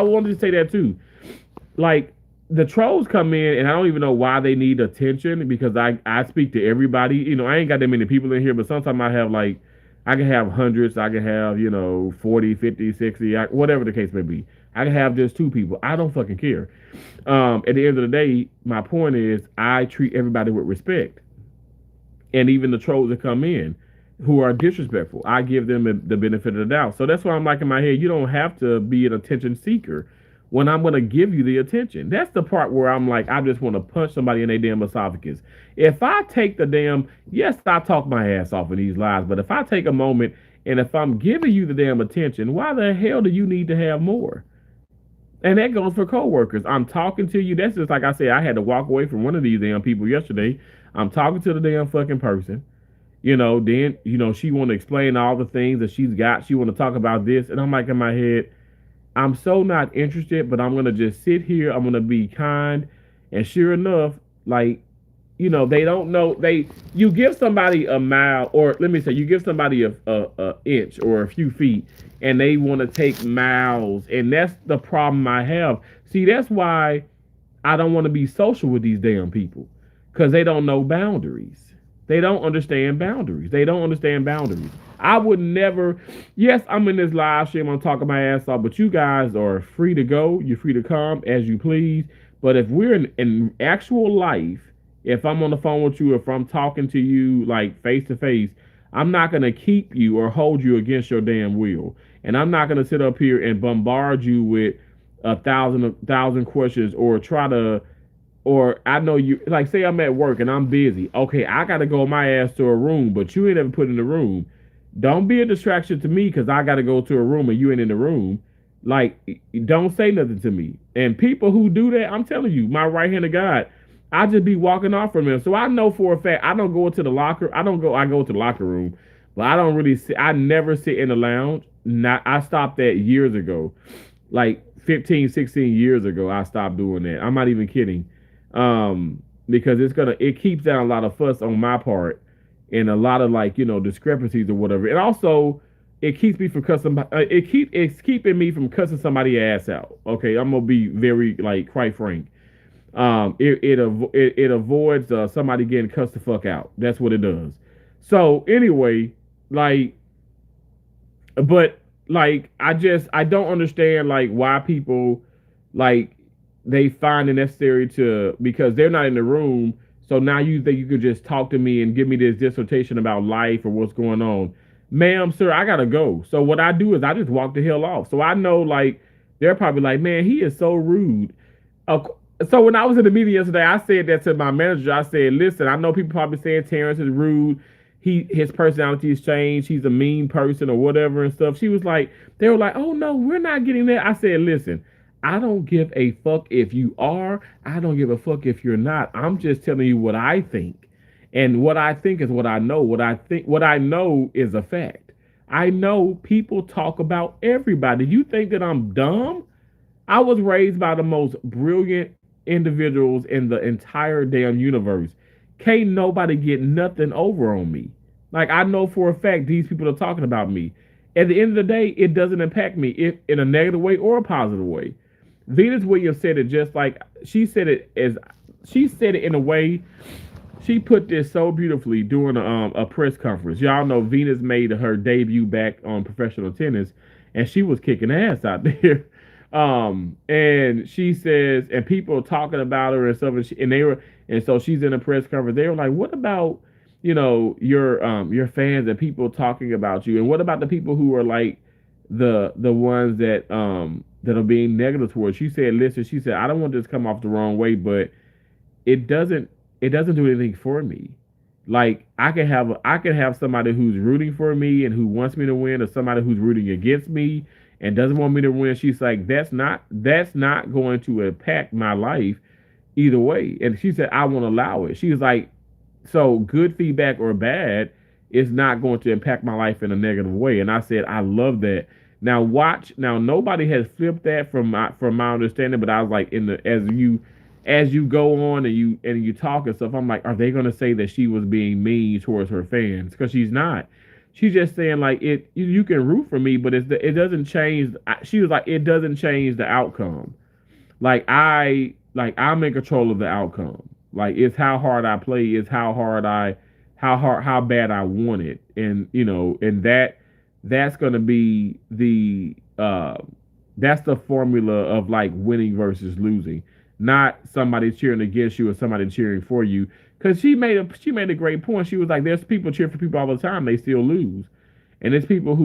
wanted to say that too. Like, the trolls come in, and I don't even know why they need attention, because I speak to everybody. I ain't got that many people in here, but sometimes I can have hundreds, I can have, 40, 50, 60, whatever the case may be. I can have just 2 people. I don't fucking care. At the end of the day, my point is I treat everybody with respect. And even the trolls that come in who are disrespectful, I give them the benefit of the doubt. So that's why I'm like in my head, you don't have to be an attention seeker when I'm going to give you the attention. That's the part where I'm like, I just want to punch somebody in their damn esophagus. If I take yes, I talk my ass off in these lives, but if I take a moment and if I'm giving you the damn attention, why the hell do you need to have more? And that goes for coworkers. I'm talking to you. That's just like I said, I had to walk away from one of these damn people yesterday. I'm talking to the damn fucking person. Then, she want to explain all the things that she's got. She want to talk about this. And I'm like in my head, I'm so not interested, but I'm going to just sit here. I'm going to be kind. And sure enough, like, they don't know. You give somebody a mile, or let me say, you give somebody a inch or a few feet, and they want to take miles. And that's the problem I have. See, that's why I don't want to be social with these damn people, because they don't know boundaries. They don't understand boundaries. I would never, yes, I'm in this live stream, I'm talking my ass off, but you guys are free to go. You're free to come as you please. But if we're in actual life, if I'm on the phone with you, if I'm talking to you like face to face, I'm not going to keep you or hold you against your damn will. And I'm not going to sit up here and bombard you with a thousand questions, or I know you, like, say I'm at work and I'm busy. Okay, I got to go my ass to a room, but you ain't ever put in the room. Don't be a distraction to me because I got to go to a room and you ain't in the room. Like, don't say nothing to me. And people who do that, I'm telling you, my right hand of God, I just be walking off from them. So I know for a fact, I don't go into the locker. I go to the locker room, but I don't really sit. I never sit in the lounge. I stopped that years ago, like 15, 16 years ago. I stopped doing that. I'm not even kidding. Because it keeps down a lot of fuss on my part and a lot of discrepancies or whatever. And also it keeps me from cussing. It's keeping me from cussing somebody's ass out. Okay. I'm going to be very quite frank. It avoids somebody getting cussed the fuck out. That's what it does. So anyway, I don't understand why people they find it necessary because they're not in the room. So now you think you could just talk to me and give me this dissertation about life or what's going on. Ma'am, sir, I gotta go. So what I do is I just walk the hell off. So I know they're probably like, man, he is so rude. So when I was in the meeting yesterday, I said that to my manager. I said, listen, I know people probably saying Terrence is rude. His personality has changed. He's a mean person or whatever and stuff. They were like, oh no, we're not getting that. I said, listen, I don't give a fuck if you are. I don't give a fuck if you're not. I'm just telling you what I think. And what I think is what I know. What I know is a fact. I know people talk about everybody. You think that I'm dumb? I was raised by the most brilliant individuals in the entire damn universe. Can't nobody get nothing over on me. Like I know for a fact these people are talking about me. At the end of the day, it doesn't impact me if in a negative way or a positive way. Venus Williams said it just like she said it in a way. She put this so beautifully during a press conference. Y'all know Venus made her debut back on professional tennis, and she was kicking ass out there. And she says, and people talking about her and stuff, and they were, and so she's in a press conference. They were like, "What about your fans and people talking about you, and what about the people who are like the ones that are being negative towards?" She said, "Listen," she said, "I don't want this to come off the wrong way, but it doesn't it doesn't do anything for me. Like I can have somebody who's rooting for me and who wants me to win, or somebody who's rooting against me and doesn't want me to win." She's like, that's not going to impact my life either way. And she said, I won't allow it. She was like, so good feedback or bad is not going to impact my life in a negative way. And I said, I love that. Now watch. Now nobody has flipped that from my understanding, but I was like, in the as you go on and you talk and stuff, I'm like, are they gonna say that she was being mean towards her fans? Because she's not. She's just saying like you can root for me, but it doesn't change. She was like, it doesn't change the outcome. I'm in control of the outcome. Like it's how hard I play, it's how bad I want it. And and that's gonna be that's the formula of like winning versus losing. Not somebody cheering against you or somebody cheering for you. Cause she made a great point. She was like, there's people cheer for people all the time, they still lose. And there's people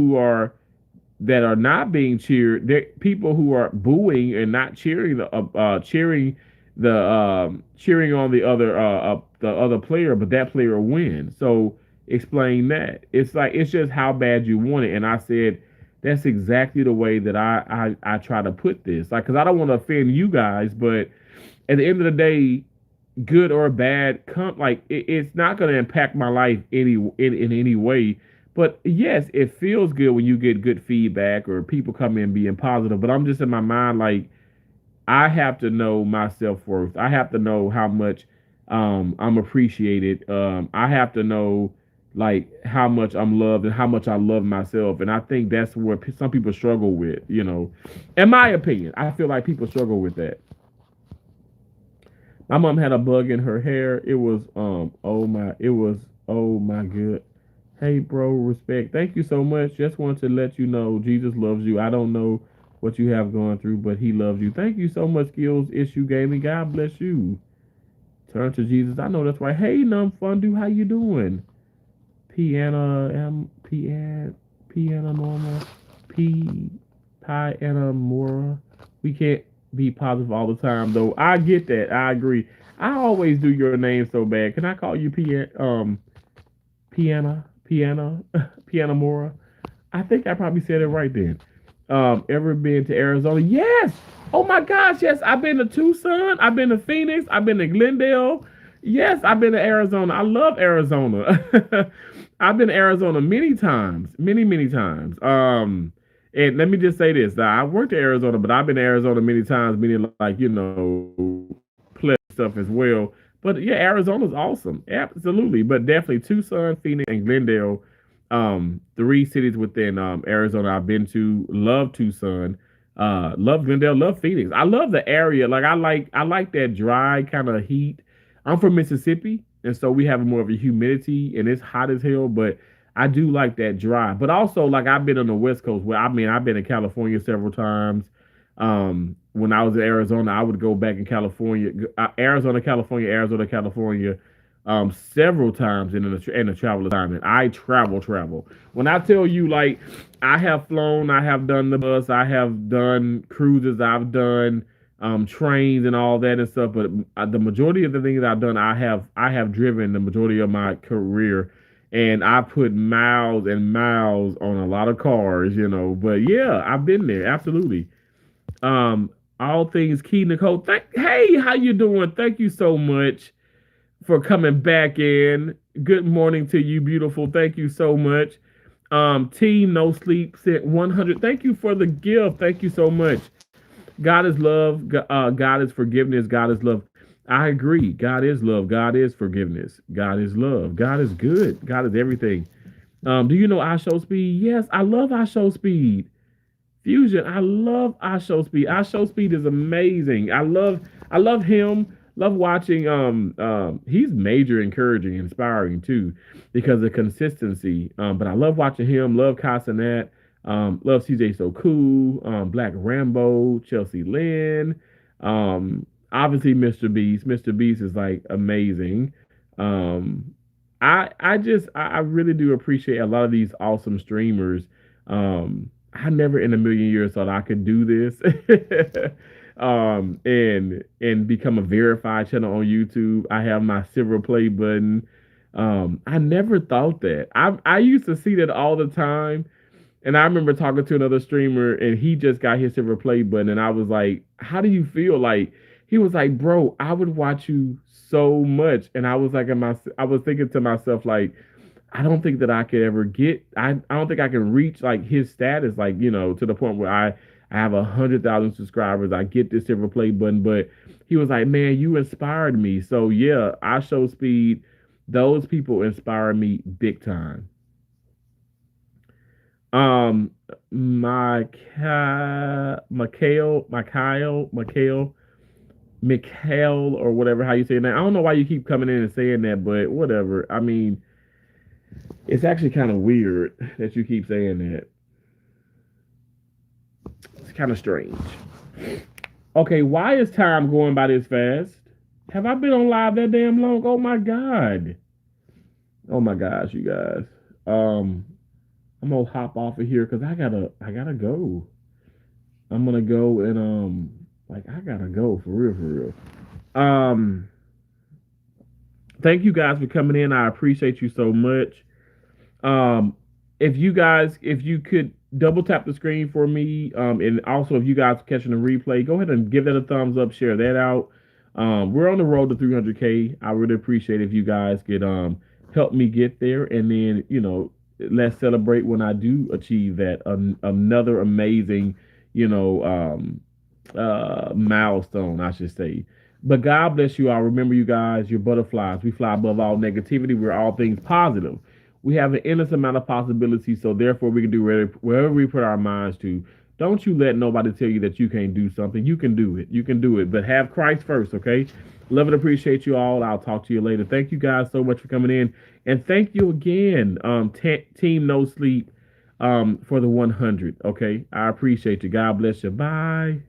that are not being cheered. There people who are booing and not cheering cheering on the other player, but that player wins. So explain that. It's like it's just how bad you want it. And I said that's exactly the way that I try to put this. Like, cause I don't want to offend you guys, but at the end of the day, good or bad, it's not going to impact my life in any way. But yes, it feels good when you get good feedback or people come in being positive. But I'm just in my mind like I have to know my self worth. I have to know how much I'm appreciated. I have to know like how much I'm loved and how much I love myself. And I think that's where some people struggle with. In my opinion, I feel like people struggle with that. My mom had a bug in her hair. It was good. Hey bro, respect. Thank you so much. Just wanted to let you know Jesus loves you. I don't know what you have going through, but he loves you. Thank you so much, Skills Issue Gaming. God bless you. Turn to Jesus. I know that's right. Hey Num Fundu, how you doing? Piano normal. P Piana Mora. We can't be positive all the time though. I get that. I agree. I always do your name so bad. Can I call you Piana Mora? I think I probably said it right then. Ever been to Arizona? Yes. Oh my gosh, yes. I've been to Tucson. I've been to Phoenix. I've been to Glendale. Yes, I've been to Arizona. I love Arizona. I've been to Arizona many times, many times. And let me just say this: I worked in Arizona, but I've been to Arizona many times, meaning like pleasant stuff as well. But yeah, Arizona's awesome, absolutely. But definitely Tucson, Phoenix, and Glendale, three cities within Arizona I've been to. Love Tucson, love Glendale, love Phoenix. I love the area. Like I like that dry kind of heat. I'm from Mississippi, and so we have more of a humidity, and it's hot as hell. But I do like that dry. But also, like I've been on the West Coast, where I've been in California several times. When I was in Arizona, I would go back in California, Arizona, California, several times in a travel assignment. I travel. When I tell you, like, I have flown, I have done the bus, I have done cruises, I've done trains and all that and stuff. But the majority of the things I've done, I have driven the majority of my career, and I put miles and miles on a lot of cars. But yeah, I've been there absolutely. All things Key Nicole. Hey, how you doing? Thank you so much for coming back in. Good morning to you, beautiful. Thank you so much. Team No Sleep sent 100. Thank you for the gift. Thank you so much. God is love. God is forgiveness. God is love. I agree. God is love. God is forgiveness. God is love. God is good. God is everything. Do you know I Show Speed? Yes, I love I Show Speed. Fusion, I love I Show Speed. I Show Speed is amazing. I love him. Love watching he's major encouraging, inspiring too, because of consistency. But I love watching him, love Casanat, love CJ So Cool, Black Rambo, Chelsea Lynn, obviously Mr. Beast. Mr. Beast is like amazing. Um I really do appreciate a lot of these awesome streamers. I never in a million years thought I could do this. And become a verified channel on YouTube. I have my silver play button. I never thought that. I used to see that all the time. And I remember talking to another streamer and he just got his silver play button. And I was like, how do you feel? Like, he was like, bro, I would watch you so much. And I was like, I was thinking to myself, like, I don't think that I could ever get, I don't think I can reach like his status, like, to the point where I have 100,000 subscribers. I get this silver play button. But he was like, man, you inspired me. So yeah, I Show Speed. Those people inspire me big time. Um, Mikhail, or whatever how you say that. I don't know why you keep coming in and saying that, but whatever. I mean, it's actually kind of weird that you keep saying that. It's kind of strange. Okay, why is time going by this fast? Have I been on live that damn long? Oh my god. Oh my gosh, you guys. I'm gonna hop off of here because I gotta go. I'm gonna go and like I gotta go for real, for real. Thank you guys for coming in. I appreciate you so much. If you could double tap the screen for me, and also if you guys are catching the replay, go ahead and give that a thumbs up, share that out. We're on the road to 300K. I really appreciate if you guys could help me get there, and then let's celebrate when I do achieve that another amazing, milestone, I should say. But God bless you all. Remember, you guys, you're butterflies. We fly above all negativity. We're all things positive. We have an endless amount of possibilities, so therefore we can do wherever we put our minds to. Don't you let nobody tell you that you can't do something. You can do it. You can do it. But have Christ first, okay? Love and appreciate you all. I'll talk to you later. Thank you guys so much for coming in. And thank you again, Team No Sleep, for the 100, okay? I appreciate you. God bless you. Bye.